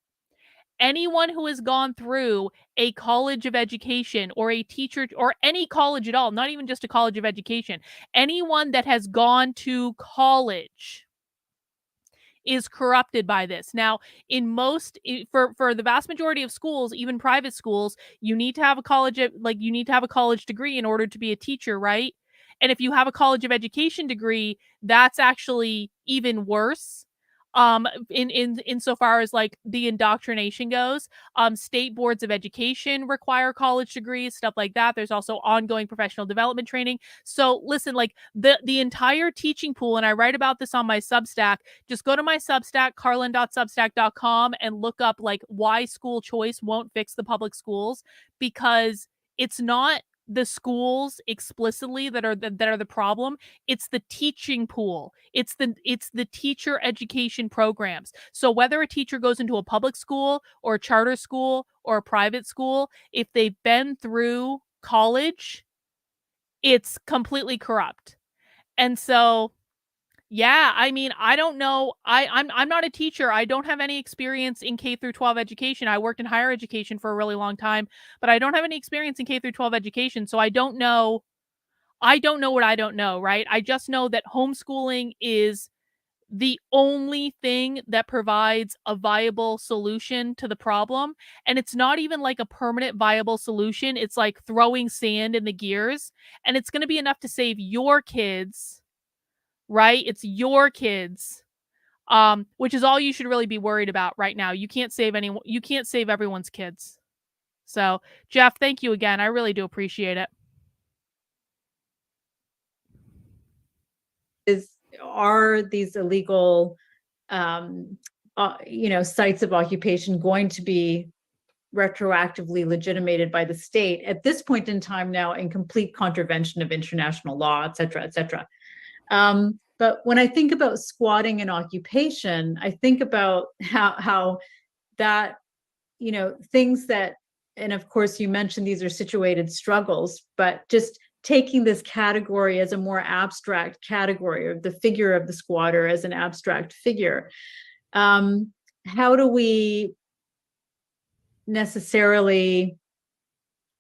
Anyone who has gone through a college of education or a teacher or any college at all, not even just a college of education, anyone that has gone to college is corrupted by this. Now, for the vast majority of schools, even private schools, you need to have a college degree in order to be a teacher, right? And if you have a college of education degree, that's actually even worse. Insofar as like the indoctrination goes, state boards of education require college degrees, stuff like that. There's also ongoing professional development training. So listen, like the entire teaching pool, and I write about this on my Substack. Just go to my Substack, carlin.substack.com, and look up like why school choice won't fix the public schools, because it's not the schools explicitly that are the problem. It's the teaching pool. It's the teacher education programs. So whether a teacher goes into a public school or a charter school or a private school, if they've been through college, it's completely corrupt. And so, yeah, I mean, I don't know. I'm not a teacher. I don't have any experience in K through 12 education. I worked in higher education for a really long time, but I don't have any experience in K through 12 education. So I don't know what I don't know, right? I just know that homeschooling is the only thing that provides a viable solution to the problem. And it's not even like a permanent viable solution. It's like throwing sand in the gears, and it's going to be enough to save your kids. Right? It's your kids, which is all you should really be worried about right now. You can't save everyone's kids. So, Jeff, thank you again. I really do appreciate it. Are these illegal, sites of occupation going to be retroactively legitimated by the state at this point in time now, in complete contravention of international law, et cetera, et cetera? But when I think about squatting and occupation, I think about how that, things that, and of course you mentioned these are situated struggles, but just taking this category as a more abstract category, or the figure of the squatter as an abstract figure, how do we necessarily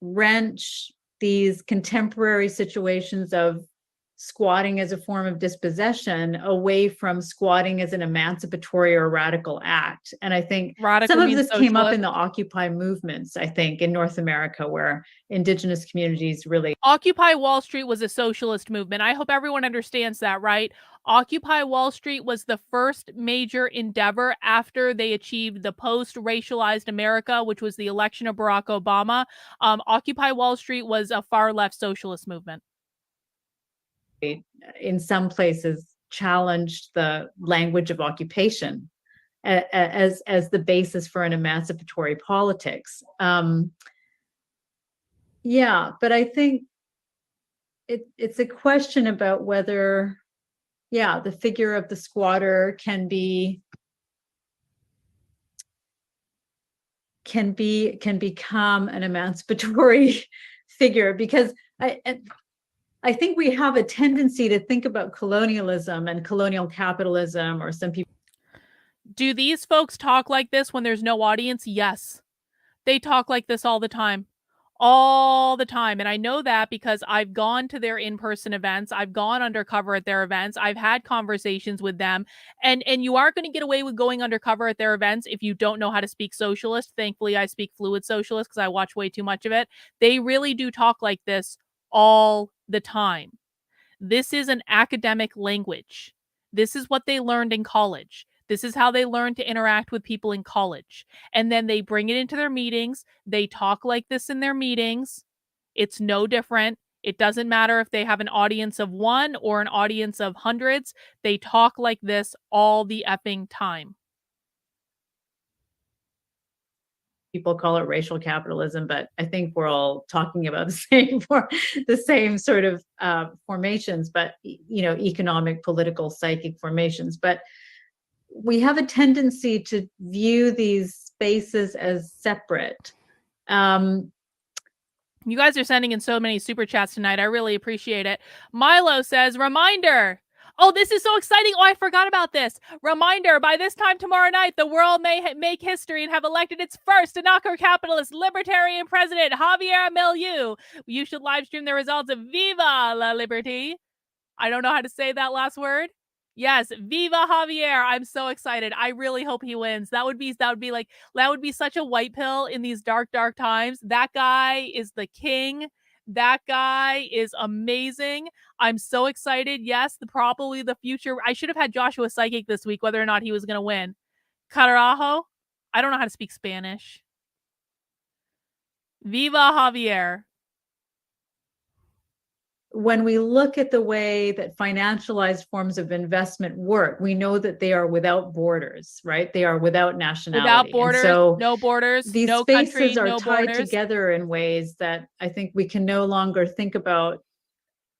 wrench these contemporary situations of squatting as a form of dispossession away from squatting as an emancipatory or radical act? And I think some of this came up in the Occupy movements, I think, in North America, where indigenous communities really... Occupy Wall Street was a socialist movement. I hope everyone understands that, right? Occupy Wall Street was the first major endeavor after they achieved the post-racialized America, which was the election of Barack Obama. Occupy Wall Street was a far-left socialist movement. In some places challenged the language of occupation as the basis for an emancipatory politics. Yeah, but I think it's a question about whether, the figure of the squatter can become an emancipatory figure, because I think we have a tendency to think about colonialism and colonial capitalism, or some people. Do these folks talk like this when there's no audience? Yes. They talk like this all the time. All the time. And I know that because I've gone to their in-person events. I've gone undercover at their events. I've had conversations with them. And you are going to get away with going undercover at their events if you don't know how to speak socialist. Thankfully, I speak fluid socialist because I watch way too much of it. They really do talk like this all the time. This is an academic language. This is what they learned in college. This is how they learn to interact with people in college. And then they bring it into their meetings. They talk like this in their meetings. It's no different. It doesn't matter if they have an audience of one or an audience of hundreds. They talk like this all the effing time. People call it racial capitalism, but I think we're all talking about the same sort of formations, but economic, political, psychic formations. But we have a tendency to view these spaces as separate. You guys are sending in so many super chats tonight. I really appreciate it. Milo says, reminder. Oh, this is so exciting. Oh, I forgot about this. Reminder, by this time tomorrow night, the world may make history and have elected its first anarcho-capitalist libertarian president, Javier Milei. You should live stream the results of Viva la Liberty. I don't know how to say that last word. Yes, Viva Javier. I'm so excited. I really hope he wins. That would be such a white pill in these dark times. That guy is the king. That guy is amazing. I'm so excited. Yes, probably the future. I should have had Joshua Psychic this week, whether or not he was going to win. Carajo. I don't know how to speak Spanish. Viva Javier. When we look at the way that financialized forms of investment work, we know that they are without borders, right? They are without nationality. Without borders, so no borders, these no spaces country, are no tied borders. together in ways that I think we can no longer think about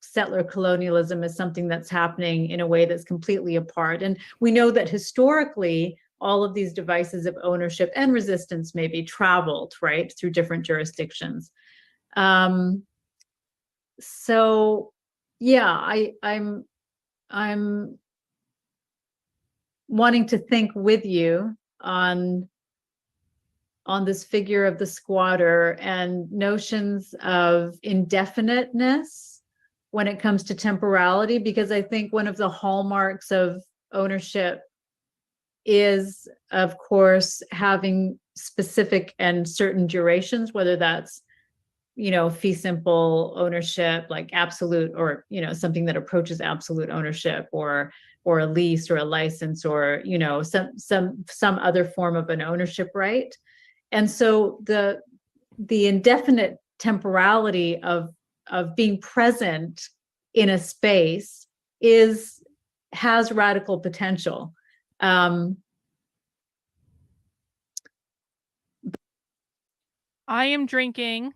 settler colonialism as something that's happening in a way that's completely apart. And we know that historically, all of these devices of ownership and resistance maybe traveled, right, through different jurisdictions. So yeah, I'm wanting to think with you on this figure of the squatter and notions of indefiniteness when it comes to temporality, because I think one of the hallmarks of ownership is, of course, having specific and certain durations, whether that's fee simple ownership, like absolute, or something that approaches absolute ownership, or a lease or a license, or some other form of an ownership right. And so the indefinite temporality of being present in a space has radical potential. I am drinking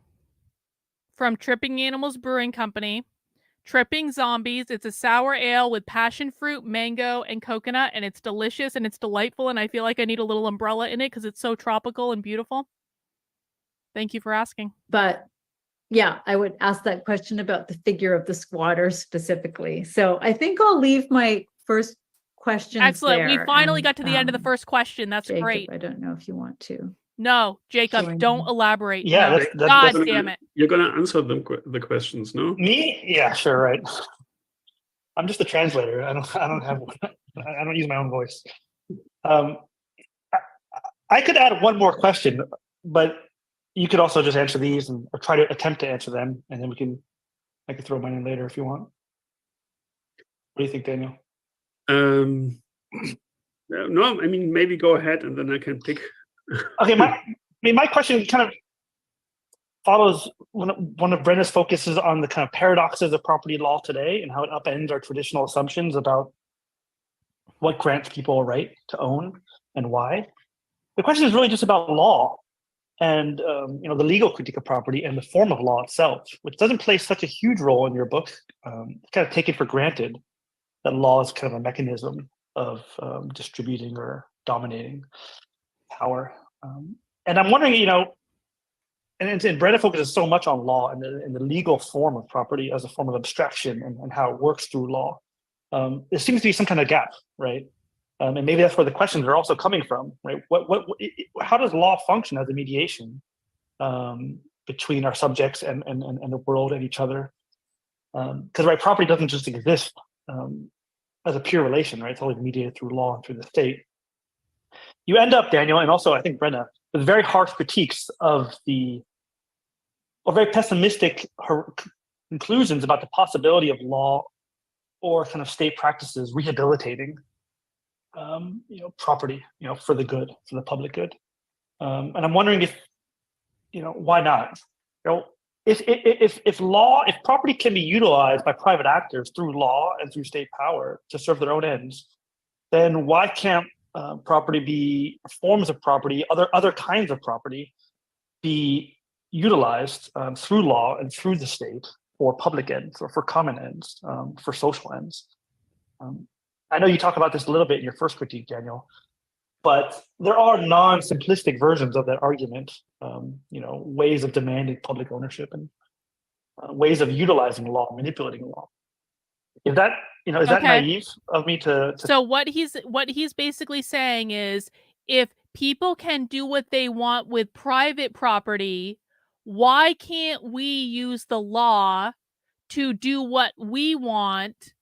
from Tripping Animals Brewing Company, Tripping Zombies. It's a sour ale with passion fruit, mango, and coconut, and it's delicious and it's delightful, and I feel like I need a little umbrella in it because it's so tropical and beautiful. Thank you for asking. But yeah, I would ask that question about the figure of the squatter specifically. So I think I'll leave my first question. Excellent. We finally got to the end of the first question. That's Jacob, great. I don't know if you want to. No, Jacob, don't elaborate. Yeah, no. God damn it. You're going to answer the questions, no? Me? Yeah, sure, right. I'm just a translator. I don't have one. I don't use my own voice. I could add one more question, but you could also just answer these or try to attempt to answer them, and then I could throw mine in later if you want. What do you think, Daniel? No, I mean, maybe go ahead and then I can pick. Okay, my question kind of follows one of Brenna's focuses on the kind of paradoxes of property law today and how it upends our traditional assumptions about what grants people a right to own and why. The question is really just about law and the legal critique of property and the form of law itself, which doesn't play such a huge role in your book. It's kind of taken for granted that law is kind of a mechanism of distributing or dominating power. And I'm wondering, and Brenna focuses so much on law and the legal form of property as a form of abstraction and how it works through law. There seems to be some kind of gap, right? And maybe that's where the questions are also coming from, right? How does law function as a mediation between our subjects and the world and each other? Because right, property doesn't just exist as a pure relation, right? It's always mediated through law and through the state. You end up, Daniel, and also I think Brenna, with very harsh critiques of very pessimistic conclusions about the possibility of law or kind of state practices rehabilitating property, for the good, for the public good. And I'm wondering if, why not? If property can be utilized by private actors through law and through state power to serve their own ends, then why can't property be forms of property, other kinds of property be utilized through law and through the state for public ends or for common ends, for social ends? I know you talk about this a little bit in your first critique, Daniel, but there are non-simplistic versions of that argument, ways of demanding public ownership and ways of utilizing law, manipulating law. Is that naive of me to? So what he's basically saying is, if people can do what they want with private property, why can't we use the law to do what we want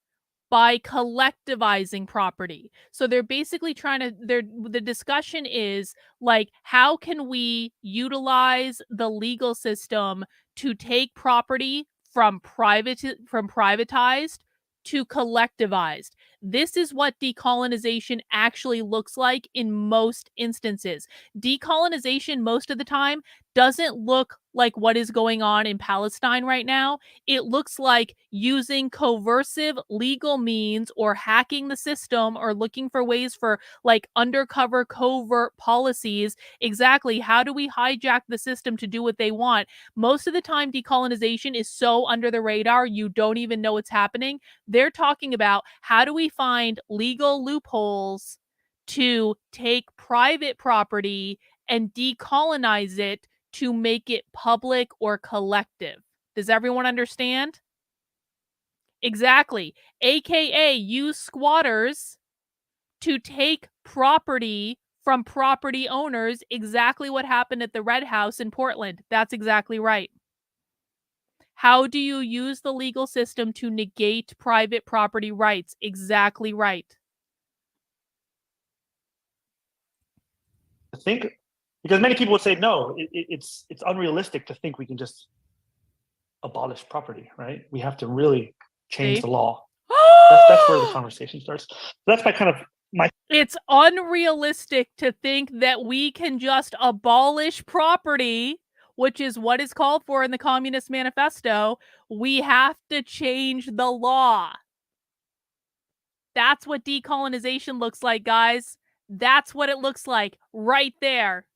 by collectivizing property? So they're basically the discussion is like, how can we utilize the legal system to take property from privatized to collectivized? This is what decolonization actually looks like in most instances. Decolonization, most of the time, doesn't look like what is going on in Palestine right now. It looks like using coercive legal means or hacking the system or looking for ways for like undercover covert policies. Exactly. How do we hijack the system to do what they want? Most of the time, decolonization is so under the radar, you don't even know what's happening. They're talking about, how do we find legal loopholes to take private property and decolonize it to make it public or collective? Does everyone understand? Exactly. AKA use squatters to take property from property owners. Exactly what happened at the Red House in Portland. That's exactly right. How do you use the legal system to negate private property rights? Exactly right. I think, because many people would say, no, it's unrealistic to think we can just abolish property, right? We have to really change the law. That's where the conversation starts. That's my It's unrealistic to think that we can just abolish property, which is what is called for in the Communist Manifesto. We have to change the law. That's what decolonization looks like, guys. That's what it looks like right there.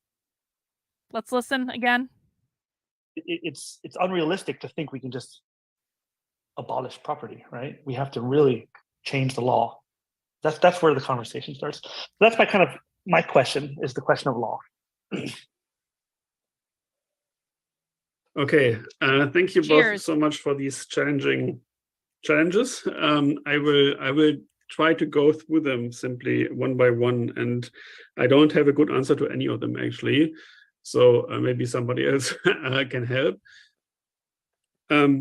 Let's listen again. It's unrealistic to think we can just abolish property, right? We have to really change the law. That's where the conversation starts. That's my question, is the question of law. Okay, thank you Cheers. both so much for these challenges. I will try to go through them simply one by one, and I don't have a good answer to any of them actually. So maybe somebody else can help. Brenna,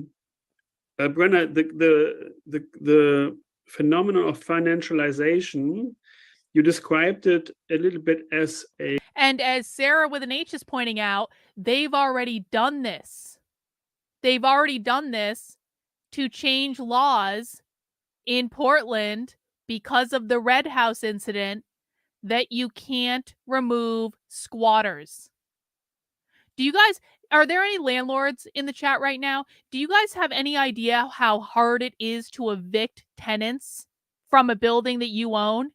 the phenomenon of financialization, you described it a little bit as a... And as Sarah with an H is pointing out, they've already done this. They've already done this to change laws in Portland because of the Red House incident, that you can't remove squatters. Are there any landlords in the chat right now? Do you guys have any idea how hard it is to evict tenants from a building that you own?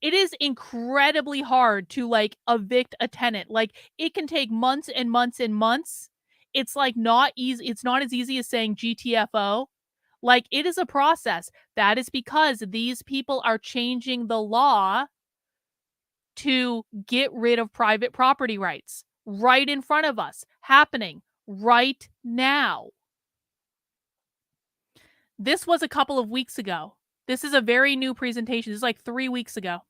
It is incredibly hard to evict a tenant. It can take months and months and months. It's not easy. It's not as easy as saying GTFO. It is a process. That is because these people are changing the law to get rid of private property rights right in front of us, happening right now. This was a couple of weeks ago. This is a very new presentation. This is 3 weeks ago.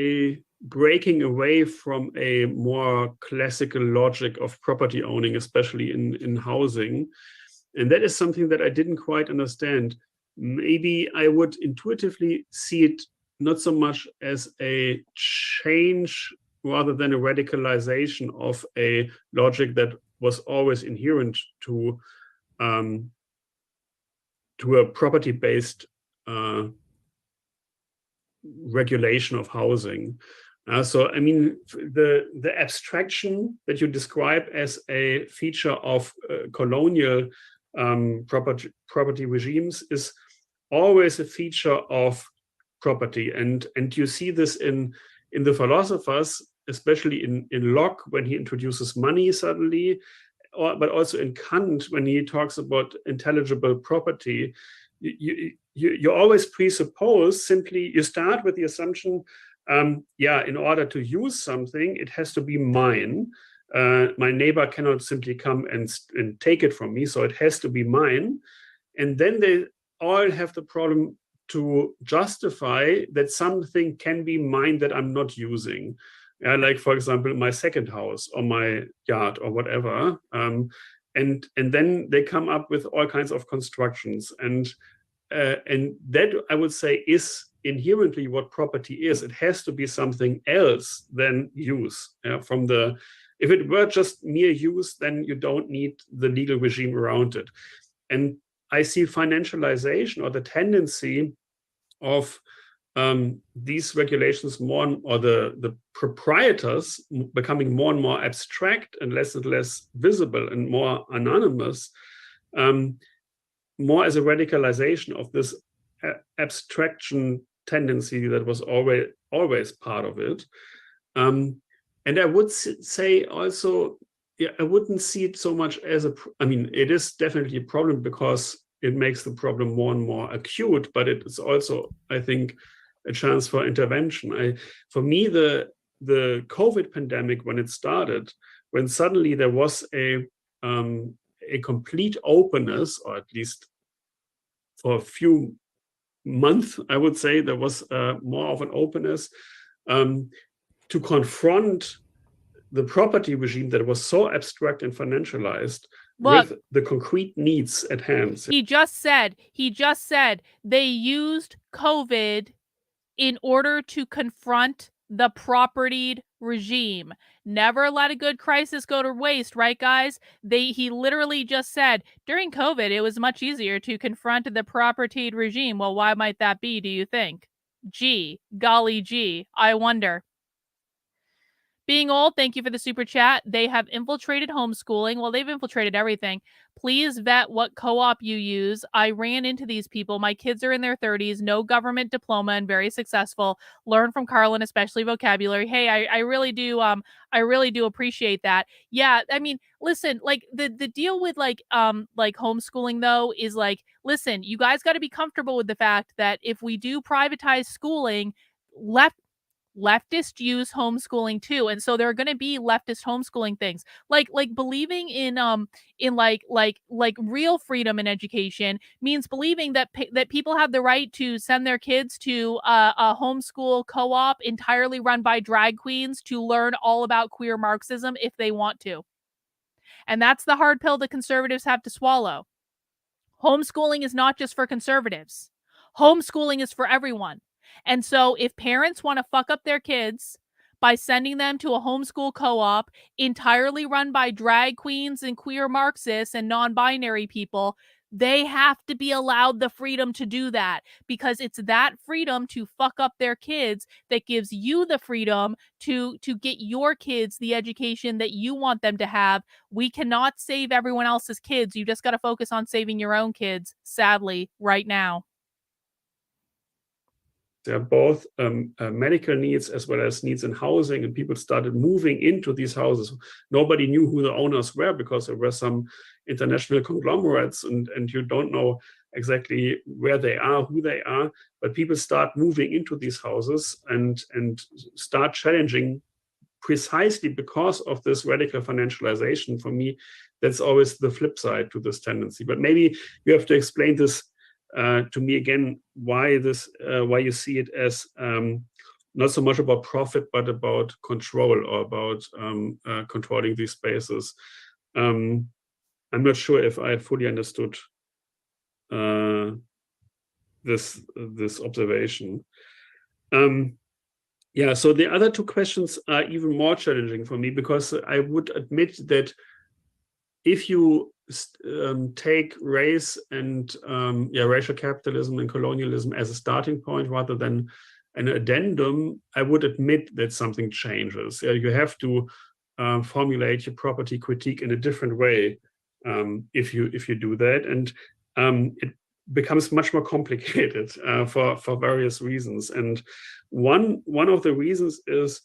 A breaking away from a more classical logic of property owning, especially in housing. And that is something that I didn't quite understand. Maybe I would intuitively see it not so much as a change rather than a radicalization of a logic that was always inherent to a property-based regulation of housing. So, I mean, the abstraction that you describe as a feature of colonial property regimes is always a feature of property, and you see this in the philosophers, especially in Locke when he introduces money suddenly, but also in Kant when he talks about intelligible property. you always presuppose simply, you start with the assumption, in order to use something, it has to be mine. My neighbor cannot simply come and take it from me, so it has to be mine. And then they all have the problem to justify that something can be mine that I'm not using. Like, for example, my second house or my yard or whatever. And then they come up with all kinds of constructions. And that, I would say, is inherently what property is. It has to be something else than use. If it were just mere use, then you don't need the legal regime around it. And I see financialization, or the tendency of these regulations or the proprietors becoming more and more abstract and less visible and more anonymous, more as a radicalization of this abstraction tendency that was always part of it. And I would say also, I wouldn't see it so much as it is definitely a problem because it makes the problem more and more acute, but it is also, I think, a chance for intervention. For me, the COVID pandemic, when it started, when suddenly there was a complete openness, or at least for a few months, I would say, there was more of an openness to confront the property regime that was so abstract and financialized. Look, with the concrete needs at hand. He just said they used COVID in order to confront the propertied regime. Never let a good crisis go to waste, right, guys? He literally just said, during COVID, it was much easier to confront the propertied regime. Well, why might that be, do you think? Golly gee, I wonder. Being old, thank you for the super chat. They have infiltrated homeschooling. Well, they've infiltrated everything. Please vet what co-op you use. I ran into these people. My kids are in their 30s, no government diploma, and very successful. Learn from Carlin, especially vocabulary. Hey, I really do. I really do appreciate that. Yeah, I mean, listen, like the deal with like homeschooling though is like, listen, you guys got to be comfortable with the fact that if we do privatize schooling, leftists use homeschooling too, and so there are going to be leftist homeschooling things like believing in real freedom in education means believing that that people have the right to send their kids to a homeschool co-op entirely run by drag queens to learn all about queer Marxism if they want to. And that's the hard pill that conservatives have to swallow. Homeschooling is not just for conservatives. Homeschooling is for everyone. And so if parents want to fuck up their kids by sending them to a homeschool co-op entirely run by drag queens and queer Marxists and non-binary people, they have to be allowed the freedom to do that, because it's that freedom to fuck up their kids that gives you the freedom to get your kids the education that you want them to have. We cannot save everyone else's kids. You just got to focus on saving your own kids, sadly, right now. There are both medical needs as well as needs in housing, and people started moving into these houses. Nobody knew who the owners were because there were some international conglomerates, and you don't know exactly where they are, who they are, but people start moving into these houses and start challenging precisely because of this radical financialization. For me, that's always the flip side to this tendency. But maybe you have to explain this to me again, why you see it as not so much about profit, but about control, or about controlling these spaces. I'm not sure if I fully understood this observation. So the other two questions are even more challenging for me, because I would admit that if you take race and racial capitalism and colonialism as a starting point rather than an addendum, I would admit that something changes. You have to formulate your property critique in a different way if you do that, and it becomes much more complicated for various reasons. And one of the reasons is,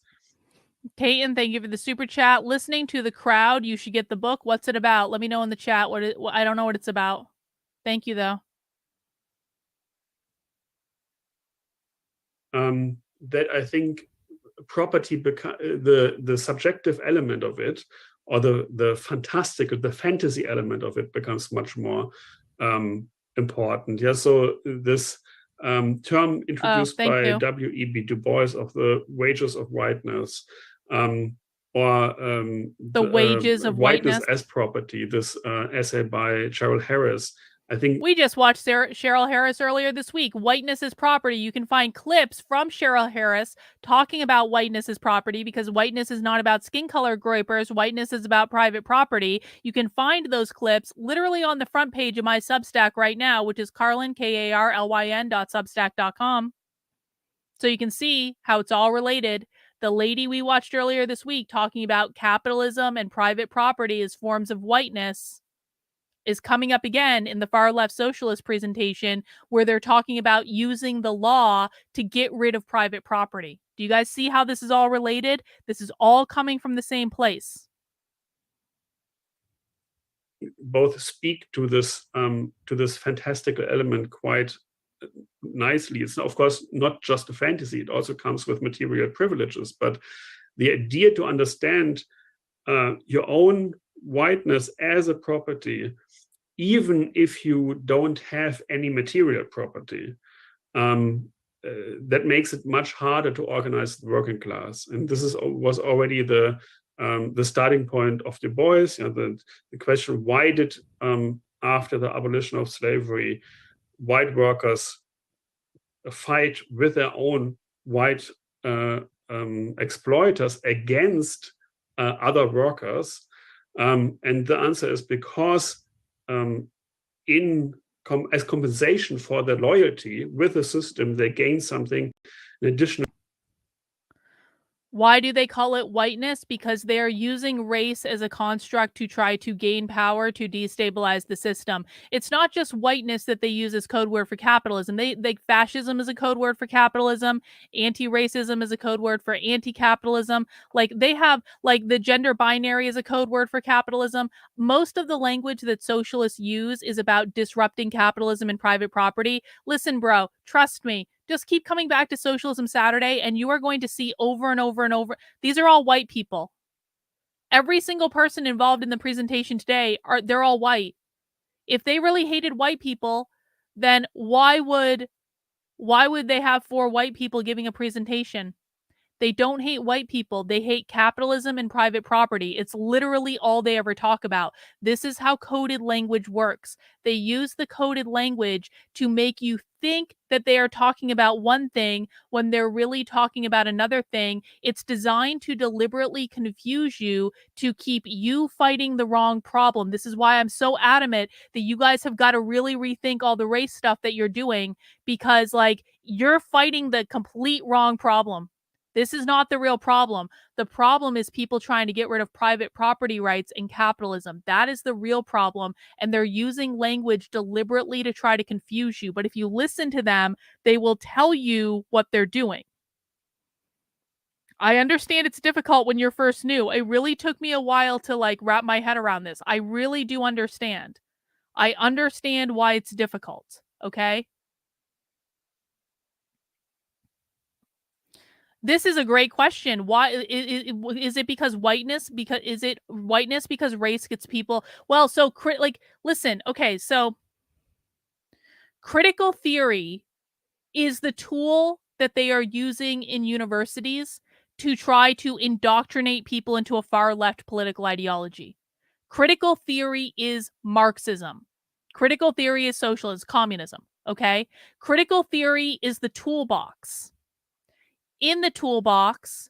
Peyton, thank you for the super chat. Listening to the crowd, you should get the book. What's it about? Let me know in the chat. I don't know what it's about. Thank you, though. that I think property, the subjective element of it, or the fantasy element of it becomes much more important. Yeah, so this term introduced by W.E.B. Du Bois of the wages of whiteness, or the wages of whiteness as property, this essay by Cheryl Harris. I think we just watched Cheryl Harris earlier this week. Whiteness is property. You can find clips from Cheryl Harris talking about whiteness as property, because whiteness is not about skin color groypers. Whiteness is about private property. You can find those clips literally on the front page of my Substack right now, which is Carlyn, KARLYN.substack.com. So you can see how it's all related. The lady we watched earlier this week talking about capitalism and private property as forms of whiteness is coming up again in the far left socialist presentation, where they're talking about using the law to get rid of private property. Do you guys see how this is all related? This is all coming from the same place. Both speak to this fantastical element quite nicely. It's of course not just a fantasy, it also comes with material privileges, but the idea to understand your own whiteness as a property, even if you don't have any material property, that makes it much harder to organize the working class. And this was already the starting point of Du Bois. The question: why did after the abolition of slavery, white workers fight with their own white exploiters against other workers? And the answer is because as compensation for their loyalty with the system, they gain something in addition. Why do they call it whiteness? Because they are using race as a construct to try to gain power, to destabilize the system. It's not just whiteness that they use as code word for capitalism. They fascism is a code word for capitalism. Anti-racism is a code word for anti-capitalism. Like they have, like the gender binary is a code word for capitalism. Most of the language that socialists use is about disrupting capitalism and private property. Listen, bro, trust me. Just keep coming back to Socialism Saturday, and you are going to see over and over and over. These are all white people. Every single person involved in the presentation today, they're all white. If they really hated white people, then why would they have 4 white people giving a presentation? They don't hate white people. They hate capitalism and private property. It's literally all they ever talk about. This is how coded language works. They use the coded language to make you think that they are talking about one thing when they're really talking about another thing. It's designed to deliberately confuse you, to keep you fighting the wrong problem. This is why I'm so adamant that you guys have got to really rethink all the race stuff that you're doing, because like you're fighting the complete wrong problem. This is not the real problem. The problem is people trying to get rid of private property rights and capitalism. That is the real problem. And they're using language deliberately to try to confuse you. But if you listen to them, they will tell you what they're doing. I understand it's difficult when you're first new. It really took me a while to like wrap my head around this. I really do understand. I understand why it's difficult. Okay? This is a great question. Why is it because whiteness? Because is it whiteness because race gets people? Well, so listen. Okay, so critical theory is the tool that they are using in universities to try to indoctrinate people into a far left political ideology. Critical theory is Marxism. Critical theory is socialism, communism. Okay, critical theory is the toolbox. In the toolbox,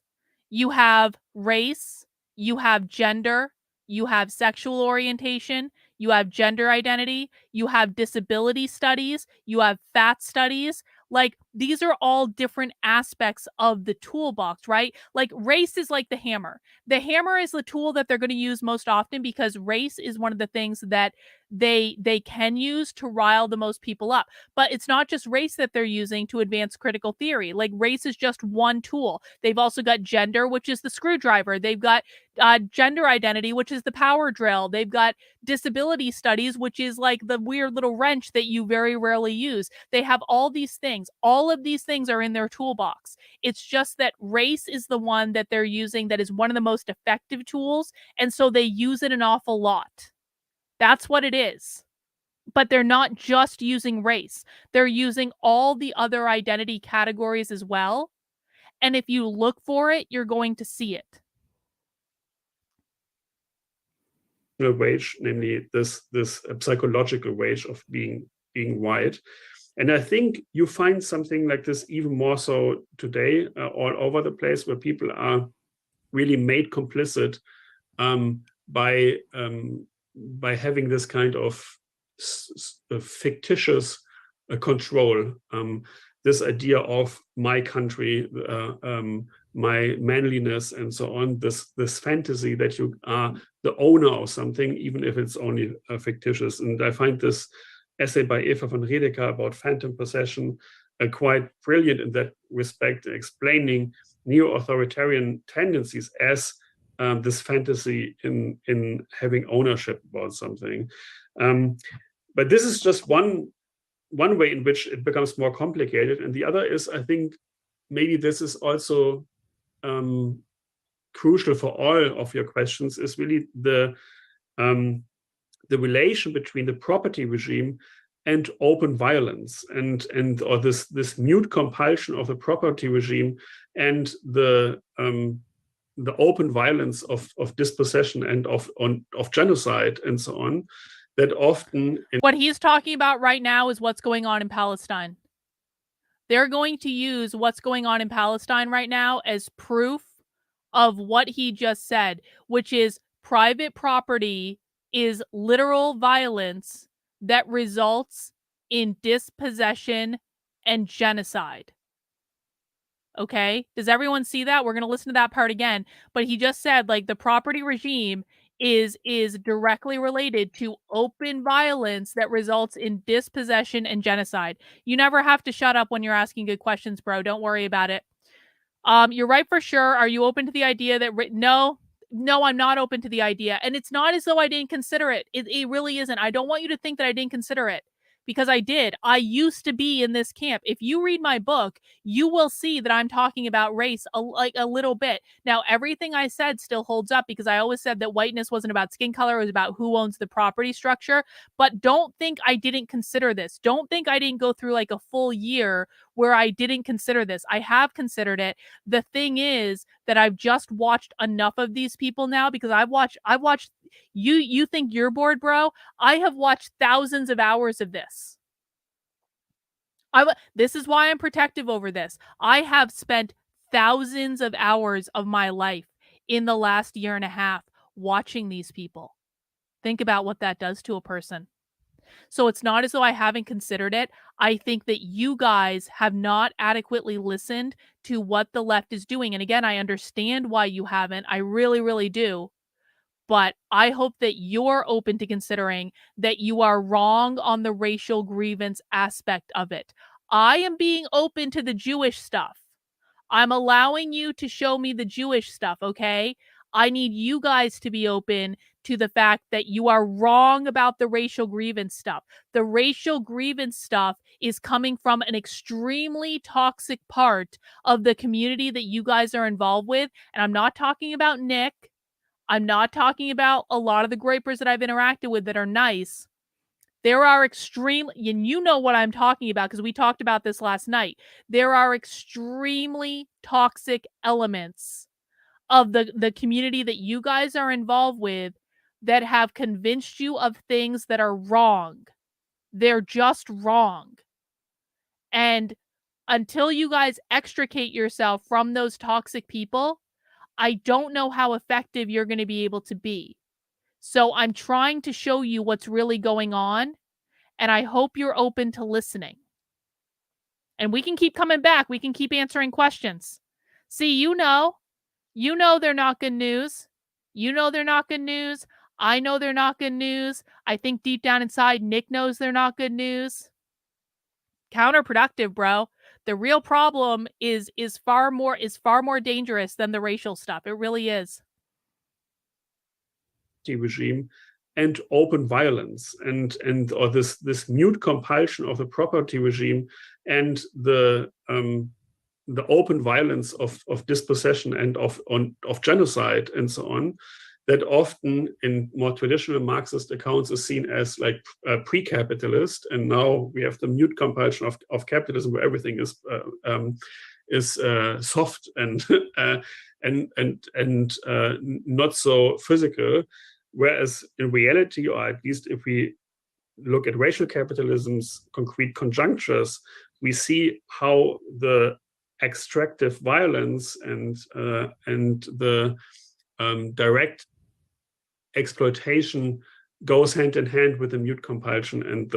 you have race, you have gender, you have sexual orientation, you have gender identity, you have disability studies, you have fat studies. Like, these are all different aspects of the toolbox, right? Like, race is like the hammer. The hammer is the tool that they're going to use most often because race is one of the things that they can use to rile the most people up. But it's not just race that they're using to advance critical theory. Like, race is just one tool. They've also got gender, which is the screwdriver. They've got gender identity, which is the power drill. They've got disability studies, which is like the weird little wrench that you very rarely use. They have all these things. All of these things are in their toolbox. It's just that race is the one that they're using that is one of the most effective tools, and so they use it an awful lot. That's what it is. But they're not just using race. They're using all the other identity categories as well. And if you look for it, you're going to see it. A wage, namely this psychological wage of being white. And I think you find something like this even more so today, all over the place, where people are really made complicit by having this kind of fictitious control. This idea of my country, my manliness, and so on. This fantasy that you are the owner of something, even if it's only fictitious. And I find this essay by Eva von Redeker about phantom possession quite brilliant in that respect, explaining neo-authoritarian tendencies as this fantasy in having ownership about something. But this is just one way in which it becomes more complicated. And the other is, I think, maybe this is also crucial for all of your questions, is really the relation between the property regime and open violence, or this mute compulsion of the property regime and the open violence of dispossession and of genocide and so on. That often what he's talking about right now is what's going on in Palestine. They're going to use what's going on in Palestine right now as proof of what he just said, which is private property is literal violence that results in dispossession and genocide. Okay? Does everyone see that? We're going to listen to that part again. But he just said, like, the property regime is directly related to open violence that results in dispossession and genocide. You never have to shut up when you're asking good questions, bro. Don't worry about it. You're right for sure. Are you open to the idea that no, I'm not open to the idea. And it's not as though I didn't consider it. It really isn't. I don't want you to think that I didn't consider it, because I did. I used to be in this camp. If you read my book, you will see that I'm talking about race a little bit. Now, everything I said still holds up, because I always said that whiteness wasn't about skin color. It was about who owns the property structure. But don't think I didn't consider this. Don't think I didn't go through like a full year where I didn't consider this. I have considered it. The thing is that I've just watched enough of these people now, because I've watched you think you're bored, bro? I have watched thousands of hours of this. This is why I'm protective over this. I have spent thousands of hours of my life in the last year and a half watching these people. Think about what that does to a person. So it's not as though I haven't considered it. I think that you guys have not adequately listened to what the left is doing. And again, I understand why you haven't. I really, really do. But I hope that you're open to considering that you are wrong on the racial grievance aspect of it. I am being open to the Jewish stuff. I'm allowing you to show me the Jewish stuff, okay? I need you guys to be open to the fact that you are wrong about the racial grievance stuff. The racial grievance stuff is coming from an extremely toxic part of the community that you guys are involved with. And I'm not talking about Nick. I'm not talking about a lot of the grapers that I've interacted with that are nice. There are and you know what I'm talking about, because we talked about this last night. There are extremely toxic elements of the community that you guys are involved with that have convinced you of things that are wrong. They're just wrong. And until you guys extricate yourself from those toxic people, I don't know how effective you're going to be able to be. So I'm trying to show you what's really going on, and I hope you're open to listening. And we can keep coming back. We can keep answering questions. See, you know they're not good news. You know they're not good news. I know they're not good news. I think deep down inside, Nick knows they're not good news. Counterproductive, bro. The real problem is far more dangerous than the racial stuff. It really is. Regime and open violence or this mute compulsion of the property regime and the open violence of dispossession and of genocide and so on, that often in more traditional Marxist accounts is seen as like pre-capitalist, and now we have the mute compulsion of capitalism where everything is soft and not so physical. Whereas in reality, or at least if we look at racial capitalism's concrete conjunctures, we see how the extractive violence and the direct exploitation goes hand in hand with the mute compulsion and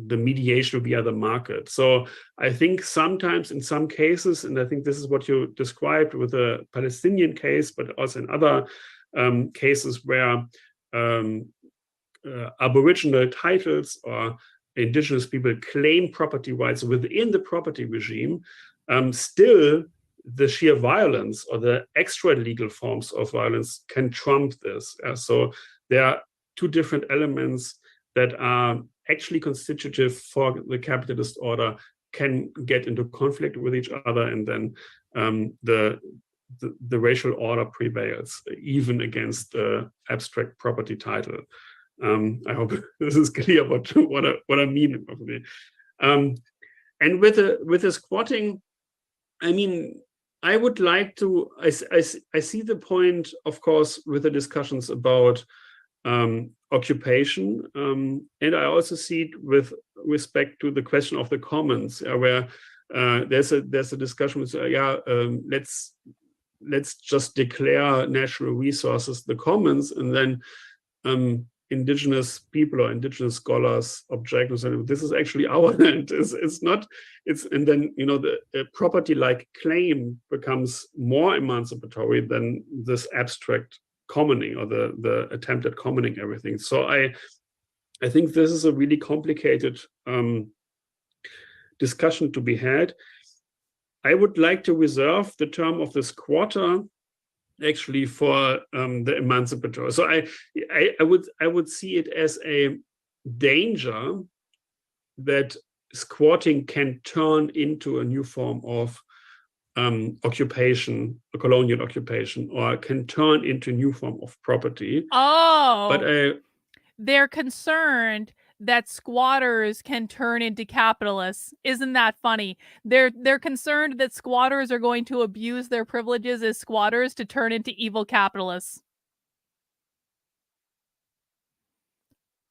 the mediation via the market. So I think sometimes in some cases, and I think this is what you described with the Palestinian case, but also in other cases where Aboriginal titles or indigenous people claim property rights within the property regime, still the sheer violence or the extra legal forms of violence can trump this. So there are two different elements that are actually constitutive for the capitalist order can get into conflict with each other, and then the racial order prevails even against the abstract property title. I hope this is clear what I mean. And with the squatting, I mean, I would like to. I see the point, of course, with the discussions about occupation, and I also see it with respect to the question of the commons, where there's a discussion with let's just declare natural resources the commons, and then indigenous people or indigenous scholars object and say, this is actually our land. It's not. And then the property-like claim becomes more emancipatory than this abstract commoning or the attempt at commoning everything. So I think this is a really complicated discussion to be had. I would like to reserve the term of the squatter actually for the emancipatory. So I would see it as a danger that squatting can turn into a new form of occupation, a colonial occupation, or can turn into a new form of property. Oh, but they're concerned that squatters can turn into capitalists. Isn't that funny? They're concerned that squatters are going to abuse their privileges as squatters to turn into evil capitalists.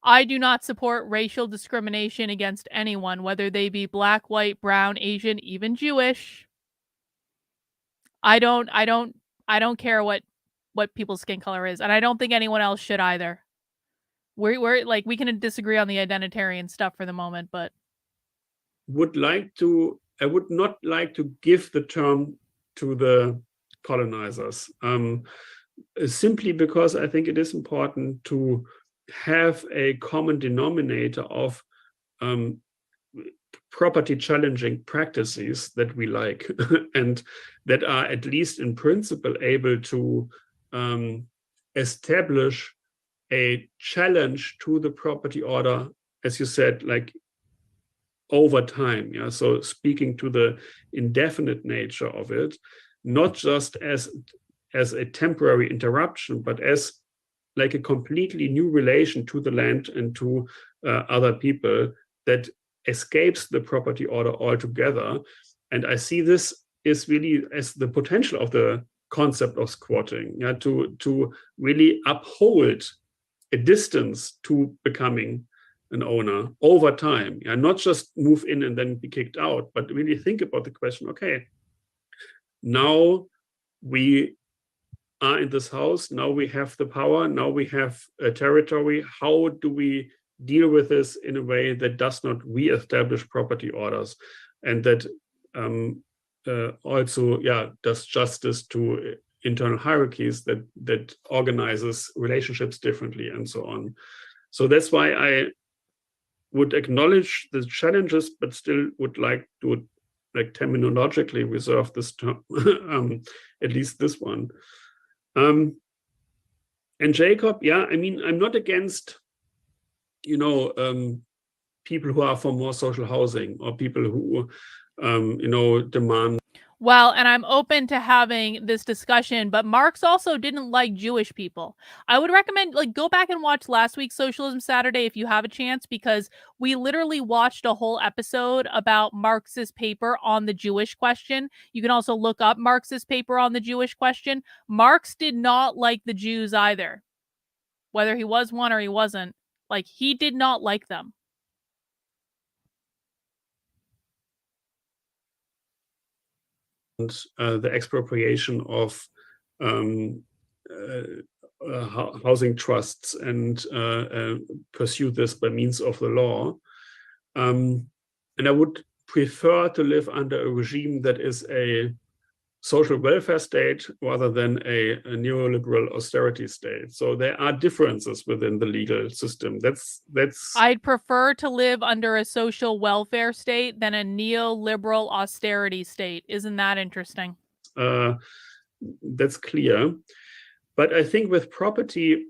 I do not support racial discrimination against anyone, whether they be black, white, brown, Asian, even Jewish. I don't care what people's skin color is, and I don't think anyone else should either. We're like, we can disagree on the identitarian stuff for the moment, but I would not like to give the term to the colonizers, simply because I think it is important to have a common denominator of property challenging practices that we like and that are at least in principle able to establish a challenge to the property order, as you said, like over time. Yeah. So speaking to the indefinite nature of it, not just as a temporary interruption, but as like a completely new relation to the land and to other people that escapes the property order altogether. And I see this is really as the potential of the concept of squatting, yeah, to really uphold a distance to becoming an owner over time, yeah, not just move in and then be kicked out, but really think about the question, okay, now we are in this house, now we have the power, now we have a territory, how do we deal with this in a way that does not re-establish property orders and that also does justice to internal hierarchies that organizes relationships differently and so on. So that's why I would acknowledge the challenges, but still would like to terminologically reserve this term, at least this one. And Jacob, yeah, I mean, I'm not against, people who are for more social housing or people who, demand. Well, and I'm open to having this discussion, but Marx also didn't like Jewish people. I would recommend go back and watch last week's Socialism Saturday if you have a chance, because we literally watched a whole episode about Marx's paper on the Jewish question. You can also look up Marx's paper on the Jewish question. Marx did not like the Jews either, whether he was one or he wasn't. He did not like them. The expropriation of housing trusts and pursue this by means of the law. And I would prefer to live under a regime that is a social welfare state rather than a neoliberal austerity state. So there are differences within the legal system. That's. I'd prefer to live under a social welfare state than a neoliberal austerity state. Isn't that interesting? That's clear. But I think with property,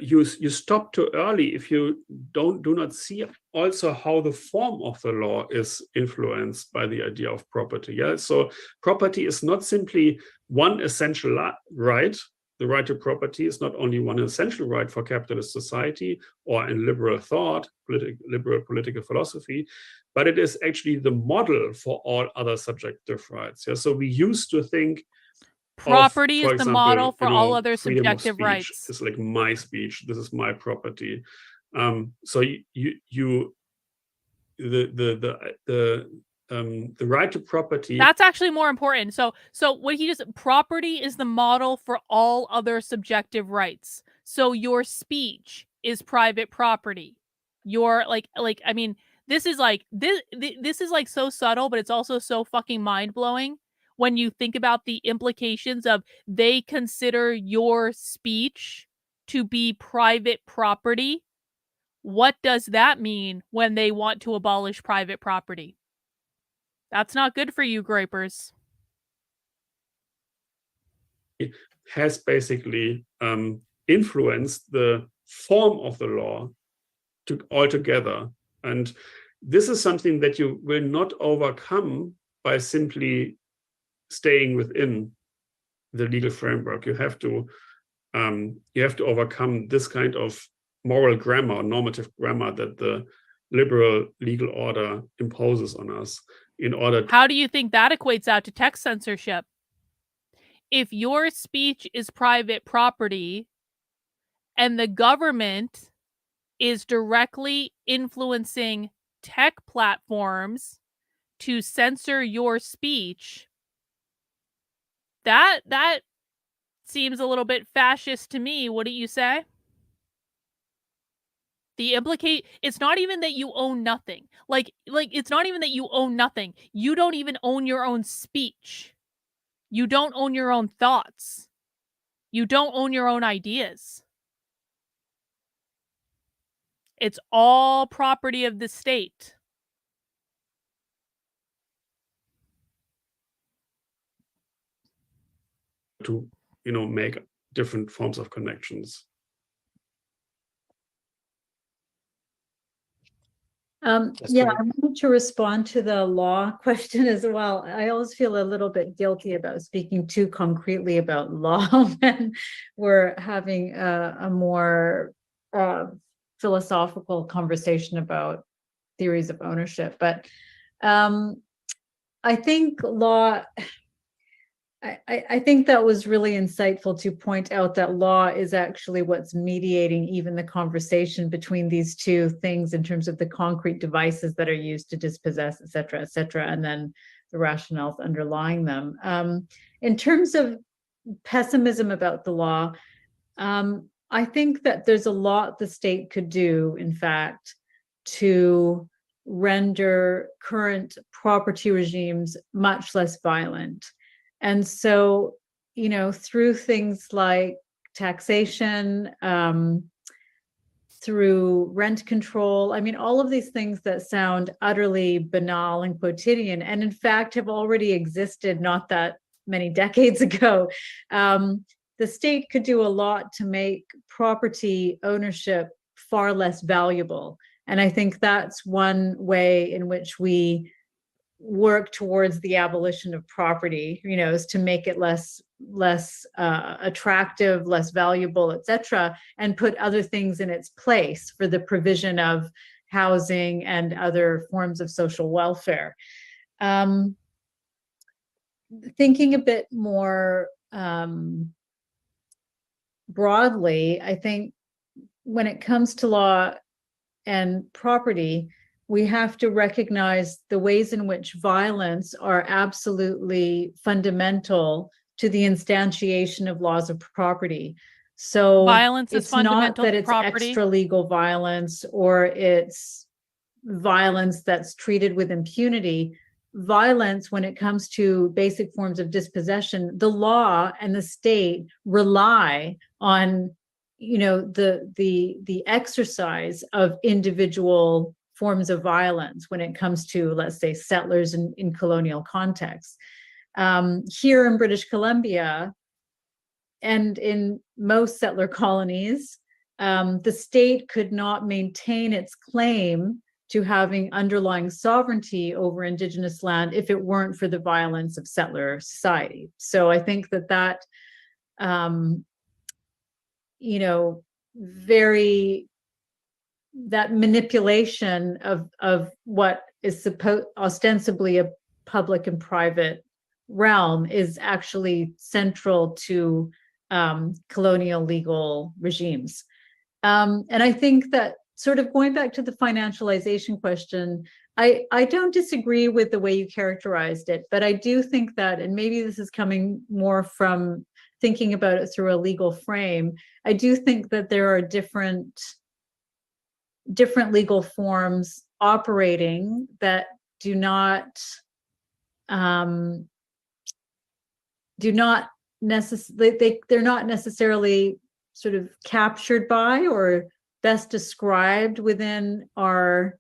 you stop too early if you do not see also how the form of the law is influenced by the idea of property. Yeah, so property is not simply one essential right. The right to property is not only one essential right for capitalist society or in liberal thought, liberal political philosophy, but it is actually the model for all other subjective rights. Yeah, so we used to think property is the model for all other subjective rights. It's like my speech. This is my property. So the right to property. That's actually more important. So what he just property is the model for all other subjective rights. So your speech is private property. Your I mean, this is this is so subtle, but it's also so fucking mind blowing. When you think about the implications of they consider your speech to be private property, what does that mean when they want to abolish private property? That's not good for you, gripers. It has basically influenced the form of the law altogether. And this is something that you will not overcome by simply staying within the legal framework. You have to overcome this kind of moral grammar, normative grammar that the liberal legal order imposes on us in order. How do you think that equates out to text censorship? If your speech is private property and the government is directly influencing tech platforms to censor your speech, that seems a little bit fascist to me. Wouldn't you say? It's not even that you own nothing. It's not even that you own nothing. You don't even own your own speech. You don't own your own thoughts. You don't own your own ideas. It's all property of the state. To make different forms of connections. Yeah, I wanted to respond to the law question as well. I always feel a little bit guilty about speaking too concretely about law when we're having a more philosophical conversation about theories of ownership. But I think law. I think that was really insightful to point out that law is actually what's mediating even the conversation between these two things in terms of the concrete devices that are used to dispossess, et cetera, and then the rationales underlying them. In terms of pessimism about the law, I think that there's a lot the state could do, in fact, to render current property regimes much less violent. And so through things like taxation, through rent control. I mean, all of these things that sound utterly banal and quotidian, and in fact have already existed not that many decades ago. The state could do a lot to make property ownership far less valuable. And I think that's one way in which we work towards the abolition of property, is to make it less attractive, less valuable, etc., and put other things in its place for the provision of housing and other forms of social welfare. Thinking a bit more broadly, I think when it comes to law and property, we have to recognize the ways in which violence are absolutely fundamental to the instantiation of laws of property. So violence is fundamental not that to it's property. Extra legal violence, or it's violence that's treated with impunity. Violence, when it comes to basic forms of dispossession, the law and the state rely on the exercise of individual forms of violence when it comes to, let's say, settlers in colonial contexts. Here in British Columbia and in most settler colonies, the state could not maintain its claim to having underlying sovereignty over Indigenous land if it weren't for the violence of settler society. So I think that that manipulation of what is ostensibly a public and private realm is actually central to colonial legal regimes. And I think that, sort of going back to the financialization question, I don't disagree with the way you characterized it, but I do think that, and maybe this is coming more from thinking about it through a legal frame, I do think that there are different legal forms operating that they're not necessarily sort of captured by or best described within our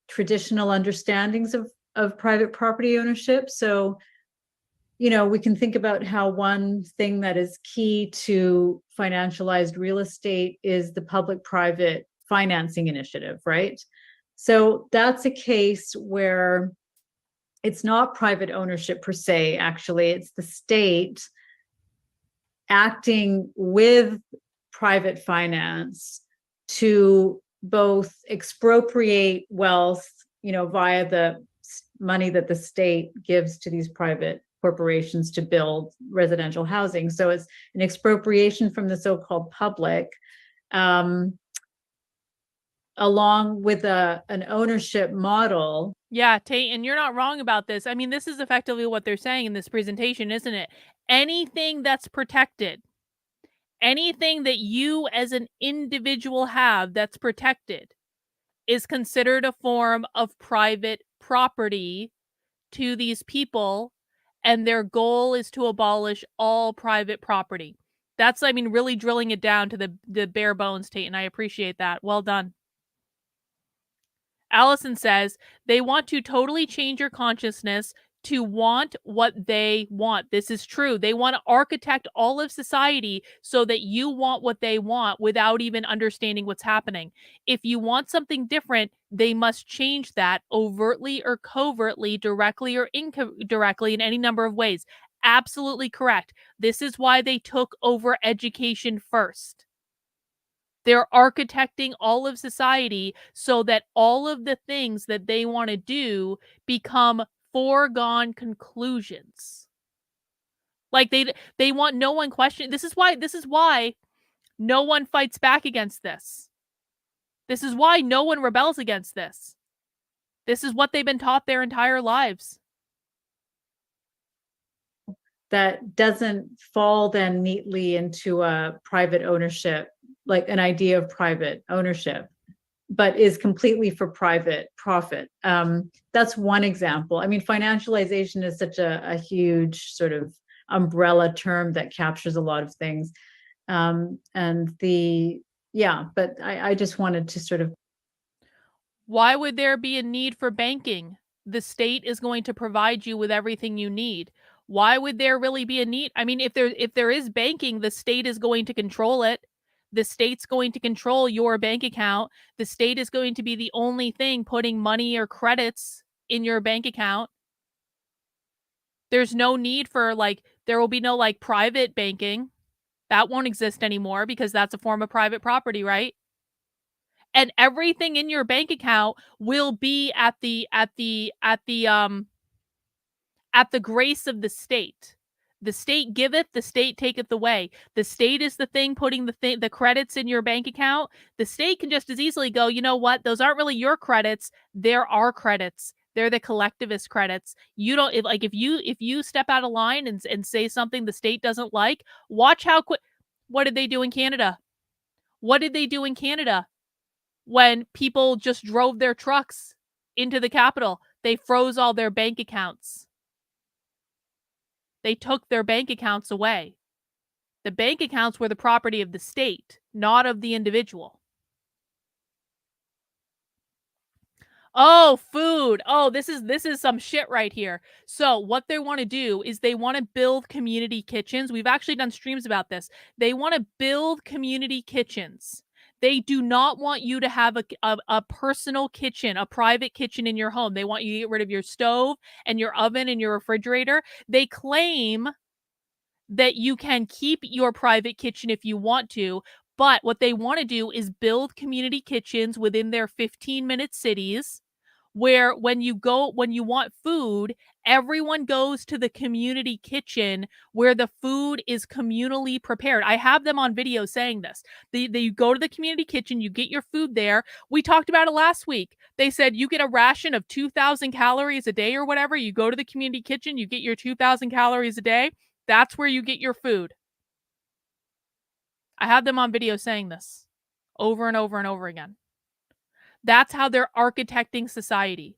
traditional understandings of private property ownership. So, we can think about how one thing that is key to financialized real estate is the public-private financing initiative, right? So that's a case where it's not private ownership per se, actually, it's the state acting with private finance to both expropriate wealth, via the money that the state gives to these private corporations to build residential housing. So it's an expropriation from the so-called public, along with an ownership model. Yeah, Tate, and you're not wrong about this. I mean, this is effectively what they're saying in this presentation, isn't it? Anything that's protected, anything that you as an individual have that's protected, is considered a form of private property to these people, and their goal is to abolish all private property. That's, I mean, really drilling it down to the bare bones, Tate, and I appreciate that. Well done. Allison says, they want to totally change your consciousness to want what they want. This is true. They want to architect all of society so that you want what they want without even understanding what's happening. If you want something different, they must change that overtly or covertly, directly or indirectly, in any number of ways. Absolutely correct. This is why they took over education first. They're architecting all of society so that all of the things that they want to do become foregone conclusions. Like they want no one question. This is why no one fights back against this. This is why no one rebels against this. This is what they've been taught their entire lives. That doesn't fall then neatly into a private ownership, like an idea of private ownership, but is completely for private profit. That's one example. I mean, financialization is such a huge sort of umbrella term that captures a lot of things. But I just wanted to sort of. Why would there be a need for banking? The state is going to provide you with everything you need. Why would there really be a need? I mean, if there is banking, the state is going to control it. The state's going to control your bank account. The state is going to be the only thing putting money or credits in your bank account. There's no need for there will be no private banking. That won't exist anymore because that's a form of private property, right? And everything in your bank account will be at the grace of the state. The state giveth, the state taketh away. The state is the thing putting the credits in your bank account. The state can just as easily go, you know what? Those aren't really your credits. They're our credits. They're the collectivist credits. You don't if you step out of line and say something the state doesn't like, watch how quick. What did they do in Canada? What did they do in Canada? When people just drove their trucks into the Capitol, they froze all their bank accounts. They took their bank accounts away. The bank accounts were the property of the state, not of the individual. Oh, food. Oh, this is some shit right here. So what they want to do is they want to build community kitchens. We've actually done streams about this. They want to build community kitchens. They do not want you to have a personal kitchen, a private kitchen in your home. They want you to get rid of your stove and your oven and your refrigerator. They claim that you can keep your private kitchen if you want to, but what they want to do is build community kitchens within their 15-minute cities where when you want food, everyone goes to the community kitchen where the food is communally prepared. I have them on video saying this. You go to the community kitchen, you get your food there. We talked about it last week. They said you get a ration of 2,000 calories a day or whatever. You go to the community kitchen, you get your 2,000 calories a day. That's where you get your food. I have them on video saying this over and over and over again. That's how they're architecting society,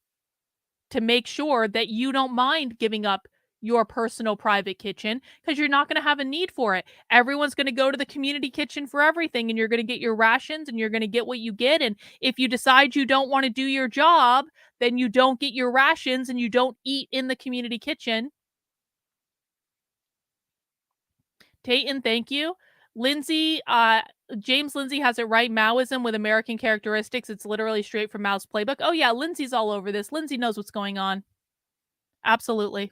to make sure that you don't mind giving up your personal private kitchen because you're not going to have a need for it. Everyone's going to go to the community kitchen for everything, and you're going to get your rations and you're going to get what you get. And if you decide you don't want to do your job, then you don't get your rations and you don't eat in the community kitchen. Tayton, thank you. Lindsay, James Lindsay has it right. Maoism with American characteristics. It's literally straight from Mao's playbook. Oh yeah, Lindsay's all over this. Lindsay knows what's going on. Absolutely.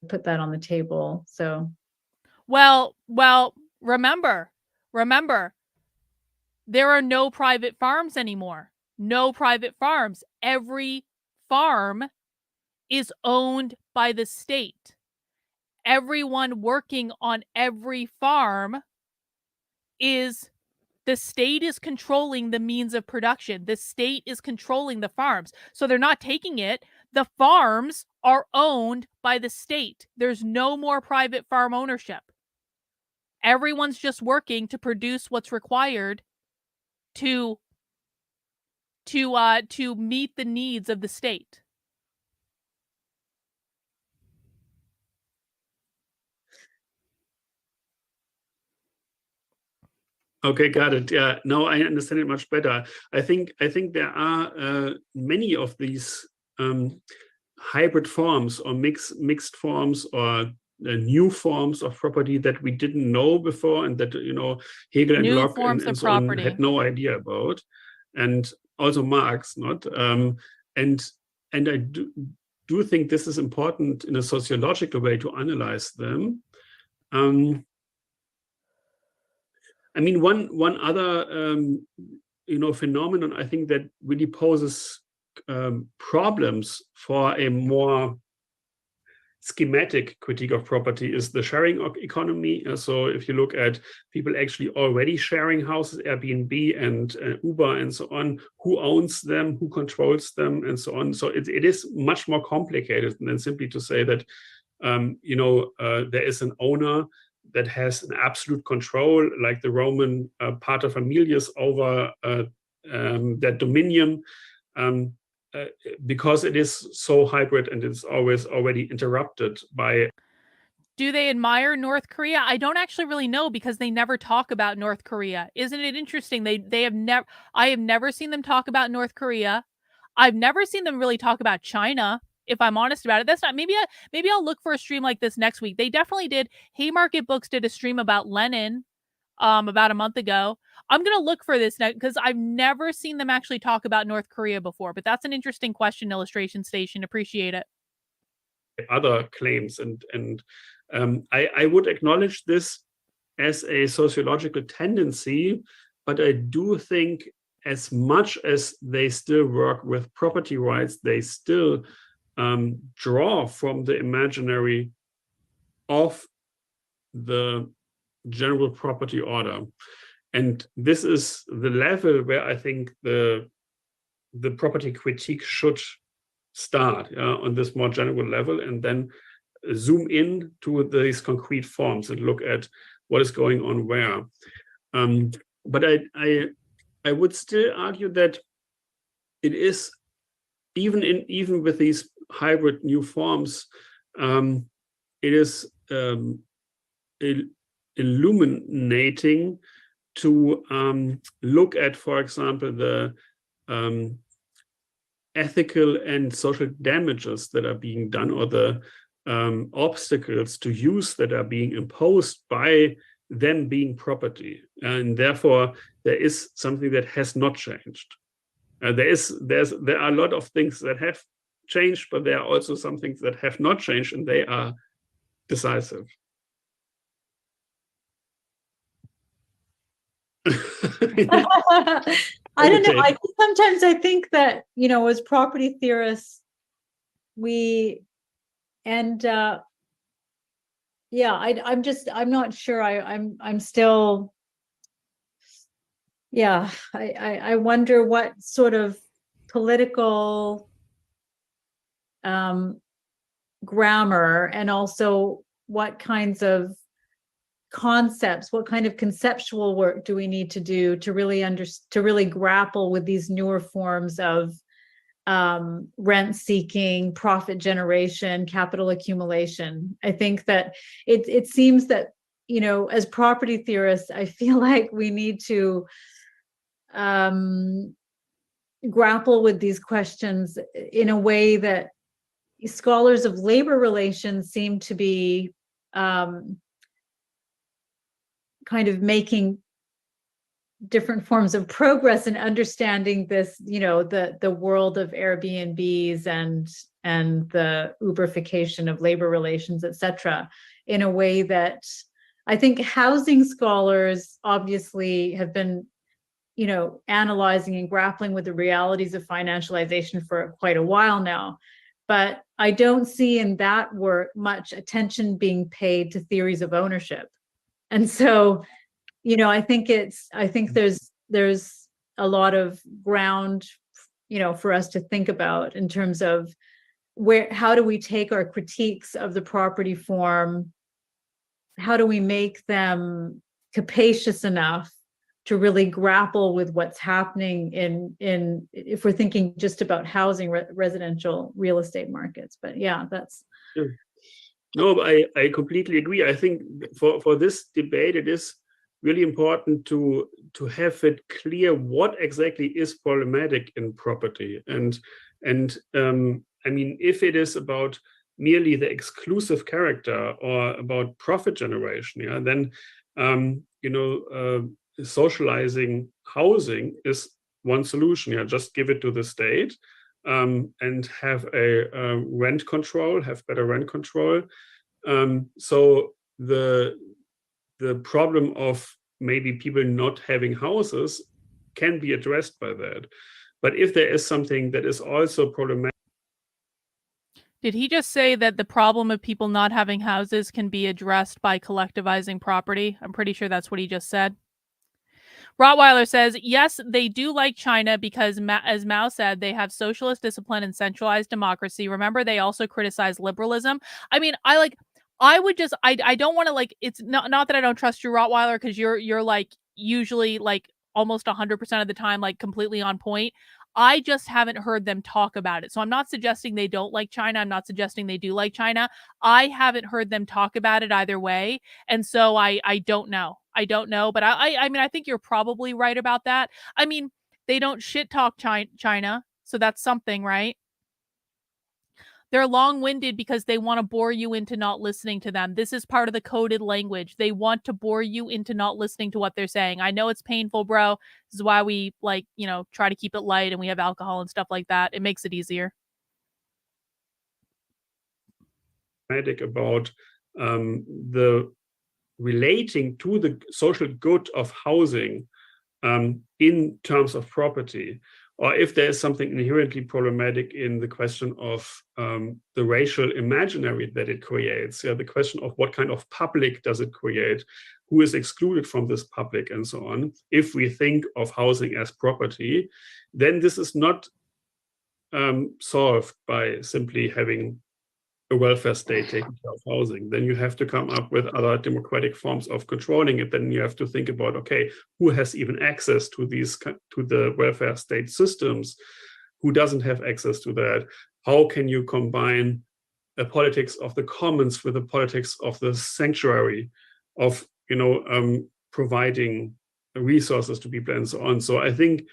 Put that on the table. So, well, remember, there are no private farms anymore. No private farms. Every farm is owned by the state. Everyone working on every farm is the state is controlling the means of production. The state is controlling the farms. So they're not taking it. The farms are owned by the state. There's no more private farm ownership. Everyone's just working to produce what's required to meet the needs of the state. Okay, got it. Yeah, no, I understand it much better. I think there are many of these hybrid forms or mixed forms or new forms of property that we didn't know before, and that Hegel and Locke and so on had no idea about, and also Marx not. And I do think this is important in a sociological way to analyze them. I mean, one other phenomenon I think that really poses problems for a more schematic critique of property is the sharing economy. So if you look at people actually already sharing houses, Airbnb and Uber and so on, who owns them, who controls them, and so on. So it is much more complicated than simply to say that there is an owner that has an absolute control, like the Roman pater familias over their dominion. because it is so hybrid and it's always already interrupted by. Do they admire North Korea? I don't actually really know because they never talk about North Korea. Isn't it interesting? They have never. I have never seen them talk about North Korea. I've never seen them really talk about China. If I'm honest about it, that's not. Maybe I'll look for a stream like this next week. They definitely did. Haymarket Books did a stream about Lenin, about a month ago. I'm gonna look for this next because I've never seen them actually talk about North Korea before. But that's an interesting question, Illustration Station. Appreciate it. Other claims and I would acknowledge this as a sociological tendency, but I do think as much as they still work with property rights, they still draw from the imaginary of the general property order. And this is the level where I think the property critique should start on this more general level, and then zoom in to these concrete forms and look at what is going on where. But I would still argue that it is even with these hybrid new forms, it is illuminating to look at, for example, the ethical and social damages that are being done, or the obstacles to use that are being imposed by them being property. And therefore, there is something that has not changed. There are a lot of things that have changed, but there are also some things that have not changed, and they are decisive. I don't know. Sometimes I think that, as property theorists, we end up, I'm not sure. I'm still, I wonder what sort of political grammar, and also what kinds of concepts, what kind of conceptual work do we need to do to really grapple with these newer forms of rent seeking, profit generation, capital accumulation. I think that it seems that, as property theorists, I feel like we need to grapple with these questions in a way that scholars of labor relations seem to be kind of making different forms of progress in understanding this, the world of Airbnbs and the Uberification of labor relations, etc., in a way that I think housing scholars obviously have been, analyzing and grappling with the realities of financialization for quite a while now. But I don't see in that work much attention being paid to theories of ownership. And so, I think there's a lot of ground, for us to think about in terms of how do we take our critiques of the property form, how do we make them capacious enough to really grapple with what's happening in if we're thinking just about housing, residential real estate markets. But that's. Sure. No, I completely agree. I think for this debate, it is really important to have it clear what exactly is problematic in property. And I mean, if it is about merely the exclusive character or about profit generation, then socializing housing is one solution. Just give it to the state. And have a rent control, have better rent control. So the problem of maybe people not having houses can be addressed by that. But if there is something that is also problematic. Did he just say that the problem of people not having houses can be addressed by collectivizing property? I'm pretty sure that's what he just said. Rottweiler says, yes, they do like China because, as Mao said, they have socialist discipline and centralized democracy. Remember, they also criticize liberalism. I mean, I don't want to it's not that I don't trust you, Rottweiler, because you're like usually like almost 100% of the time, like completely on point. I just haven't heard them talk about it. So I'm not suggesting they don't like China. I'm not suggesting they do like China. I haven't heard them talk about it either way. And so I don't know. I don't know. But I mean, I think you're probably right about that. I mean, they don't shit talk China. So that's something, right? They're long-winded because they want to bore you into not listening to them. This is part of the coded language. They want to bore you into not listening to what they're saying. I know it's painful, bro. This is why we try to keep it light and we have alcohol and stuff like that. It makes it easier. About the relating to the social good of housing in terms of property, or if there is something inherently problematic in the question of the racial imaginary that it creates, the question of what kind of public does it create, who is excluded from this public, and so on. If we think of housing as property, then this is not solved by simply having a welfare state taking care of housing. Then you have to come up with other democratic forms of controlling it. Then you have to think about, okay, who has even access to the welfare state systems? Who doesn't have access to that? How can you combine a politics of the commons with the politics of the sanctuary, of providing resources to people and so on? So I think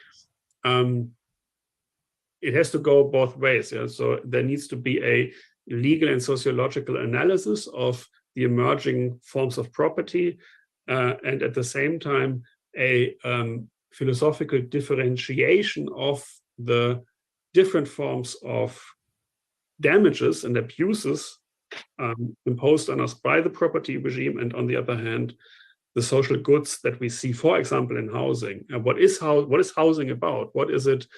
it has to go both ways. So there needs to be a legal and sociological analysis of the emerging forms of property, and at the same time, a philosophical differentiation of the different forms of damages and abuses imposed on us by the property regime, and on the other hand, the social goods that we see, for example, in housing. What is housing about? What is it?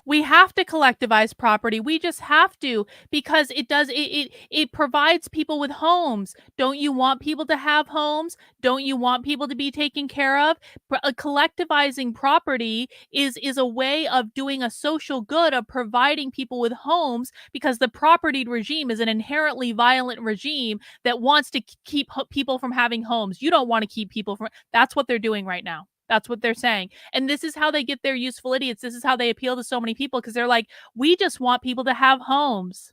We have to collectivize property. We just have to, because it provides people with homes. Don't you want people to have homes? Don't you want people to be taken care of? Collectivizing property is a way of doing a social good, of providing people with homes, because the propertied regime is an inherently violent regime that wants to keep people from having homes. You don't want to keep people from. That's what they're doing right now. That's what they're saying. And this is how they get their useful idiots. This is how they appeal to so many people, because they're like, we just want people to have homes.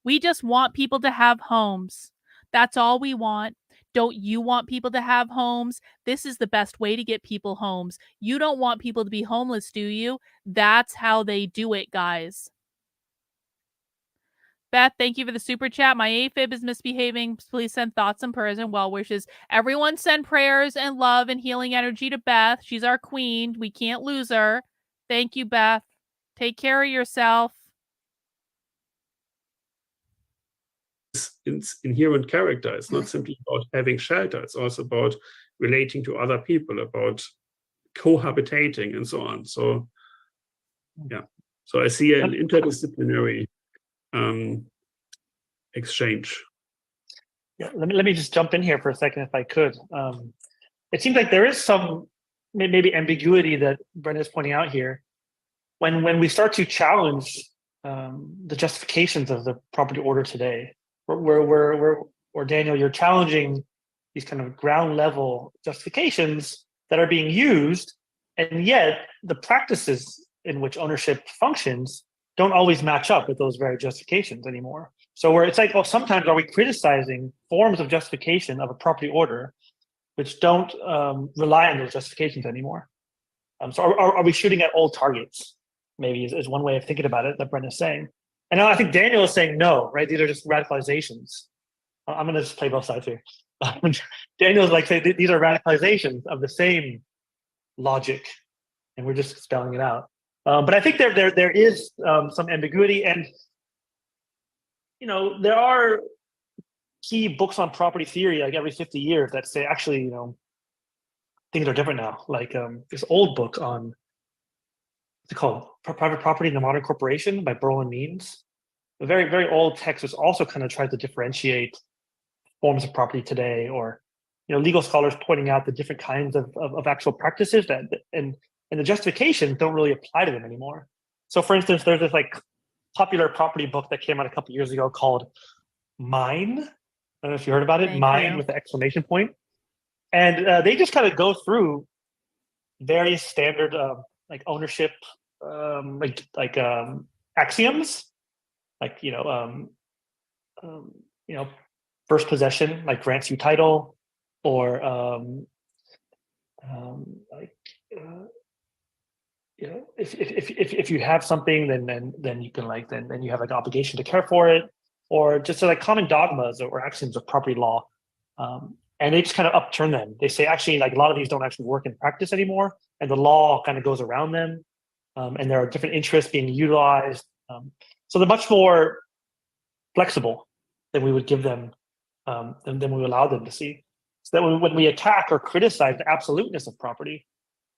We just want people to have homes. That's all we want. Don't you want people to have homes? This is the best way to get people homes. You don't want people to be homeless, do you? That's how they do it, guys. Beth, thank you for the super chat. My AFib is misbehaving. Please send thoughts and prayers and well wishes. Everyone send prayers and love and healing energy to Beth. She's our queen. We can't lose her. Thank you, Beth. Take care of yourself. It's inherent character. It's not simply about having shelter. It's also about relating to other people, about cohabitating and so on. So, yeah. So I see an interdisciplinary exchange. Yeah, let me just jump in here for a second, if I could. It seems like there is some maybe ambiguity that Brenda is pointing out here. When we start to challenge the justifications of the property order today, where Daniel, you're challenging these kind of ground level justifications that are being used, and yet the practices in which ownership functions don't always match up with those very justifications anymore. So where it's like, sometimes are we criticizing forms of justification of a property order which don't rely on those justifications anymore? So are we shooting at old targets? Maybe is one way of thinking about it that Brenda's saying. And I think Daniel is saying no, right? These are just radicalizations. I'm going to just play both sides here. Daniel's like saying these are radicalizations of the same logic, and we're just spelling it out. But I think there is some ambiguity, and there are key books on property theory like every 50 years that say actually things are different now. Like this old book on what's it called, Private Property in the Modern Corporation by Burl and Means. A very, very old text which also kind of tries to differentiate forms of property today, or legal scholars pointing out the different kinds of actual practices that and the justifications don't really apply to them anymore. So for instance, there's this like popular property book that came out a couple years ago called Mine. I don't know if you heard about it. Mine with the exclamation point. And they just kind of go through various standard like ownership, axioms, like first possession like grants you title, or if you have something, then you can then you have like an obligation to care for it, or just like common dogmas or axioms of property law. And they just kind of upturn them. They say actually like a lot of these don't actually work in practice anymore, and the law kind of goes around them, and there are different interests being utilized. So they're much more flexible than we would give them, than we allow them to see. So that when we attack or criticize the absoluteness of property,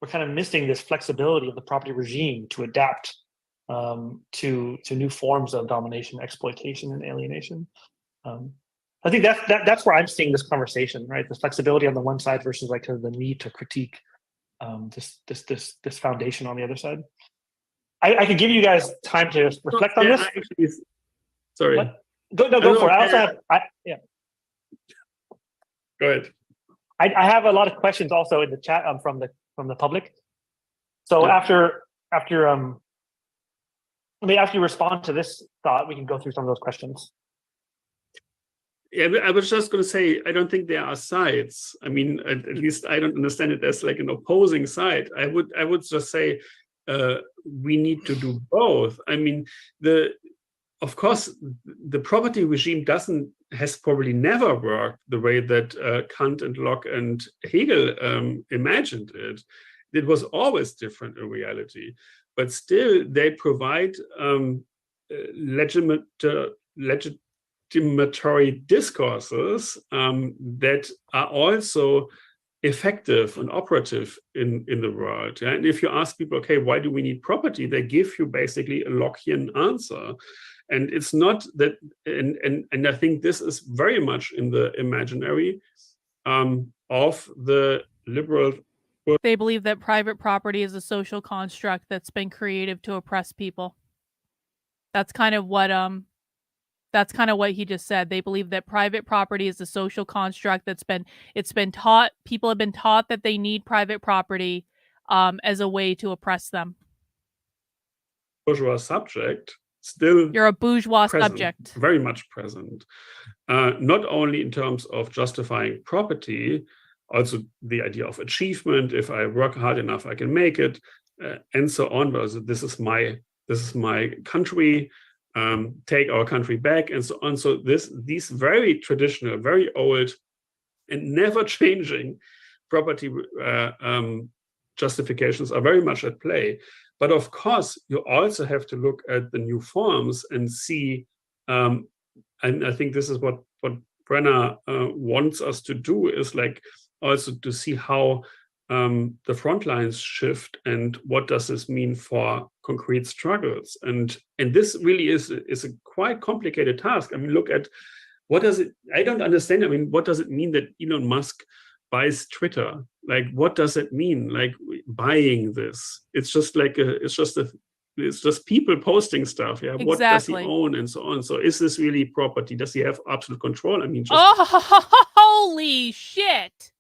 we're kind of missing this flexibility of the property regime to adapt to new forms of domination, exploitation, and alienation. I think that's where I'm seeing this conversation, right? The flexibility on the one side versus like the need to critique this foundation on the other side. I could give you guys time to reflect on this. Actually, sorry. What? Go for it. I also have Go ahead. I have a lot of questions also in the chat from the public. So after you respond to this thought, we can go through some of those questions. Yeah, I was just going to say, I don't think there are sides. I mean, at least I don't understand it as like an opposing side. I would just say we need to do both. I mean, of course, the property regime has probably never worked the way that Kant and Locke and Hegel imagined it. It was always different in reality, but still they provide legitimatory discourses that are also effective and operative in the world. Yeah? And if you ask people, okay, why do we need property? They give you basically a Lockean answer. And it's not that, and I think this is very much in the imaginary of the liberal. They believe that private property is a social construct that's been created to oppress people. That's kind of what he just said. They believe that private property is a social construct that's been taught. People have been taught that they need private property as a way to oppress them. Bourgeois subject. Still, you're a bourgeois present, subject. Very much present. Not only in terms of justifying property, also the idea of achievement. If I work hard enough, I can make it, and so on. But this is my country. Take our country back, and so on. So these very traditional, very old, and never changing property justifications are very much at play. But of course, you also have to look at the new forms and see, and I think this is what Brenner wants us to do, is like also to see how the front lines shift and what does this mean for concrete struggles. And this really is a quite complicated task. I mean, look at I don't understand. I mean, what does it mean that Elon Musk buys Twitter? Like, what does it mean? Like buying this? It's just people posting stuff. Yeah. Exactly. What does he own and so on? So is this really property? Does he have absolute control? I mean, holy shit.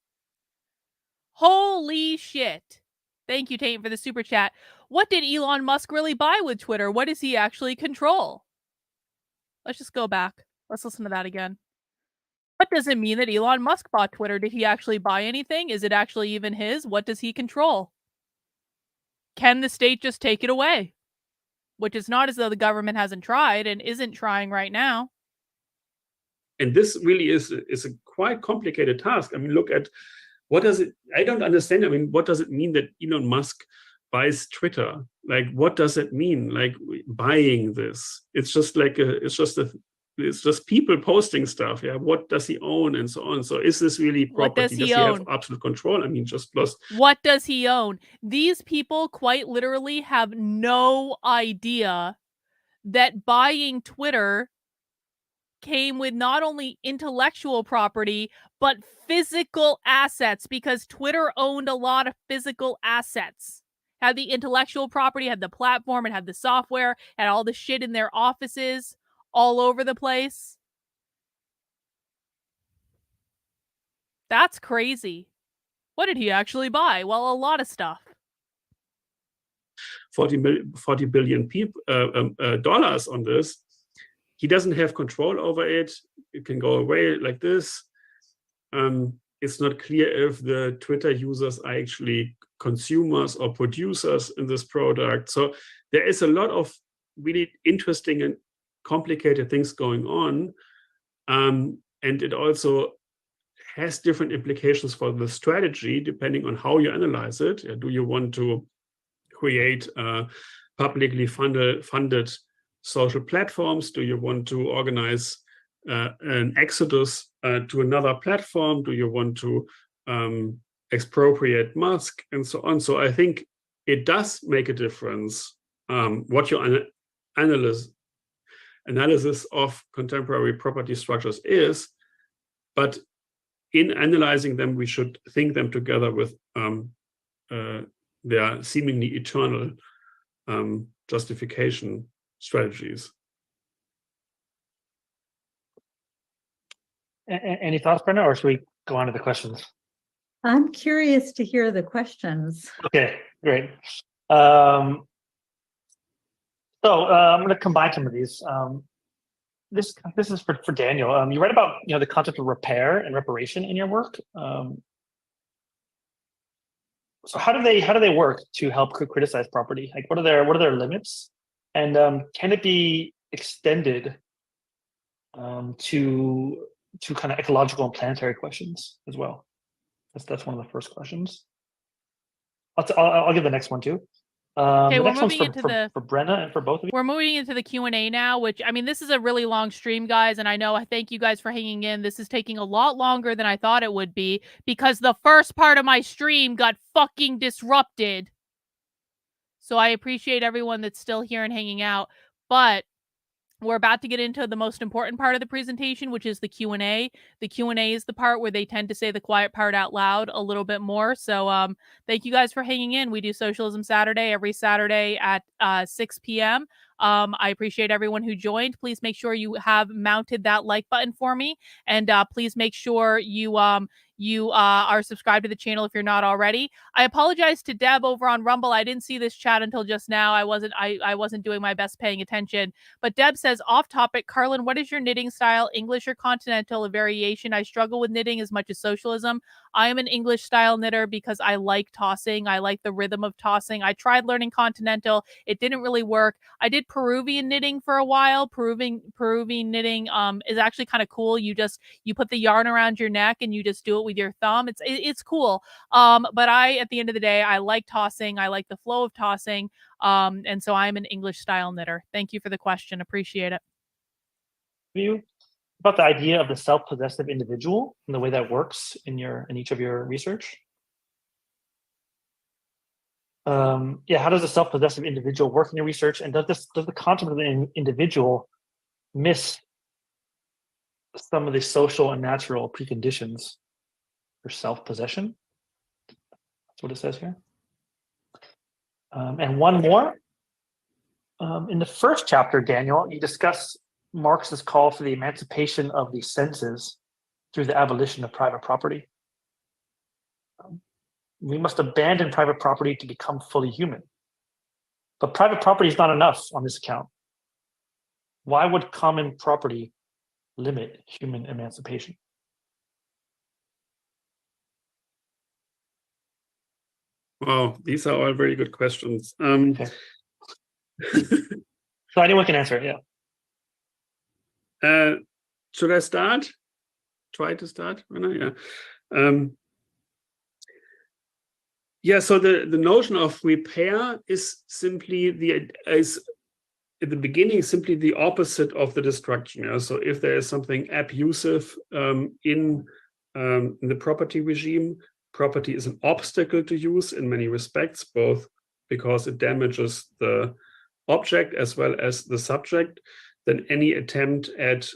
Holy shit. Thank you, Tate, for the super chat. What did Elon Musk really buy with Twitter? What does he actually control? Let's just go back. Let's listen to that again. What does it mean that Elon Musk bought Twitter? Did he actually buy anything? Is it actually even his? What does he control? Can the state just take it away? Which is not as though the government hasn't tried and isn't trying right now. And this really is a quite complicated task. I mean, look at I don't understand. I mean, what does it mean that Elon Musk buys Twitter? Like, what does it mean? Like buying this? It's just people posting stuff. Yeah. What does he own and so on? So is this really property? Does he own? Have absolute control? I mean, just plus. What does he own? These people quite literally have no idea that buying Twitter came with not only intellectual property, but physical assets, because Twitter owned a lot of physical assets. Had the intellectual property, had the platform, it had the software, had all the shit in their offices all over the place. That's crazy. What did he actually buy? Well, a lot of stuff. $40 billion dollars on this. He doesn't have control over it. It can go away like this. It's not clear if the Twitter users are actually consumers or producers in this product. So there is a lot of really interesting and complicated things going on. And it also has different implications for the strategy, depending on how you analyze it. Do you want to create publicly funded social platforms? Do you want to organize an exodus to another platform? Do you want to expropriate Musk and so on? So I think it does make a difference what your analysis of contemporary property structures is, but in analyzing them, we should think them together with their seemingly eternal justification strategies. Any thoughts, Brenda, or should we go on to the questions? I'm curious to hear the questions. Okay, great. So I'm going to combine some of these. This is for Daniel. You write about the concept of repair and reparation in your work. So how do they work to help criticize property? Like what are their limits, and can it be extended to kind of ecological and planetary questions as well? That's one of the first questions. I'll give the next one too. Okay, the next one's for Brenna and for both of you. We're moving into the Q&A now, which, I mean, this is a really long stream, guys, and I thank you guys for hanging in. This is taking a lot longer than I thought it would be, because the first part of my stream got fucking disrupted. So I appreciate everyone that's still here and hanging out, but we're about to get into the most important part of the presentation, which is the Q&A. The Q&A is the part where they tend to say the quiet part out loud a little bit more. So thank you guys for hanging in. We do Socialism Saturday every Saturday at 6 p.m. I appreciate everyone who joined. Please make sure you have mounted that like button for me. And please make sure you are subscribed to the channel if you're not already. I apologize to Deb over on Rumble. I didn't see this chat until just now. I wasn't doing my best paying attention. But Deb says, off topic, Carlin, what is your knitting style, English or continental, a variation? I struggle with knitting as much as socialism. I am an English style knitter because I like tossing. I like the rhythm of tossing. I tried learning continental. It didn't really work. I did Peruvian knitting for a while. Peruvian knitting is actually kind of cool. You put the yarn around your neck and you just do it with your thumb. It's cool. But at the end of the day, I like tossing. I like the flow of tossing. And so I'm an English style knitter. Thank you for the question. Appreciate it. You about the idea of the self-possessive individual and the way that works in each of your research? How does the self-possessive individual work in your research, and does the concept of the individual miss some of the social and natural preconditions for self-possession? That's what it says here. And one more. In the first chapter, Daniel, you discuss Marx's call for the emancipation of the senses through the abolition of private property. We must abandon private property to become fully human. But private property is not enough on this account. Why would common property limit human emancipation? Wow, these are all very good questions. Okay. So anyone can answer it, yeah. Should I start? Try to start? Yeah. So the notion of repair is simply at the beginning simply the opposite of the destruction. Yeah? So if there is something abusive in the property regime, property is an obstacle to use in many respects, both because it damages the object as well as the subject, then any attempt at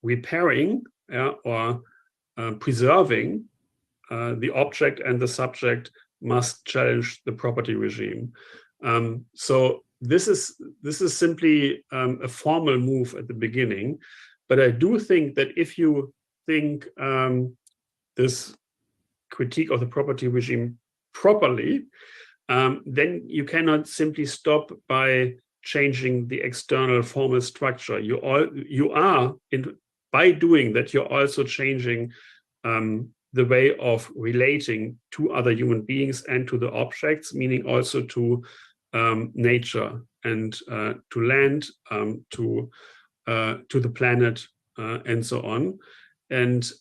repairing or preserving the object and the subject must challenge the property regime. So this is simply a formal move at the beginning, but I do think that if you think this critique of the property regime properly, then you cannot simply stop by changing the external formal structure. By doing that, you're also changing the way of relating to other human beings and to the objects, meaning also to nature and to land, to the planet, and so on. And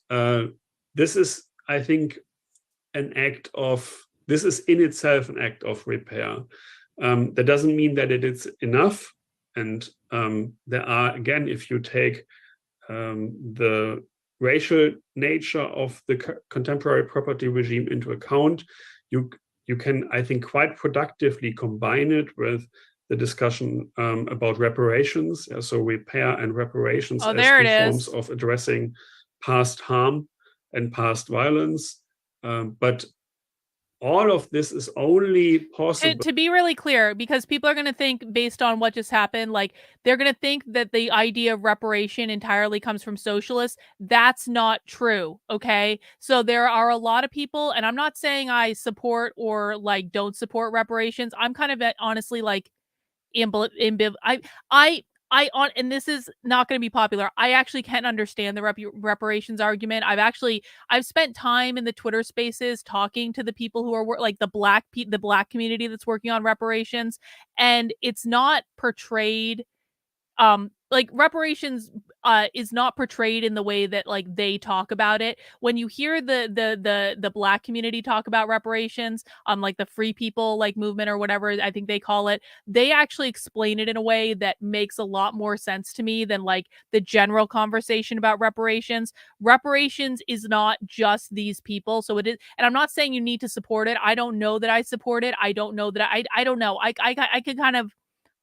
this is, I think, this is in itself an act of repair. That doesn't mean that it is enough. And there are, again, if you take the racial nature of the contemporary property regime into account, you can, I think, quite productively combine it with the discussion about reparations. So repair and reparations as two forms of addressing past harm and past violence. But all of this is only possible. To be really clear, because people are going to think, based on what just happened, like they're going to think that the idea of reparation entirely comes from socialists. That's not true. Okay. So there are a lot of people, and I'm not saying I support or like don't support reparations. I'm kind of honestly like and this is not going to be popular. I actually can't understand the reparations argument. I've spent time in the Twitter spaces talking to the people who are like the black community that's working on reparations, and it's not portrayed like reparations is not portrayed in the way that like they talk about it. When you hear the black community talk about reparations, like the free people like movement or whatever I think they call it, they actually explain it in a way that makes a lot more sense to me than like the general conversation about reparations. Reparations is not just these people, so it is, and I'm not saying you need to support it. I don't know that I support it. I don't know that I don't know.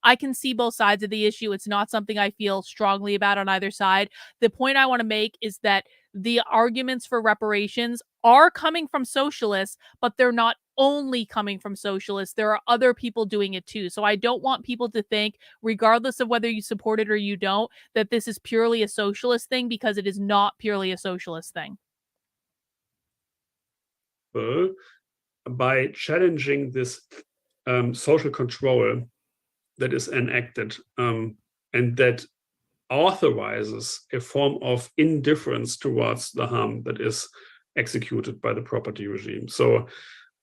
I can see both sides of the issue. It's not something I feel strongly about on either side. The point I want to make is that the arguments for reparations are coming from socialists, but they're not only coming from socialists. There are other people doing it too. So I don't want people to think, regardless of whether you support it or you don't, that this is purely a socialist thing, because it is not purely a socialist thing. By challenging this social control that is enacted and that authorizes a form of indifference towards the harm that is executed by the property regime. So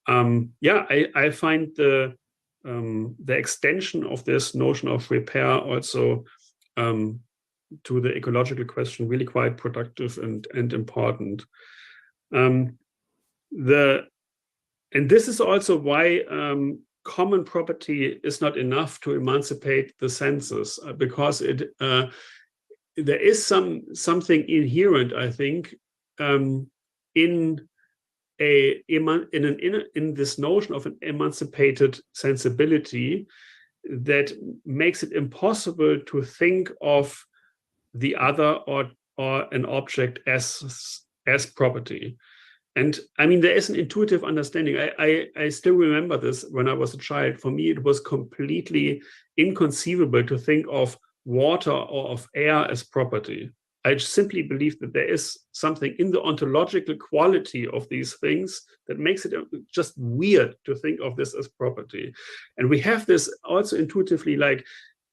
I find the extension of this notion of repair also to the ecological question really quite productive and important. And this is also why common property is not enough to emancipate the senses, because there is something inherent, I think, in this notion of an emancipated sensibility that makes it impossible to think of the other or an object as property. And I mean, there is an intuitive understanding. I still remember this when I was a child. For me, it was completely inconceivable to think of water or of air as property. I simply believe that there is something in the ontological quality of these things that makes it just weird to think of this as property. And we have this also intuitively, like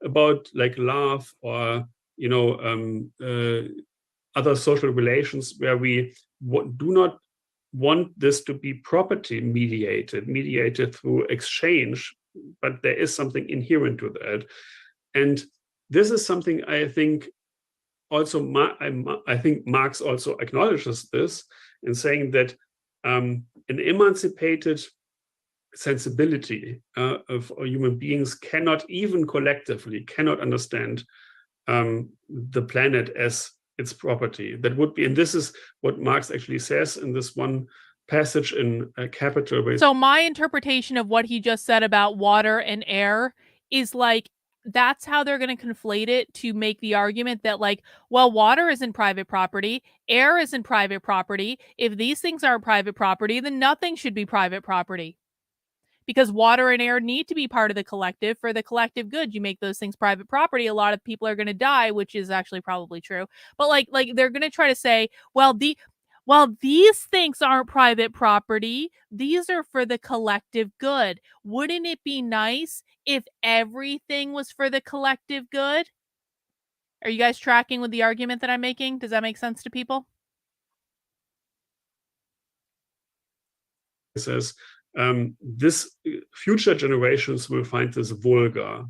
about like love or other social relations, where we do not want this to be property mediated through exchange, but there is something inherent to that. And this is something I think also, I think Marx also acknowledges this in saying that an emancipated sensibility of human beings cannot even collectively understand the planet as its property. That would be, and this is what Marx actually says in this one passage in Capital. So my interpretation of what he just said about water and air is like, that's how they're going to conflate it to make the argument that like, well, water isn't private property, air isn't private property. If these things are private property, then nothing should be private property. Because water and air need to be part of the collective for the collective good. You make those things private property, a lot of people are going to die, which is actually probably true. But like they're going to try to say, well, Well, these things aren't private property. These are for the collective good. Wouldn't it be nice if everything was for the collective good? Are you guys tracking with the argument that I'm making? Does that make sense to people? It says, this future generations will find this vulgar.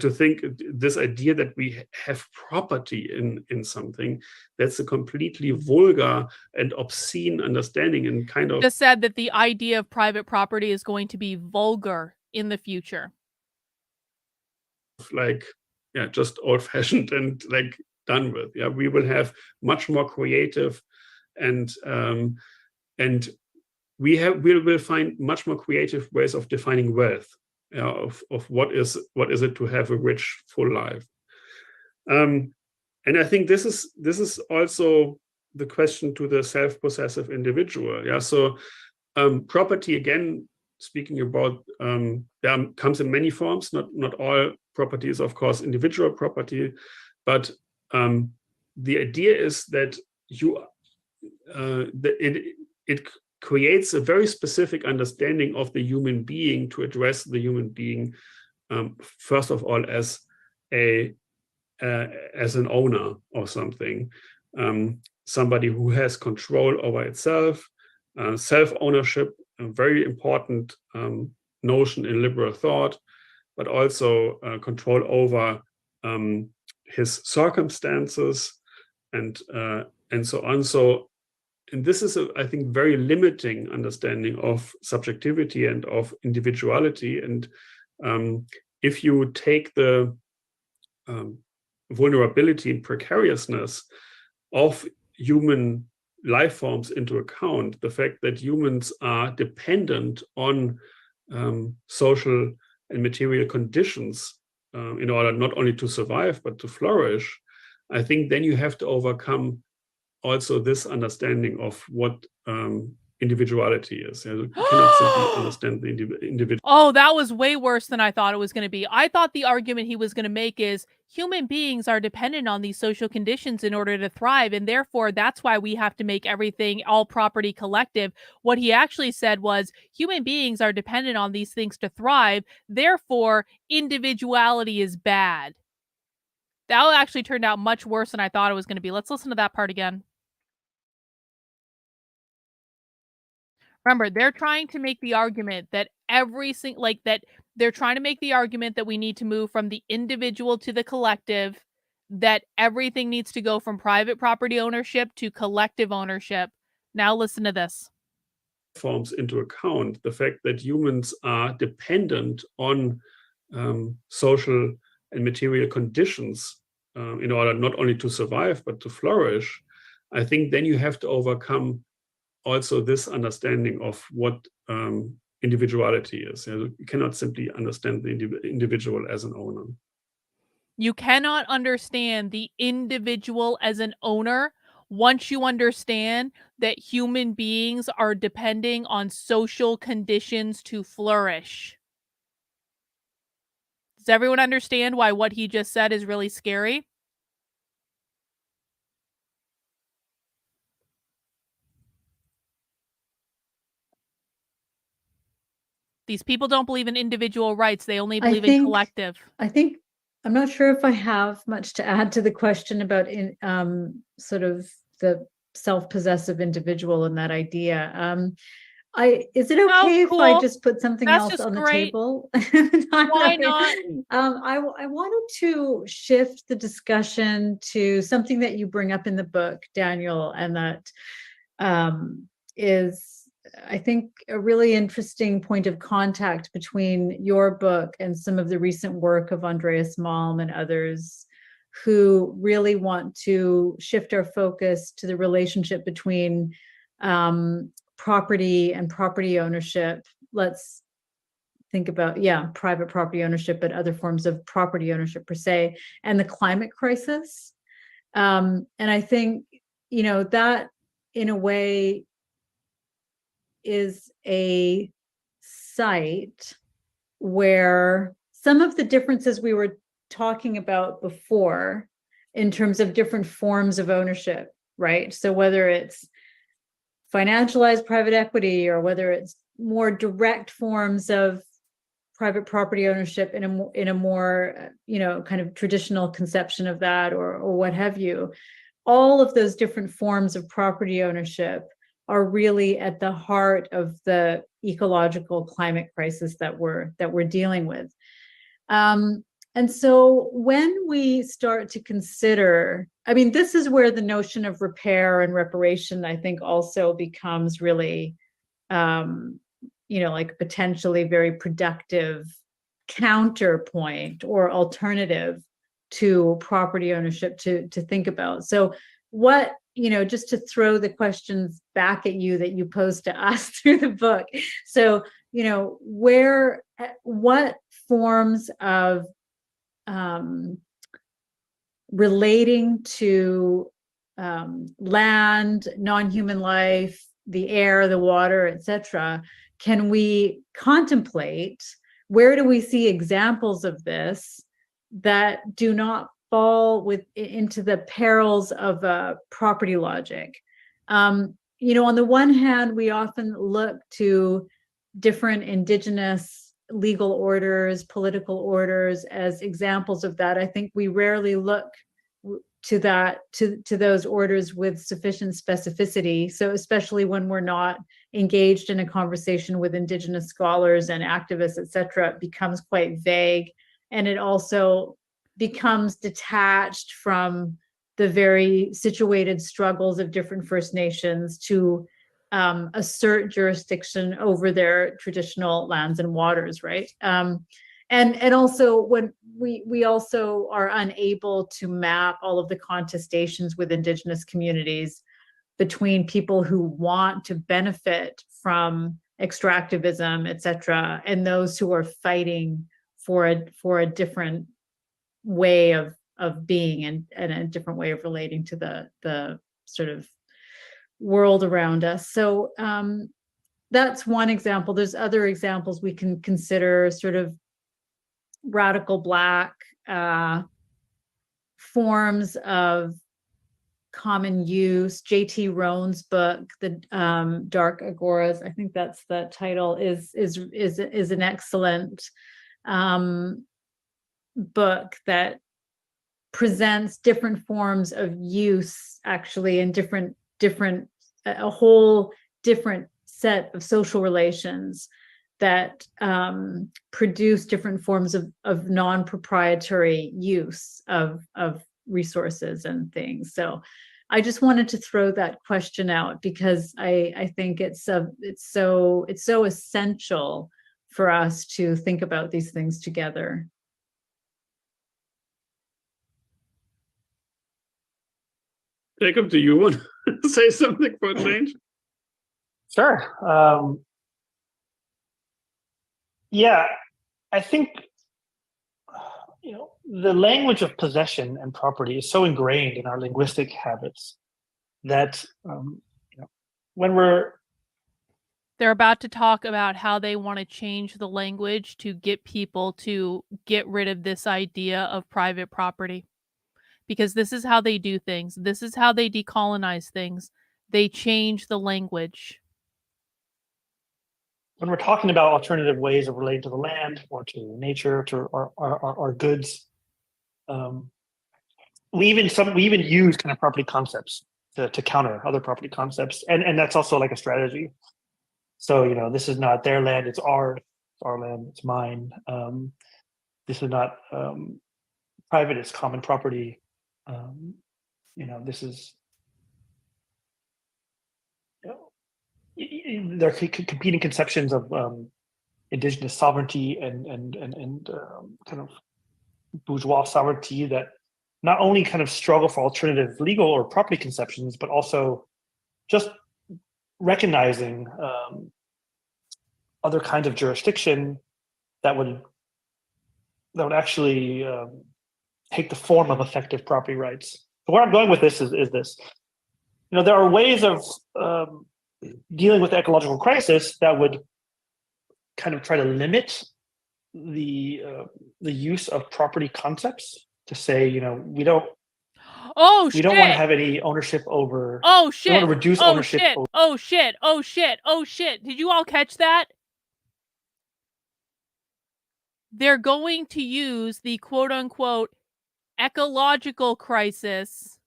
To think this idea that we have property in something, that's a completely vulgar and obscene understanding, and kind of just said that the idea of private property is going to be vulgar in the future. Like, yeah, just old-fashioned and like done with. Yeah, we will have much more creative and we will find much more creative ways of defining wealth, of what is it to have a rich, full life. And I think this is also the question to the self-possessive individual. Yeah, so property, again, speaking about, comes in many forms. Not all property is, of course, individual property, but the idea is that it creates a very specific understanding of the human being to address the human being, first of all, as an owner of something, somebody who has control over itself, self-ownership, a very important notion in liberal thought, but also control over his circumstances and so on. So, and this is, I think, very limiting understanding of subjectivity and of individuality. And if you take the vulnerability and precariousness of human life forms into account, the fact that humans are dependent on social and material conditions in order not only to survive, but to flourish, I think then you have to overcome also this understanding of what individuality is. You cannot simply understand the individual. Oh, that was way worse than I thought it was going to be. I thought the argument he was going to make is human beings are dependent on these social conditions in order to thrive, and therefore that's why we have to make everything, all property, collective. What he actually said was human beings are dependent on these things to thrive, therefore individuality is bad. That actually turned out much worse than I thought it was going to be. Let's listen to that part again. Remember, they're trying to make the argument that they're trying to make the argument that we need to move from the individual to the collective, that everything needs to go from private property ownership to collective ownership. Now listen to this. Forms into account the fact that humans are dependent on social and material conditions in order not only to survive, but to flourish. I think then you have to overcome also this understanding of what individuality is. You cannot simply understand the individual as an owner. You cannot understand the individual as an owner once you understand that human beings are depending on social conditions to flourish. Does everyone understand why what he just said is really scary? These people don't believe in individual rights. They only believe in collective. I think, I'm not sure if I have much to add to the question about sort of the self-possessive individual and that idea. Is it okay if I just put something else on the table? Why not? I wanted to shift the discussion to something that you bring up in the book, Daniel, and that is, I think, a really interesting point of contact between your book and some of the recent work of Andreas Malm and others who really want to shift our focus to the relationship between property and property ownership. Let's think about, private property ownership, but other forms of property ownership per se, and the climate crisis. And I think, that in a way is a site where some of the differences we were talking about before in terms of different forms of ownership, right? So whether it's financialized private equity, or whether it's more direct forms of private property ownership in a more kind of traditional conception of that, or what have you. All of those different forms of property ownership are really at the heart of the ecological climate crisis that we're dealing with. And so when we start to consider, I mean, this is where the notion of repair and reparation, I think, also becomes really, like potentially very productive counterpoint or alternative to property ownership to think about. So what, just to throw the questions back at you that you posed to us through the book. So, what forms of relating to land, non-human life, the air, the water, etc., can we contemplate? Where do we see examples of this that do not fall into the perils of property logic? On the one hand, we often look to different indigenous legal orders, political orders as examples of that. I think we rarely look to those orders with sufficient specificity. So especially when we're not engaged in a conversation with indigenous scholars and activists, et cetera, it becomes quite vague. And it also becomes detached from the very situated struggles of different First Nations to assert jurisdiction over their traditional lands and waters, right? And also when we also are unable to map all of the contestations with indigenous communities between people who want to benefit from extractivism, et cetera, and those who are fighting for a different way of being and a different way of relating to the sort of world around us. So that's one example. There's other examples we can consider, sort of radical Black forms of common use. J.T. Roan's book, The Dark Agoras, I think that's the title, is an excellent book that presents different forms of use, actually, in a whole different set of social relations that produce different forms of non-proprietary use of resources and things. So I just wanted to throw that question out because I think it's so essential for us to think about these things together. Jacob, do you want to say something for a change? Sure. Yeah, I think the language of possession and property is so ingrained in our linguistic habits that when they're about to talk about how they want to change the language to get people to get rid of this idea of private property, because this is how they do things. This is how they decolonize things. They change the language. When we're talking about alternative ways of relating to the land or to nature, to our goods, we even use kind of property concepts to counter other property concepts, and that's also like a strategy. So this is not their land; it's our land, it's mine. This is not private; it's common property. This is. There are competing conceptions of indigenous sovereignty and kind of bourgeois sovereignty that not only kind of struggle for alternative legal or property conceptions, but also just recognizing other kinds of jurisdiction that would actually take the form of effective property rights. So where I'm going with this is this. There are ways of dealing with the ecological crisis that would kind of try to limit the use of property concepts, to say, we don't. Oh, we don't want to have any ownership over. Oh shit! We want to reduce ownership. Oh shit! Did you all catch that? They're going to use the quote-unquote ecological crisis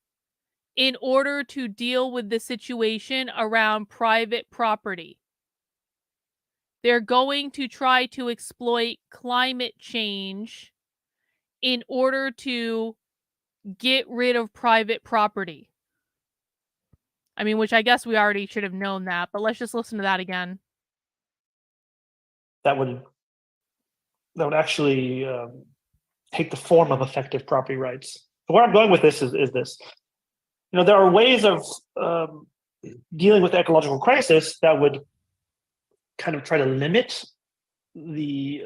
in order to deal with the situation around private property. They're going to try to exploit climate change in order to get rid of private property. I mean, which I guess we already should have known that, but let's just listen to that again. That would actually take the form of effective property rights. So where I'm going with this is this. There are ways of dealing with the ecological crisis that would kind of try to limit the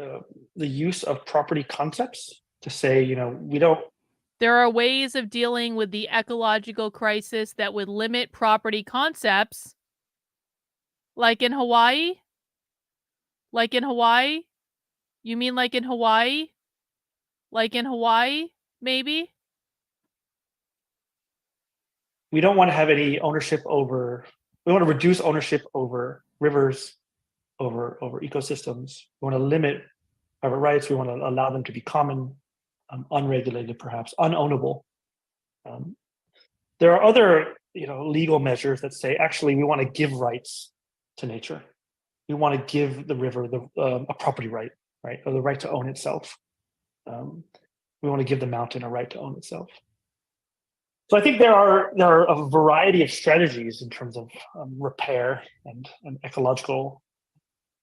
use of property concepts to say, we don't. There are ways of dealing with the ecological crisis that would limit property concepts, like in Hawaii? Like in Hawaii? You mean like in Hawaii? Like in Hawaii, maybe? We don't want to have any ownership over, we want to reduce ownership over rivers, over ecosystems. We want to limit private rights. We want to allow them to be common, unregulated, perhaps unownable. There are other, legal measures that say, actually, we want to give rights to nature. We want to give the river a property right, or the right to own itself. We want to give the mountain a right to own itself. So I think there are a variety of strategies in terms of repair and ecological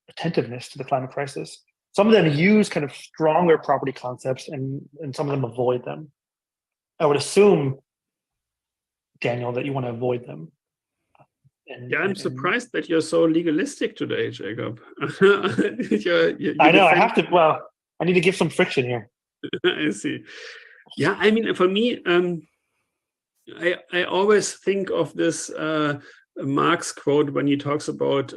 attentiveness to the climate crisis. Some of them use kind of stronger property concepts, and some of them avoid them. I would assume, Daniel, that you want to avoid them. I'm surprised that you're so legalistic today, Jacob. I know. I have to. Well, I need to give some friction here. I see. Yeah, I mean, for me, I always think of this Marx quote when he talks about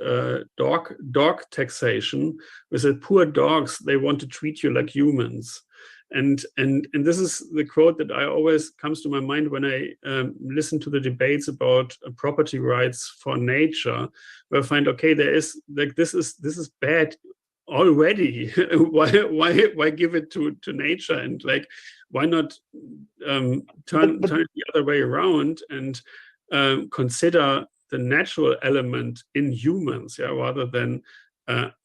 dog taxation. With the poor dogs, they want to treat you like humans. And this is the quote that I always comes to my mind when I listen to the debates about property rights for nature, where I find, okay, there is like this is bad already. why give it to nature, and like why not turn it the other way around and consider the natural element in humans, rather than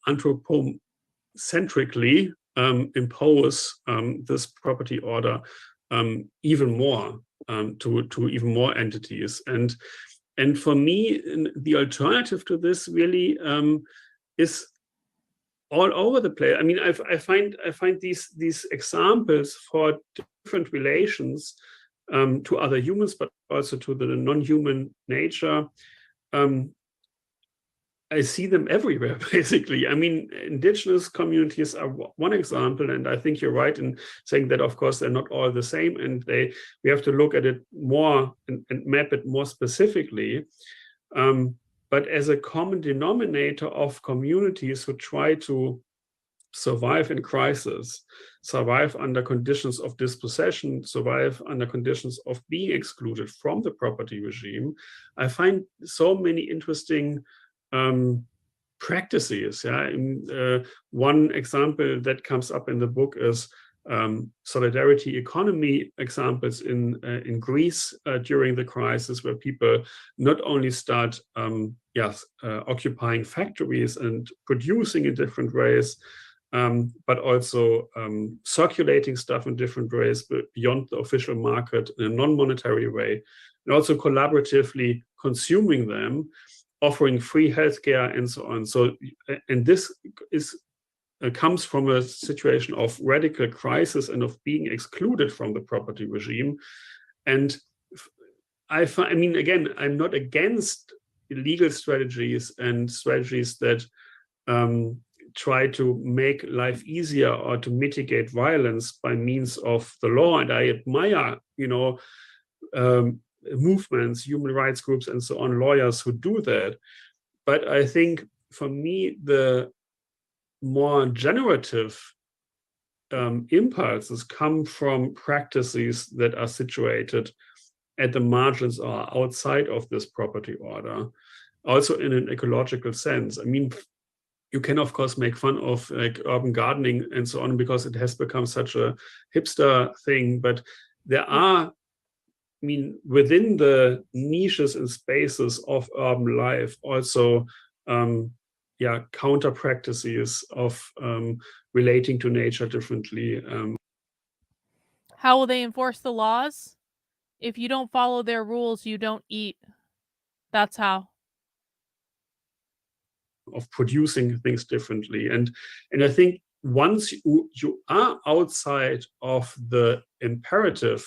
anthropocentrically impose this property order even more to even more entities. And for me, the alternative to this really is all over the place. I mean, I find these examples for different relations to other humans, but also to the non-human nature. I see them everywhere, basically. I mean, indigenous communities are one example, and I think you're right in saying that, of course, they're not all the same, and we have to look at it more and map it more specifically. But as a common denominator of communities who try to survive in crisis, survive under conditions of dispossession, survive under conditions of being excluded from the property regime, I find so many interesting practices. One example that comes up in the book is solidarity economy examples in Greece during the crisis, where people not only start occupying factories and producing in different ways, but also circulating stuff in different ways beyond the official market in a non-monetary way, and also collaboratively consuming them, offering free healthcare and so on. So, and this comes from a situation of radical crisis and of being excluded from the property regime. And I mean, again, I'm not against legal strategies and strategies that try to make life easier or to mitigate violence by means of the law. And I admire, movements, human rights groups, and so on, lawyers who do that. But I think for me, the more generative impulses come from practices that are situated at the margins or outside of this property order, also in an ecological sense. I mean, you can, of course, make fun of like urban gardening and so on because it has become such a hipster thing, but there are, I mean, within the niches and spaces of urban life, also, counter practices of relating to nature differently. How will they enforce the laws? If you don't follow their rules, you don't eat. That's how. Of producing things differently. And I think once you are outside of the imperative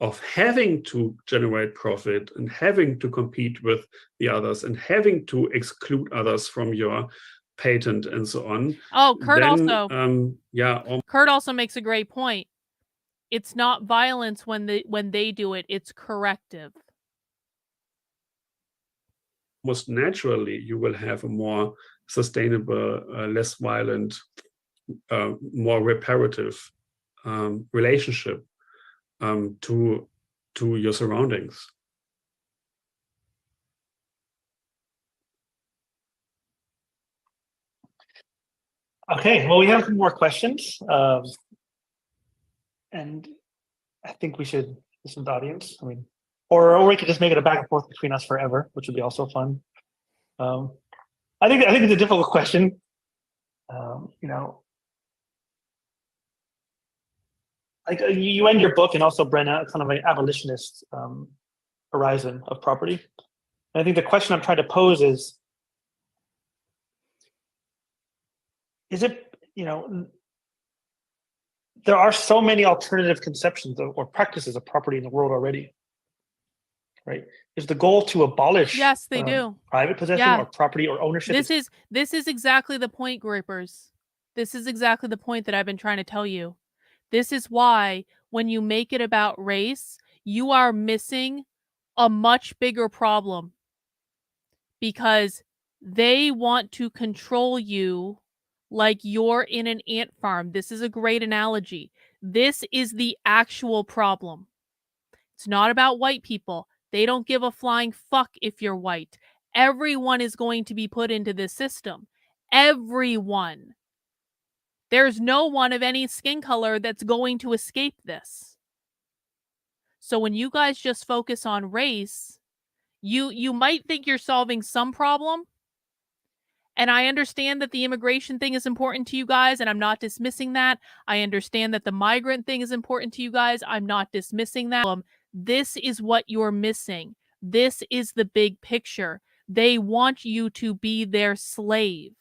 of having to generate profit and having to compete with the others and having to exclude others from your patent and so on. Oh, Kurt then, Kurt also makes a great point. It's not violence when they do it, it's corrective. Most naturally, you will have a more sustainable, less violent, more reparative relationship to your surroundings. Okay, well, we have some more questions. And I think we should listen to the audience. I mean, or we could just make it a back and forth between us forever, which would be also fun. I think it's a difficult question. Like you end your book and also Brenna, kind of an abolitionist horizon of property. And I think the question I'm trying to pose is it, there are so many alternative conceptions or practices of property in the world already, right? Is the goal to abolish Yes, they do. Private possession or property or ownership? This is exactly the point, Groupers. This is exactly the point that I've been trying to tell you. This is why when you make it about race, you are missing a much bigger problem because they want to control you like you're in an ant farm. This is a great analogy. This is the actual problem. It's not about white people. They don't give a flying fuck if you're white. Everyone is going to be put into this system. Everyone. There's no one of any skin color that's going to escape this. So when you guys just focus on race, you might think you're solving some problem. And I understand that the immigration thing is important to you guys, and I'm not dismissing that. I understand that the migrant thing is important to you guys. I'm not dismissing that. This is what you're missing. This is the big picture. They want you to be their slave.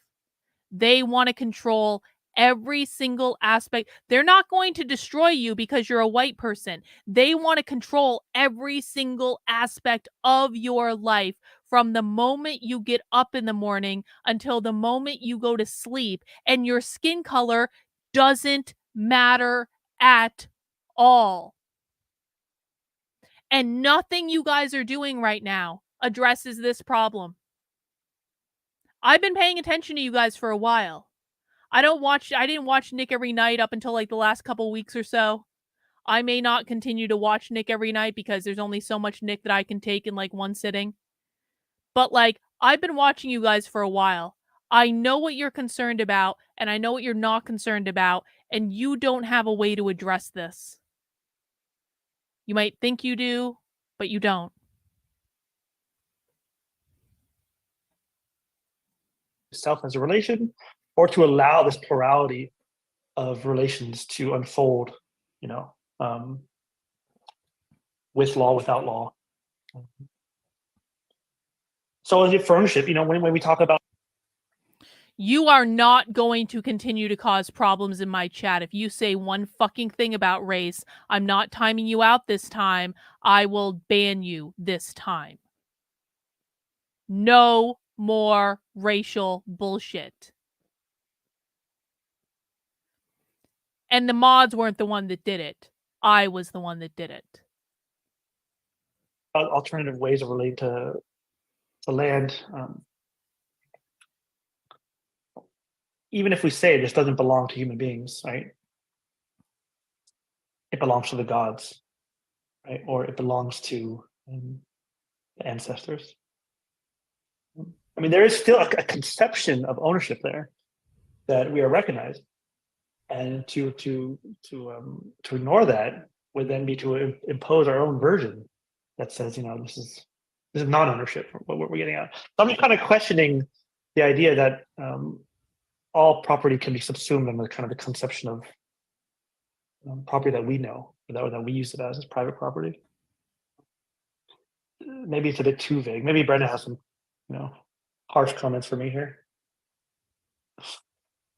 They want to control every single aspect. They're not going to destroy you because you're a white person. They want to control every single aspect of your life from the moment you get up in the morning until the moment you go to sleep. And your skin color doesn't matter at all. And nothing you guys are doing right now addresses this problem. I've been paying attention to you guys for a while. I didn't watch Nick every night up until like the last couple weeks or so. I may not continue to watch Nick every night because there's only so much Nick that I can take in like one sitting. But like, I've been watching you guys for a while. I know what you're concerned about and I know what you're not concerned about, and you don't have a way to address this. You might think you do, but you don't. Self as a relation, or to allow this plurality of relations to unfold, with law, without law. So is it for ownership? When we talk about, you are not going to continue to cause problems in my chat. If you say one fucking thing about race, I'm not timing you out this time. I will ban you this time. No more racial bullshit. And the mods weren't the one that did it. I was the one that did it. Alternative ways of relating to land. Even if we say this doesn't belong to human beings, right? It belongs to the gods. right? Or it belongs to the ancestors. I mean, there is still a conception of ownership there that we are recognized, and to ignore that would then be to impose our own version that says, this is non-ownership, what we're getting at. So I'm just kind of questioning the idea that all property can be subsumed under kind of the conception of property that we know, that we use it as private property. Maybe it's a bit too vague. Maybe Brenda has some, harsh comments for me here.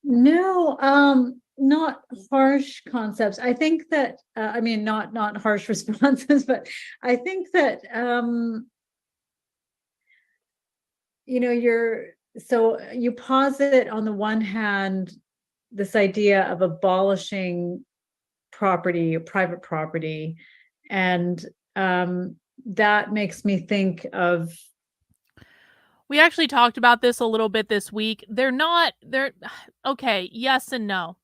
No, not harsh concepts. I think that I mean, not harsh responses, but I think that you posit on the one hand this idea of abolishing property, private property, and that makes me think of. We actually talked about this a little bit this week. They're okay, yes and no.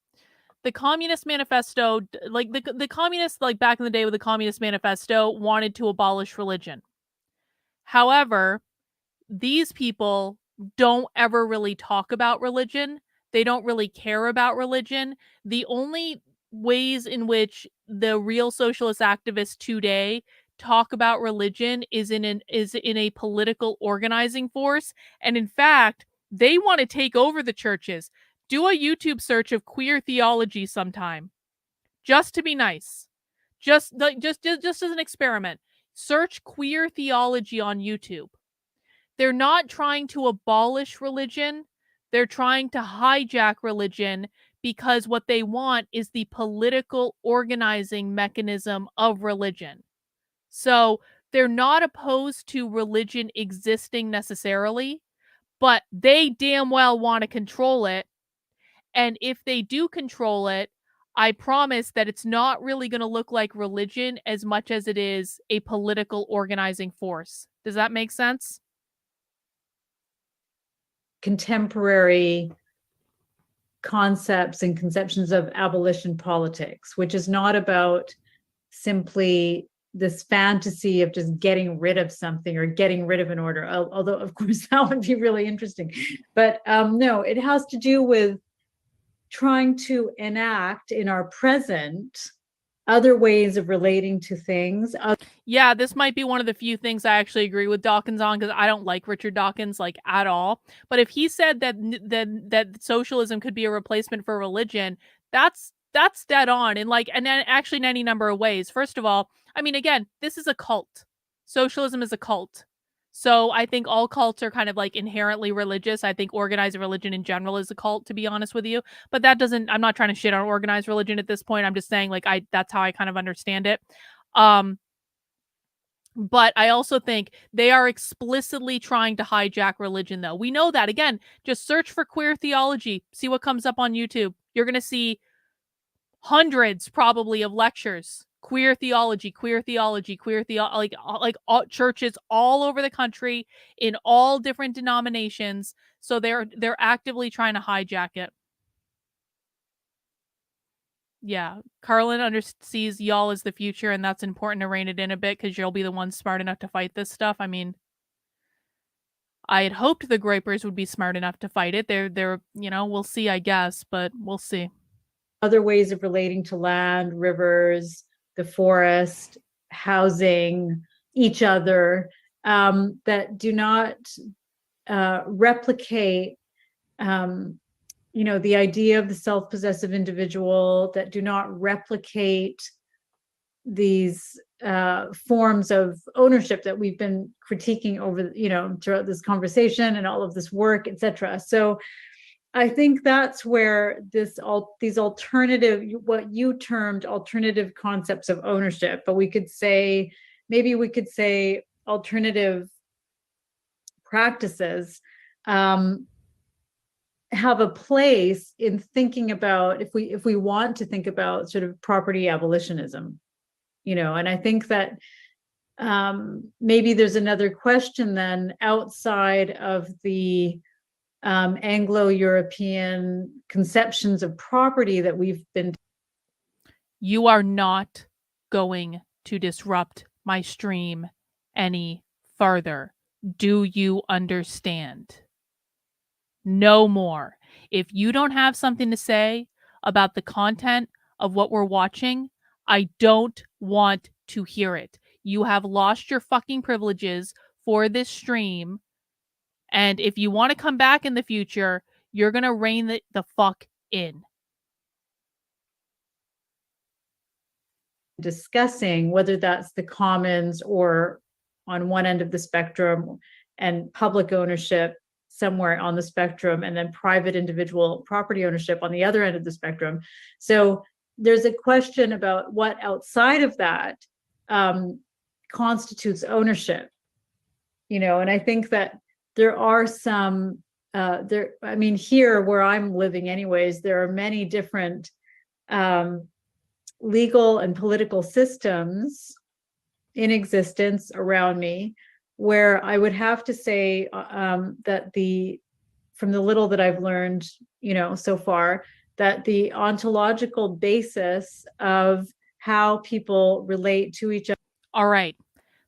The Communist Manifesto, like the communists, like back in the day with the Communist Manifesto, wanted to abolish religion. However, these people don't ever really talk about religion. They don't really care about religion. The only ways in which the real socialist activists today talk about religion is in a political organizing force. And in fact, they want to take over the churches. Do a YouTube search of queer theology sometime, just to be nice. Just as an experiment. Search queer theology on YouTube. They're not trying to abolish religion. They're trying to hijack religion, because what they want is the political organizing mechanism of religion. So they're not opposed to religion existing necessarily, but they damn well want to control it. And if they do control it, I promise that it's not really going to look like religion as much as it is a political organizing force. Does that make sense? Contemporary concepts and conceptions of abolition politics, which is not about simply this fantasy of just getting rid of something or getting rid of an order, although of course that would be really interesting. But no, it has to do with trying to enact in our present other ways of relating to things. Yeah, this might be one of the few things I actually agree with Dawkins on, because I don't like Richard Dawkins like at all. But if he said that socialism could be a replacement for religion, that's dead on, and actually in any number of ways. First of all, I mean, again, this is a cult. Socialism is a cult. So I think all cults are kind of like inherently religious. I think organized religion in general is a cult, to be honest with you. But I'm not trying to shit on organized religion at this point. I'm just saying that's how I kind of understand it. But I also think they are explicitly trying to hijack religion, though. We know that. Again, just search for queer theology. See what comes up on YouTube. You're going to see hundreds probably of lectures. Queer theology, like all churches all over the country in all different denominations. So they're actively trying to hijack it. Yeah, Carlin sees y'all as the future, and that's important to rein it in a bit, because you'll be the ones smart enough to fight this stuff. I mean, I had hoped the Grapers would be smart enough to fight it. They're we'll see, I guess, but we'll see. Other ways of relating to land, rivers, the forest, housing, each other, that do not replicate the idea of the self-possessive individual, that do not replicate these forms of ownership that we've been critiquing over, throughout this conversation and all of this work, etc. So I think that's where these alternative, what you termed alternative concepts of ownership, but we could say alternative practices have a place in thinking about, if we want to think about sort of property abolitionism, and I think that maybe there's another question then outside of the Anglo-European conceptions of property that we've been. You are not going to disrupt my stream any further. Do you understand? No more. If you don't have something to say about the content of what we're watching, I don't want to hear it. You have lost your fucking privileges for this stream. And if you want to come back in the future, you're going to rein the fuck in. Discussing whether that's the commons or on one end of the spectrum and public ownership somewhere on the spectrum, and then private individual property ownership on the other end of the spectrum. So there's a question about what outside of that constitutes ownership, and I think that there are some here where I'm living anyways, there are many different legal and political systems in existence around me, where I would have to say that from the little that I've learned, so far, that the ontological basis of how people relate to each other. All right.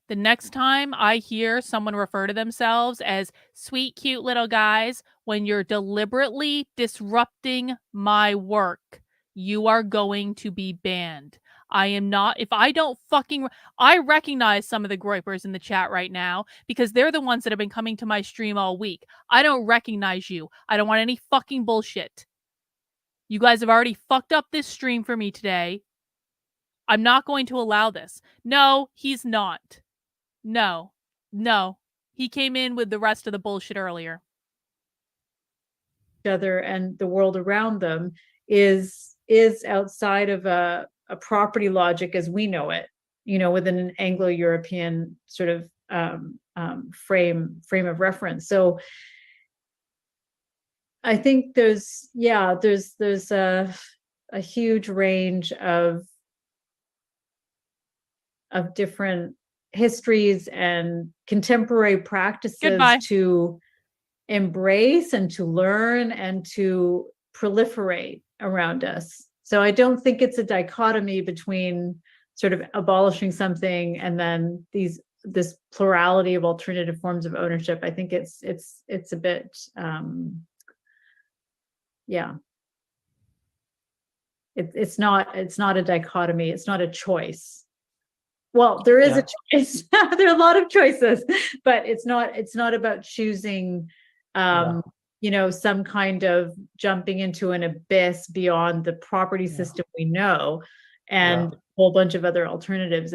The next time I hear someone refer to themselves as sweet, cute little guys, when you're deliberately disrupting my work, you are going to be banned. I am not, if I don't fucking, I recognize some of the groypers in the chat right now because they're the ones that have been coming to my stream all week. I don't recognize you. I don't want any fucking bullshit. You guys have already fucked up this stream for me today. I'm not going to allow this. No, he's not. No. He came in with the rest of the bullshit earlier. Other and the world around them is outside of a property logic as we know it, within an Anglo-European sort of frame of reference. So I think there's a huge range of different histories and contemporary practices to embrace and to learn and to proliferate around us. So I don't think it's a dichotomy between sort of abolishing something and then this plurality of alternative forms of ownership. I think it's a bit it's not a dichotomy, it's not a choice. Well, there is a choice. There are a lot of choices, but it's not about choosing some kind of jumping into an abyss beyond the property system we know and a whole bunch of other alternatives.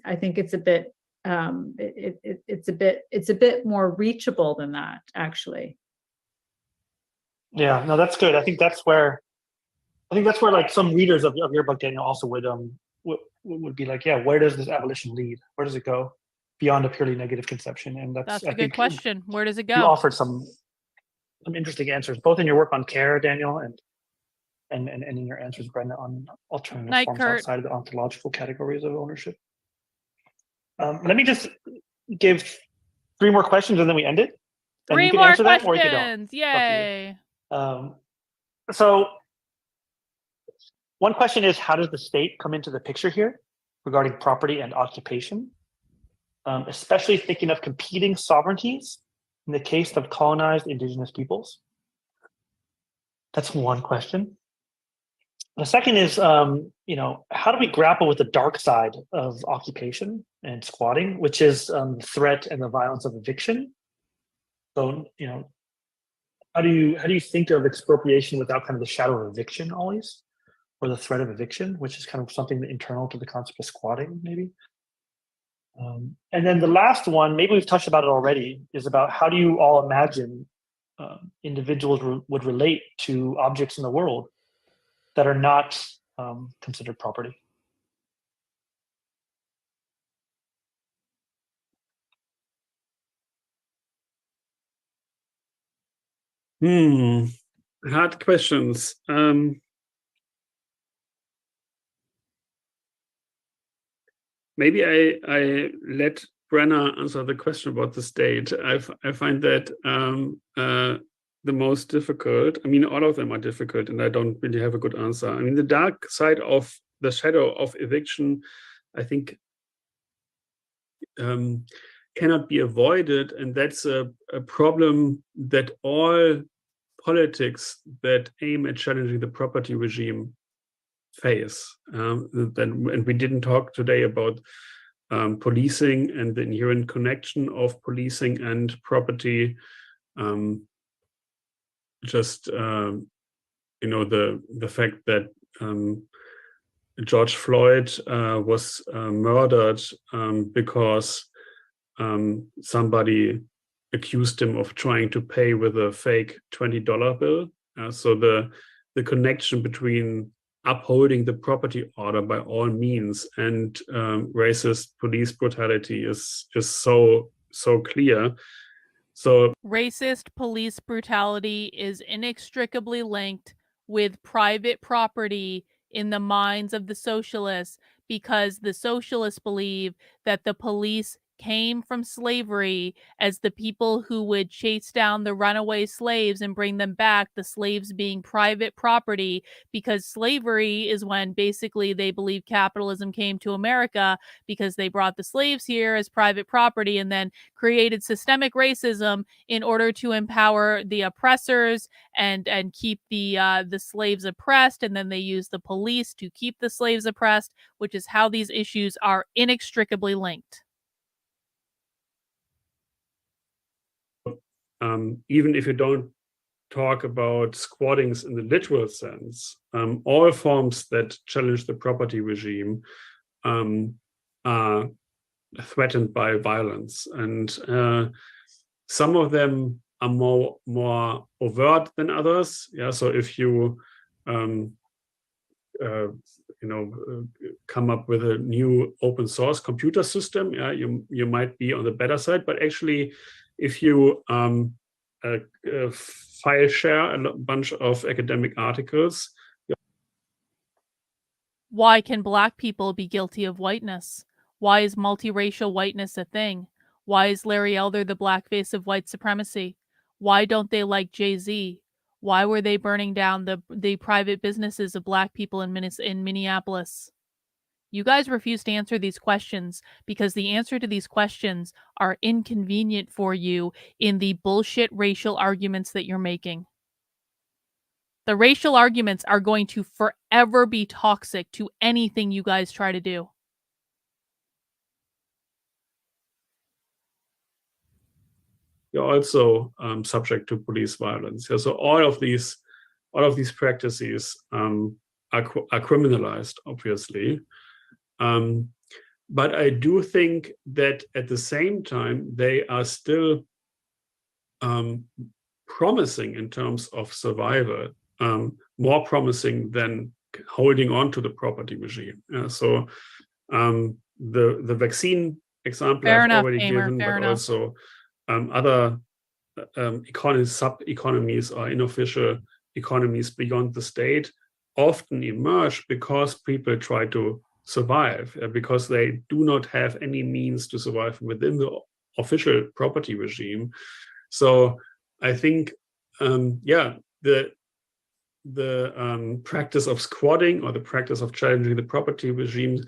I think it's a bit it's a bit more reachable than that, actually. Yeah, no, that's good. I think that's where like some readers of your book, Daniel, also would be like, where does this abolition lead? Where does it go beyond a purely negative conception? And that's a good question. Where does it go? You offered some interesting answers, both in your work on care, Daniel, and in your answers, Brenda, on alternative forms outside of the ontological categories of ownership. Let me just give 3 more questions and then we end it. And 3 you can more answer questions. That or you can don't. Yay. So one question is, how does the state come into the picture here regarding property and occupation, especially thinking of competing sovereignties in the case of colonized indigenous peoples? That's one question. The second is, how do we grapple with the dark side of occupation and squatting, which is the threat and the violence of eviction? So, how do you think of expropriation without kind of the shadow of eviction always? Or the threat of eviction, which is kind of something internal to the concept of squatting, maybe. And then the last one, maybe we've touched about it already, is about how do you all imagine individuals would relate to objects in the world that are not considered property? Hard questions. Maybe I let Brenna answer the question about the state. I find that the most difficult. I mean, all of them are difficult, and I don't really have a good answer. I mean, the dark side of the shadow of eviction, I think cannot be avoided, and that's a problem that all politics that aim at challenging the property regime face. And we didn't talk today about policing and the inherent connection of policing and property. The fact that George Floyd was murdered because somebody accused him of trying to pay with a fake $20 bill. So the connection between upholding the property order by all means and racist police brutality is just so clear. So racist police brutality is inextricably linked with private property in the minds of the socialists, because the socialists believe that the police came from slavery as the people who would chase down the runaway slaves and bring them back, the slaves being private property, because slavery is when basically they believe capitalism came to America because they brought the slaves here as private property and then created systemic racism in order to empower the oppressors and keep the slaves oppressed, and then they use the police to keep the slaves oppressed, which is how these issues are inextricably linked. Even if you don't talk about squattings in the literal sense, all forms that challenge the property regime are threatened by violence, and some of them are more overt than others. Yeah, so if you come up with a new open source computer system, yeah, you might be on the better side. But actually, if you file share a bunch of academic articles. Why can Black people be guilty of whiteness? Why is multiracial whiteness a thing? Why is Larry Elder the blackface of white supremacy? Why don't they like Jay-Z? Why were they burning down the private businesses of Black people in Minneapolis? You guys refuse to answer these questions because the answer to these questions are inconvenient for you in the bullshit racial arguments that you're making. The racial arguments are going to forever be toxic to anything you guys try to do. You're also subject to police violence. Yeah, so all of these practices are criminalized, obviously. But I do think that at the same time, they are still promising in terms of survival, more promising than holding on to the property regime. So the vaccine example I've already given, but also other sub-economies or unofficial economies beyond the state often emerge because people try to survive, because they do not have any means to survive within the official property regime. So I think, the practice of squatting or the practice of challenging the property regime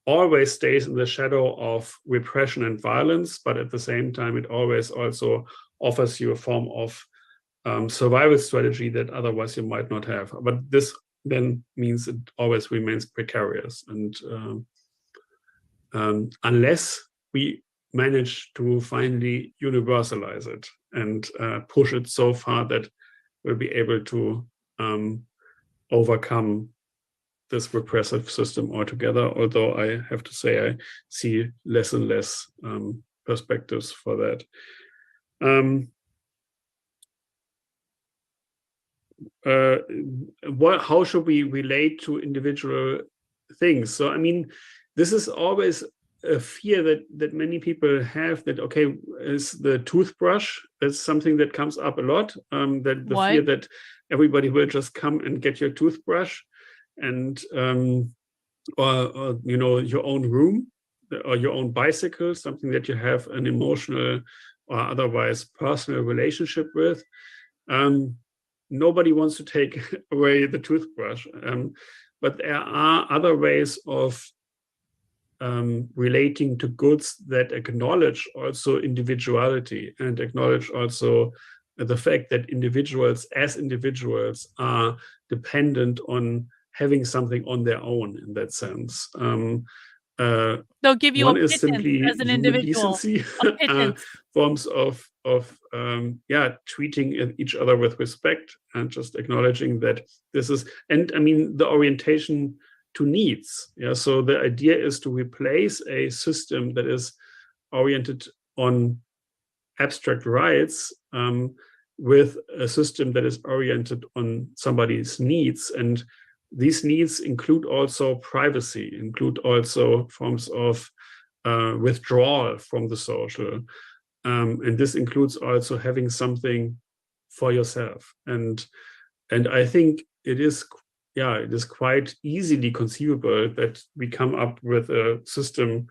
always stays in the shadow of repression and violence, but at the same time, it always also offers you a form of survival strategy that otherwise you might not have. But this then means it always remains precarious. And unless we manage to finally universalize it and push it so far that we'll be able to overcome this repressive system altogether, although I have to say I see less and less perspectives for that. How should we relate to individual things? So, I mean, this is always a fear that many people have, that, okay, is the toothbrush, that's something that comes up a lot, that the fear that everybody will just come and get your toothbrush, and or your own room or your own bicycle, something that you have an emotional or otherwise personal relationship with. Nobody wants to take away the toothbrush, but there are other ways of relating to goods that acknowledge also individuality and acknowledge also the fact that individuals as individuals are dependent on having something on their own in that sense. They'll give you one a is simply as an human individual. decency, forms of treating each other with respect and just acknowledging that this is, and I mean the orientation to needs. Yeah, so the idea is to replace a system that is oriented on abstract rights with a system that is oriented on somebody's needs. And these needs include also privacy, include also forms of withdrawal from the social. And this includes also having something for yourself. And I think it is quite easily conceivable that we come up with a system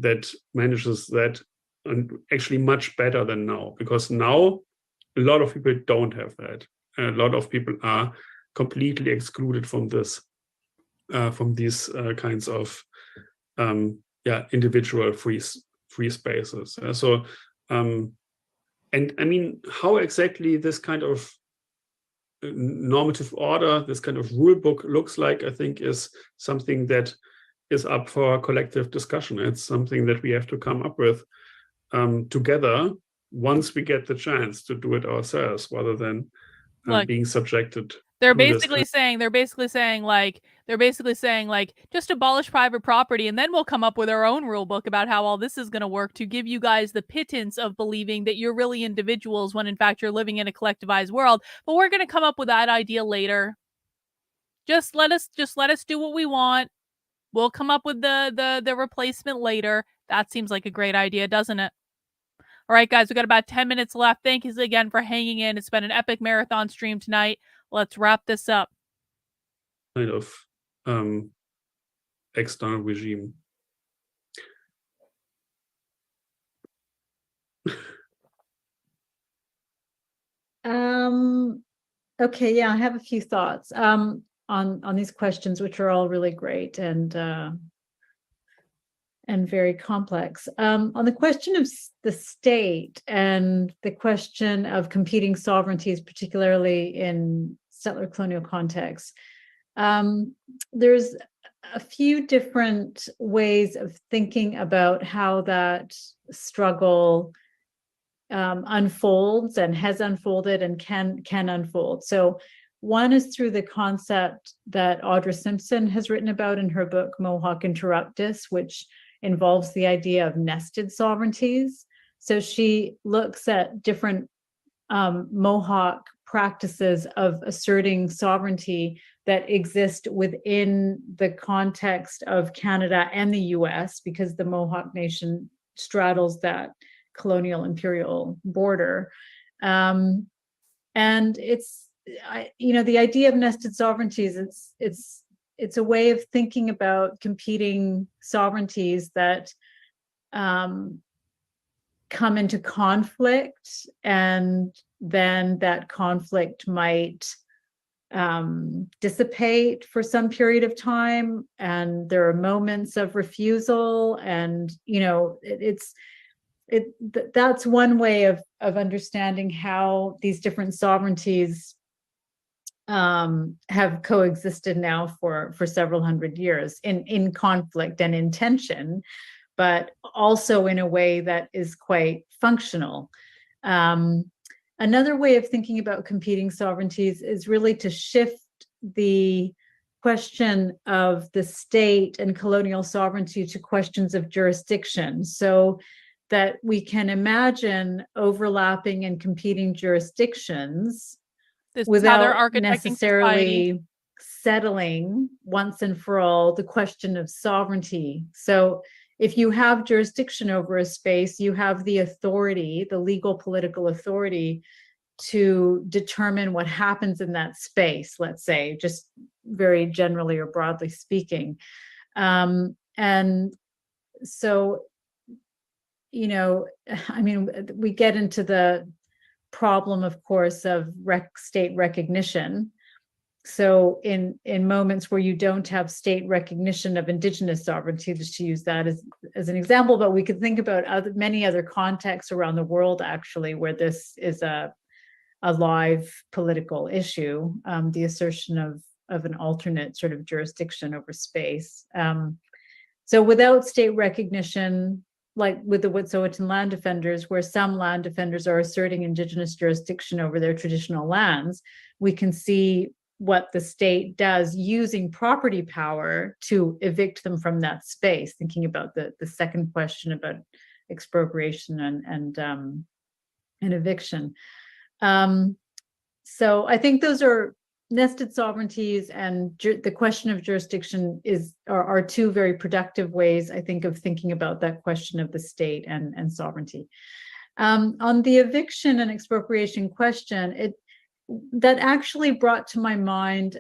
that manages that, and actually much better than now, because now a lot of people don't have that. A lot of people are completely excluded from this, from these kinds of individual free spaces. So, and I mean, how exactly this kind of normative order, this kind of rule book looks like, I think is something that is up for collective discussion. It's something that we have to come up with together once we get the chance to do it ourselves, rather than being subjected. They're basically saying just abolish private property, and then we'll come up with our own rule book about how all this is going to work to give you guys the pittance of believing that you're really individuals when in fact you're living in a collectivized world. But we're going to come up with that idea later. Just let us do what we want. We'll come up with the replacement later. That seems like a great idea, doesn't it? All right, guys, we got about 10 minutes left. Thank you again for hanging in. It's been an epic marathon stream tonight. Let's wrap this up. Kind of external regime. Okay, yeah, I have a few thoughts on these questions, which are all really great and very complex. On the question of the state and the question of competing sovereignties, particularly in settler colonial contexts, there's a few different ways of thinking about how that struggle unfolds and has unfolded and can unfold. So one is through the concept that Audra Simpson has written about in her book, Mohawk Interruptus, which involves the idea of nested sovereignties. So she looks at different Mohawk practices of asserting sovereignty that exist within the context of Canada and the US, because the Mohawk Nation straddles that colonial imperial border. And it's, the idea of nested sovereignties, it's a way of thinking about competing sovereignties that come into conflict, and then that conflict might dissipate for some period of time, and there are moments of refusal, and that's one way of understanding how these different sovereignties have coexisted now for several hundred years in conflict and in tension, but also in a way that is quite functional. Another way of thinking about competing sovereignties is really to shift the question of the state and colonial sovereignty to questions of jurisdiction, so that we can imagine overlapping and competing jurisdictions without necessarily settling once and for all the question of sovereignty. So if you have jurisdiction over a space, you have the authority, the legal political authority, to determine what happens in that space, let's say, just very generally or broadly speaking. And so, we get into the problem, of course, of state recognition. So in moments where you don't have state recognition of indigenous sovereignty, just to use that as an example, but we could think about many other contexts around the world, actually, where this is a live political issue, the assertion of an alternate sort of jurisdiction over space. So without state recognition, like with the Wet'suwet'en land defenders, where some land defenders are asserting indigenous jurisdiction over their traditional lands, we can see what the state does using property power to evict them from that space, thinking about the second question about expropriation and eviction. So I think those are nested sovereignties, and the question of jurisdiction are two very productive ways, I think, of thinking about that question of the state and sovereignty. On the eviction and expropriation question, that actually brought to my mind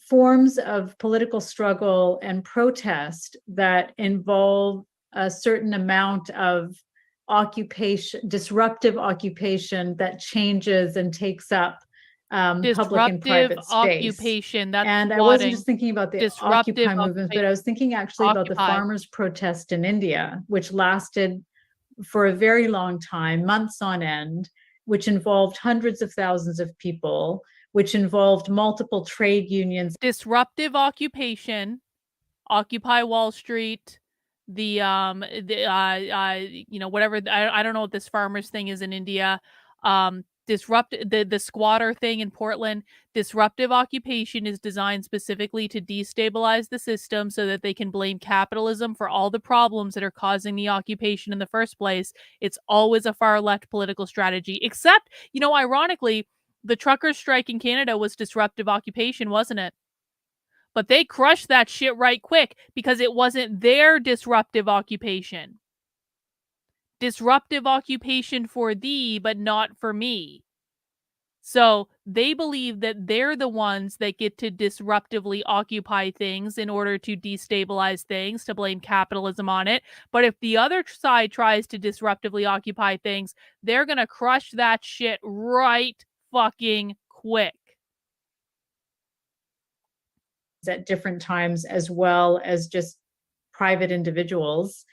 forms of political struggle and protest that involve a certain amount of disruptive occupation that changes and takes up public and private space. Occupation, that's and squatting. I wasn't just thinking about the Disruptive Occupy movement, but I was thinking actually about the farmers' protest in India, which lasted for a very long time, months on end, which involved hundreds of thousands of people, which involved multiple trade unions. Disruptive occupation, Occupy Wall Street, whatever, I don't know what this farmers thing is in India. The squatter thing in Portland. Disruptive occupation is designed specifically to destabilize the system so that they can blame capitalism for all the problems that are causing the occupation in the first place. It's always a far left political strategy, except, ironically, the truckers' strike in Canada was disruptive occupation, wasn't it? But they crushed that shit right quick because it wasn't their disruptive occupation. Disruptive occupation for thee, but not for me. So they believe that they're the ones that get to disruptively occupy things in order to destabilize things, to blame capitalism on it. But if the other side tries to disruptively occupy things, they're going to crush that shit right fucking quick. At different times, as well as just private individuals,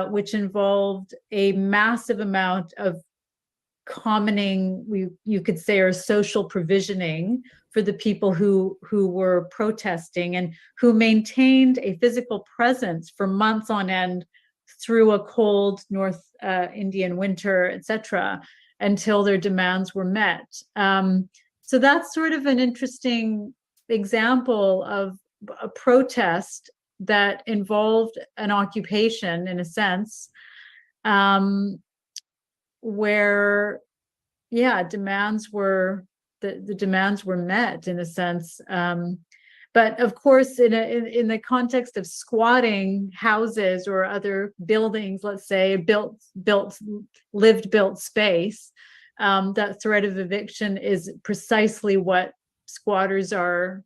which involved a massive amount of commoning, you could say, or social provisioning for the people who were protesting and who maintained a physical presence for months on end through a cold North Indian winter, etc., until their demands were met. So that's sort of an interesting example of a protest that involved an occupation, in a sense, where demands were the demands were met, in a sense. But of course, in the context of squatting houses or other buildings, let's say lived built space, that threat of eviction is precisely what squatters are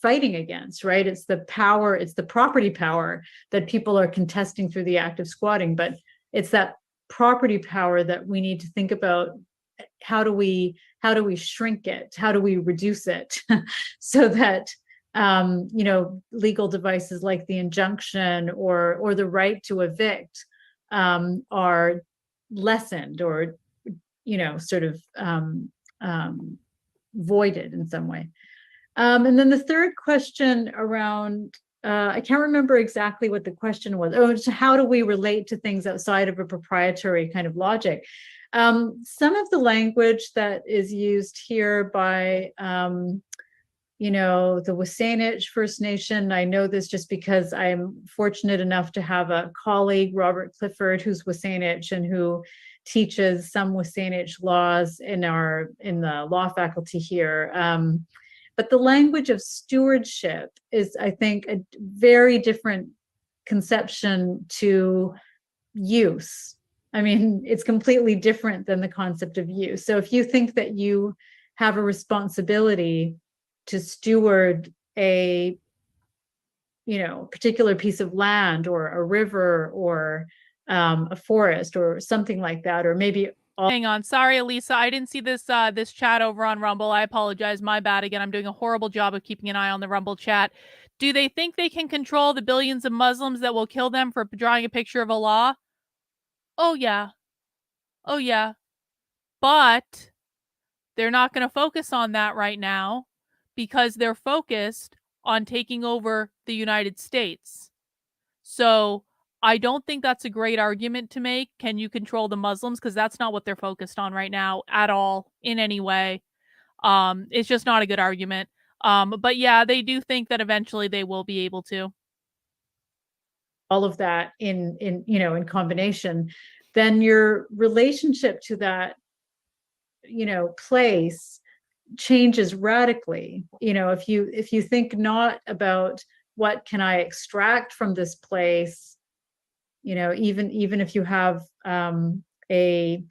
fighting against, right? It's the power, it's the property power that people are contesting through the act of squatting, but it's that property power that we need to think about. How do we shrink it? How do we reduce it so that legal devices like the injunction or the right to evict are lessened or sort of voided in some way. And then the third question around, I can't remember exactly what the question was. So how do we relate to things outside of a proprietary kind of logic? Some of the language that is used here by, the WSÁNEĆ First Nation, I know this just because I'm fortunate enough to have a colleague, Robert Clifford, who's WSÁNEĆ and who teaches some WSÁNEĆ laws in the law faculty here. But the language of stewardship is, I think, a very different conception to use. I mean, it's completely different than the concept of use. So if you think that you have a responsibility to steward a particular piece of land or a river or a forest or something like that, or maybe Hang on. Sorry, Elisa. I didn't see this this chat over on Rumble. I apologize. My bad again. I'm doing a horrible job of keeping an eye on the Rumble chat. Do they think they can control the billions of Muslims that will kill them for drawing a picture of Allah? Oh, yeah. Oh, yeah. But they're not going to focus on that right now because they're focused on taking over the United States. So I don't think that's a great argument to make. Can you control the Muslims? Because that's not what they're focused on right now at all in any way. It's just not a good argument. But yeah, they do think that eventually they will be able to. All of that in combination, then your relationship to that, place changes radically. If you think not about what can I extract from this place, even if you have a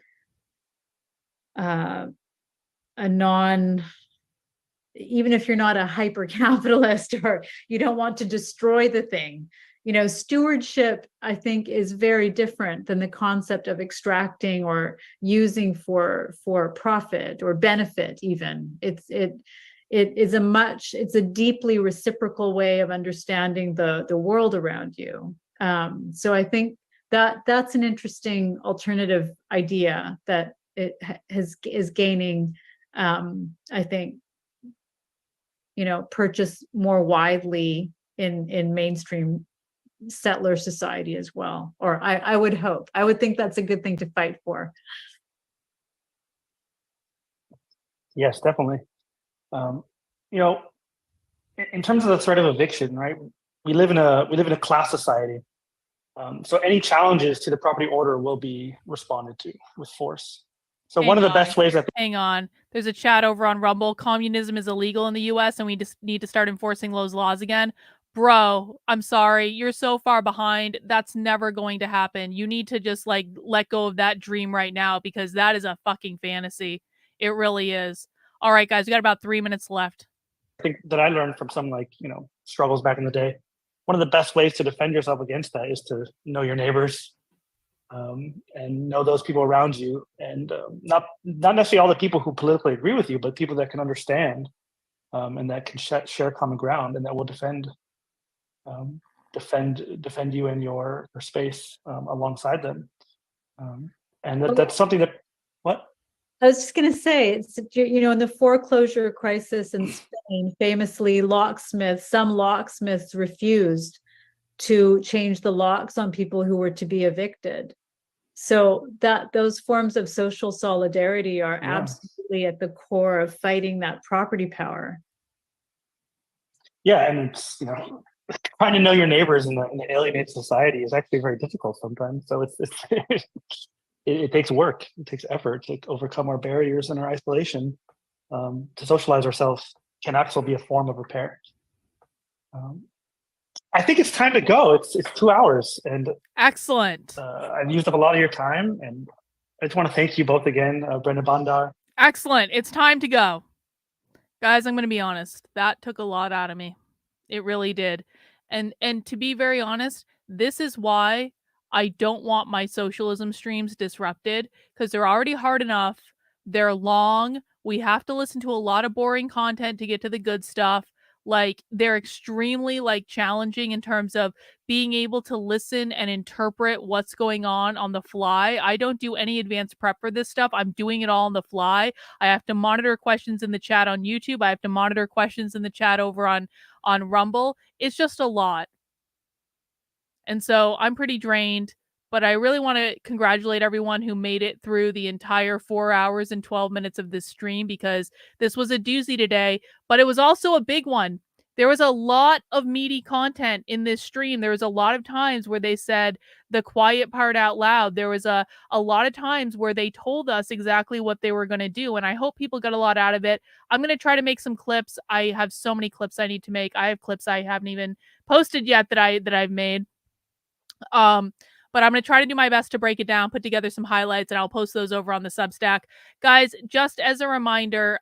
non, even if you're not a hyper capitalist or you don't want to destroy the thing, stewardship, I think, is very different than the concept of extracting or using for profit or benefit. Even it's a deeply reciprocal way of understanding the world around you. So I think that's an interesting alternative idea that it is gaining, I think, purchase more widely in mainstream settler society as well. Or I would think that's a good thing to fight for. Yes, definitely. In terms of the threat of eviction, right? We live in a class society. So any challenges to the property order will be responded to with force. So one of the best ways that— Hang on. There's a chat over on Rumble. Communism is illegal in the US and we just need to start enforcing those laws again. Bro, I'm sorry. You're so far behind. That's never going to happen. You need to just let go of that dream right now because that is a fucking fantasy. It really is. All right, guys, we got about 3 minutes left. I think that I learned from some struggles back in the day. One of the best ways to defend yourself against that is to know your neighbors, and know those people around you, and not necessarily all the people who politically agree with you, but people that can understand, and that can share common ground, and that will defend you in your space, alongside them. And that's something that— what? I was just going to say, it's, in the foreclosure crisis in Spain, famously, some locksmiths refused to change the locks on people who were to be evicted. So those forms of social solidarity are absolutely at the core of fighting that property power. Yeah, and it's trying to know your neighbors in the alienated society is actually very difficult sometimes. So it's it takes work, it takes effort to overcome our barriers and our isolation. To socialize ourselves can actually be a form of repair. I think it's time to go. It's 2 hours, and excellent. I've used up a lot of your time, and I just want to thank you both again, Brenda Bandar. Excellent. It's time to go. Guys, I'm going to be honest. That took a lot out of me. It really did. And to be very honest, this is why I don't want my socialism streams disrupted, because they're already hard enough. They're long. We have to listen to a lot of boring content to get to the good stuff. They're extremely challenging in terms of being able to listen and interpret what's going on the fly. I don't do any advanced prep for this stuff. I'm doing it all on the fly. I have to monitor questions in the chat on YouTube. I have to monitor questions in the chat over on Rumble. It's just a lot. And so I'm pretty drained, but I really want to congratulate everyone who made it through the entire 4 hours and 12 minutes of this stream, because this was a doozy today, but it was also a big one. There was a lot of meaty content in this stream. There was a lot of times where they said the quiet part out loud. There was a lot of times where they told us exactly what they were going to do, and I hope people got a lot out of it. I'm going to try to make some clips. I have so many clips I need to make. I have clips I haven't even posted yet that I've made. But I'm going to try to do my best to break it down, put together some highlights, and I'll post those over on the Substack. Guys, just as a reminder,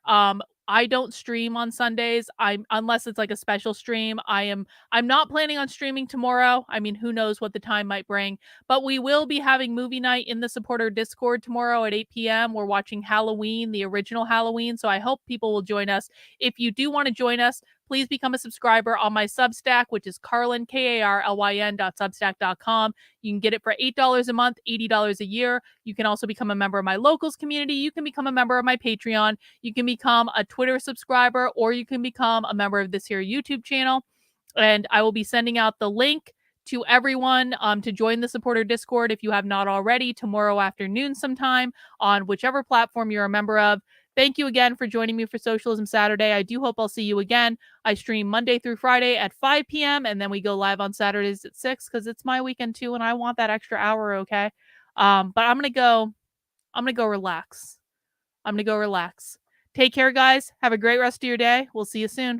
I don't stream on Sundays. Unless it's like a special stream. I'm not planning on streaming tomorrow. I mean, who knows what the time might bring, but we will be having movie night in the supporter Discord tomorrow at 8 p.m. We're watching Halloween, the original Halloween. So I hope people will join us. If you do want to join us, please become a subscriber on my Substack, which is Carlyn, KARLYN.substack.com. You can get it for $8 a month, $80 a year. You can also become a member of my locals community. You can become a member of my Patreon. You can become a Twitter subscriber, or you can become a member of this here YouTube channel. And I will be sending out the link to everyone to join the supporter Discord if you have not already tomorrow afternoon sometime on whichever platform you're a member of. Thank you again for joining me for Socialism Saturday. I do hope I'll see you again. I stream Monday through Friday at 5 p.m. and then we go live on Saturdays at 6 because it's my weekend too and I want that extra hour, okay? But I'm gonna go relax. Take care, guys. Have a great rest of your day. We'll see you soon.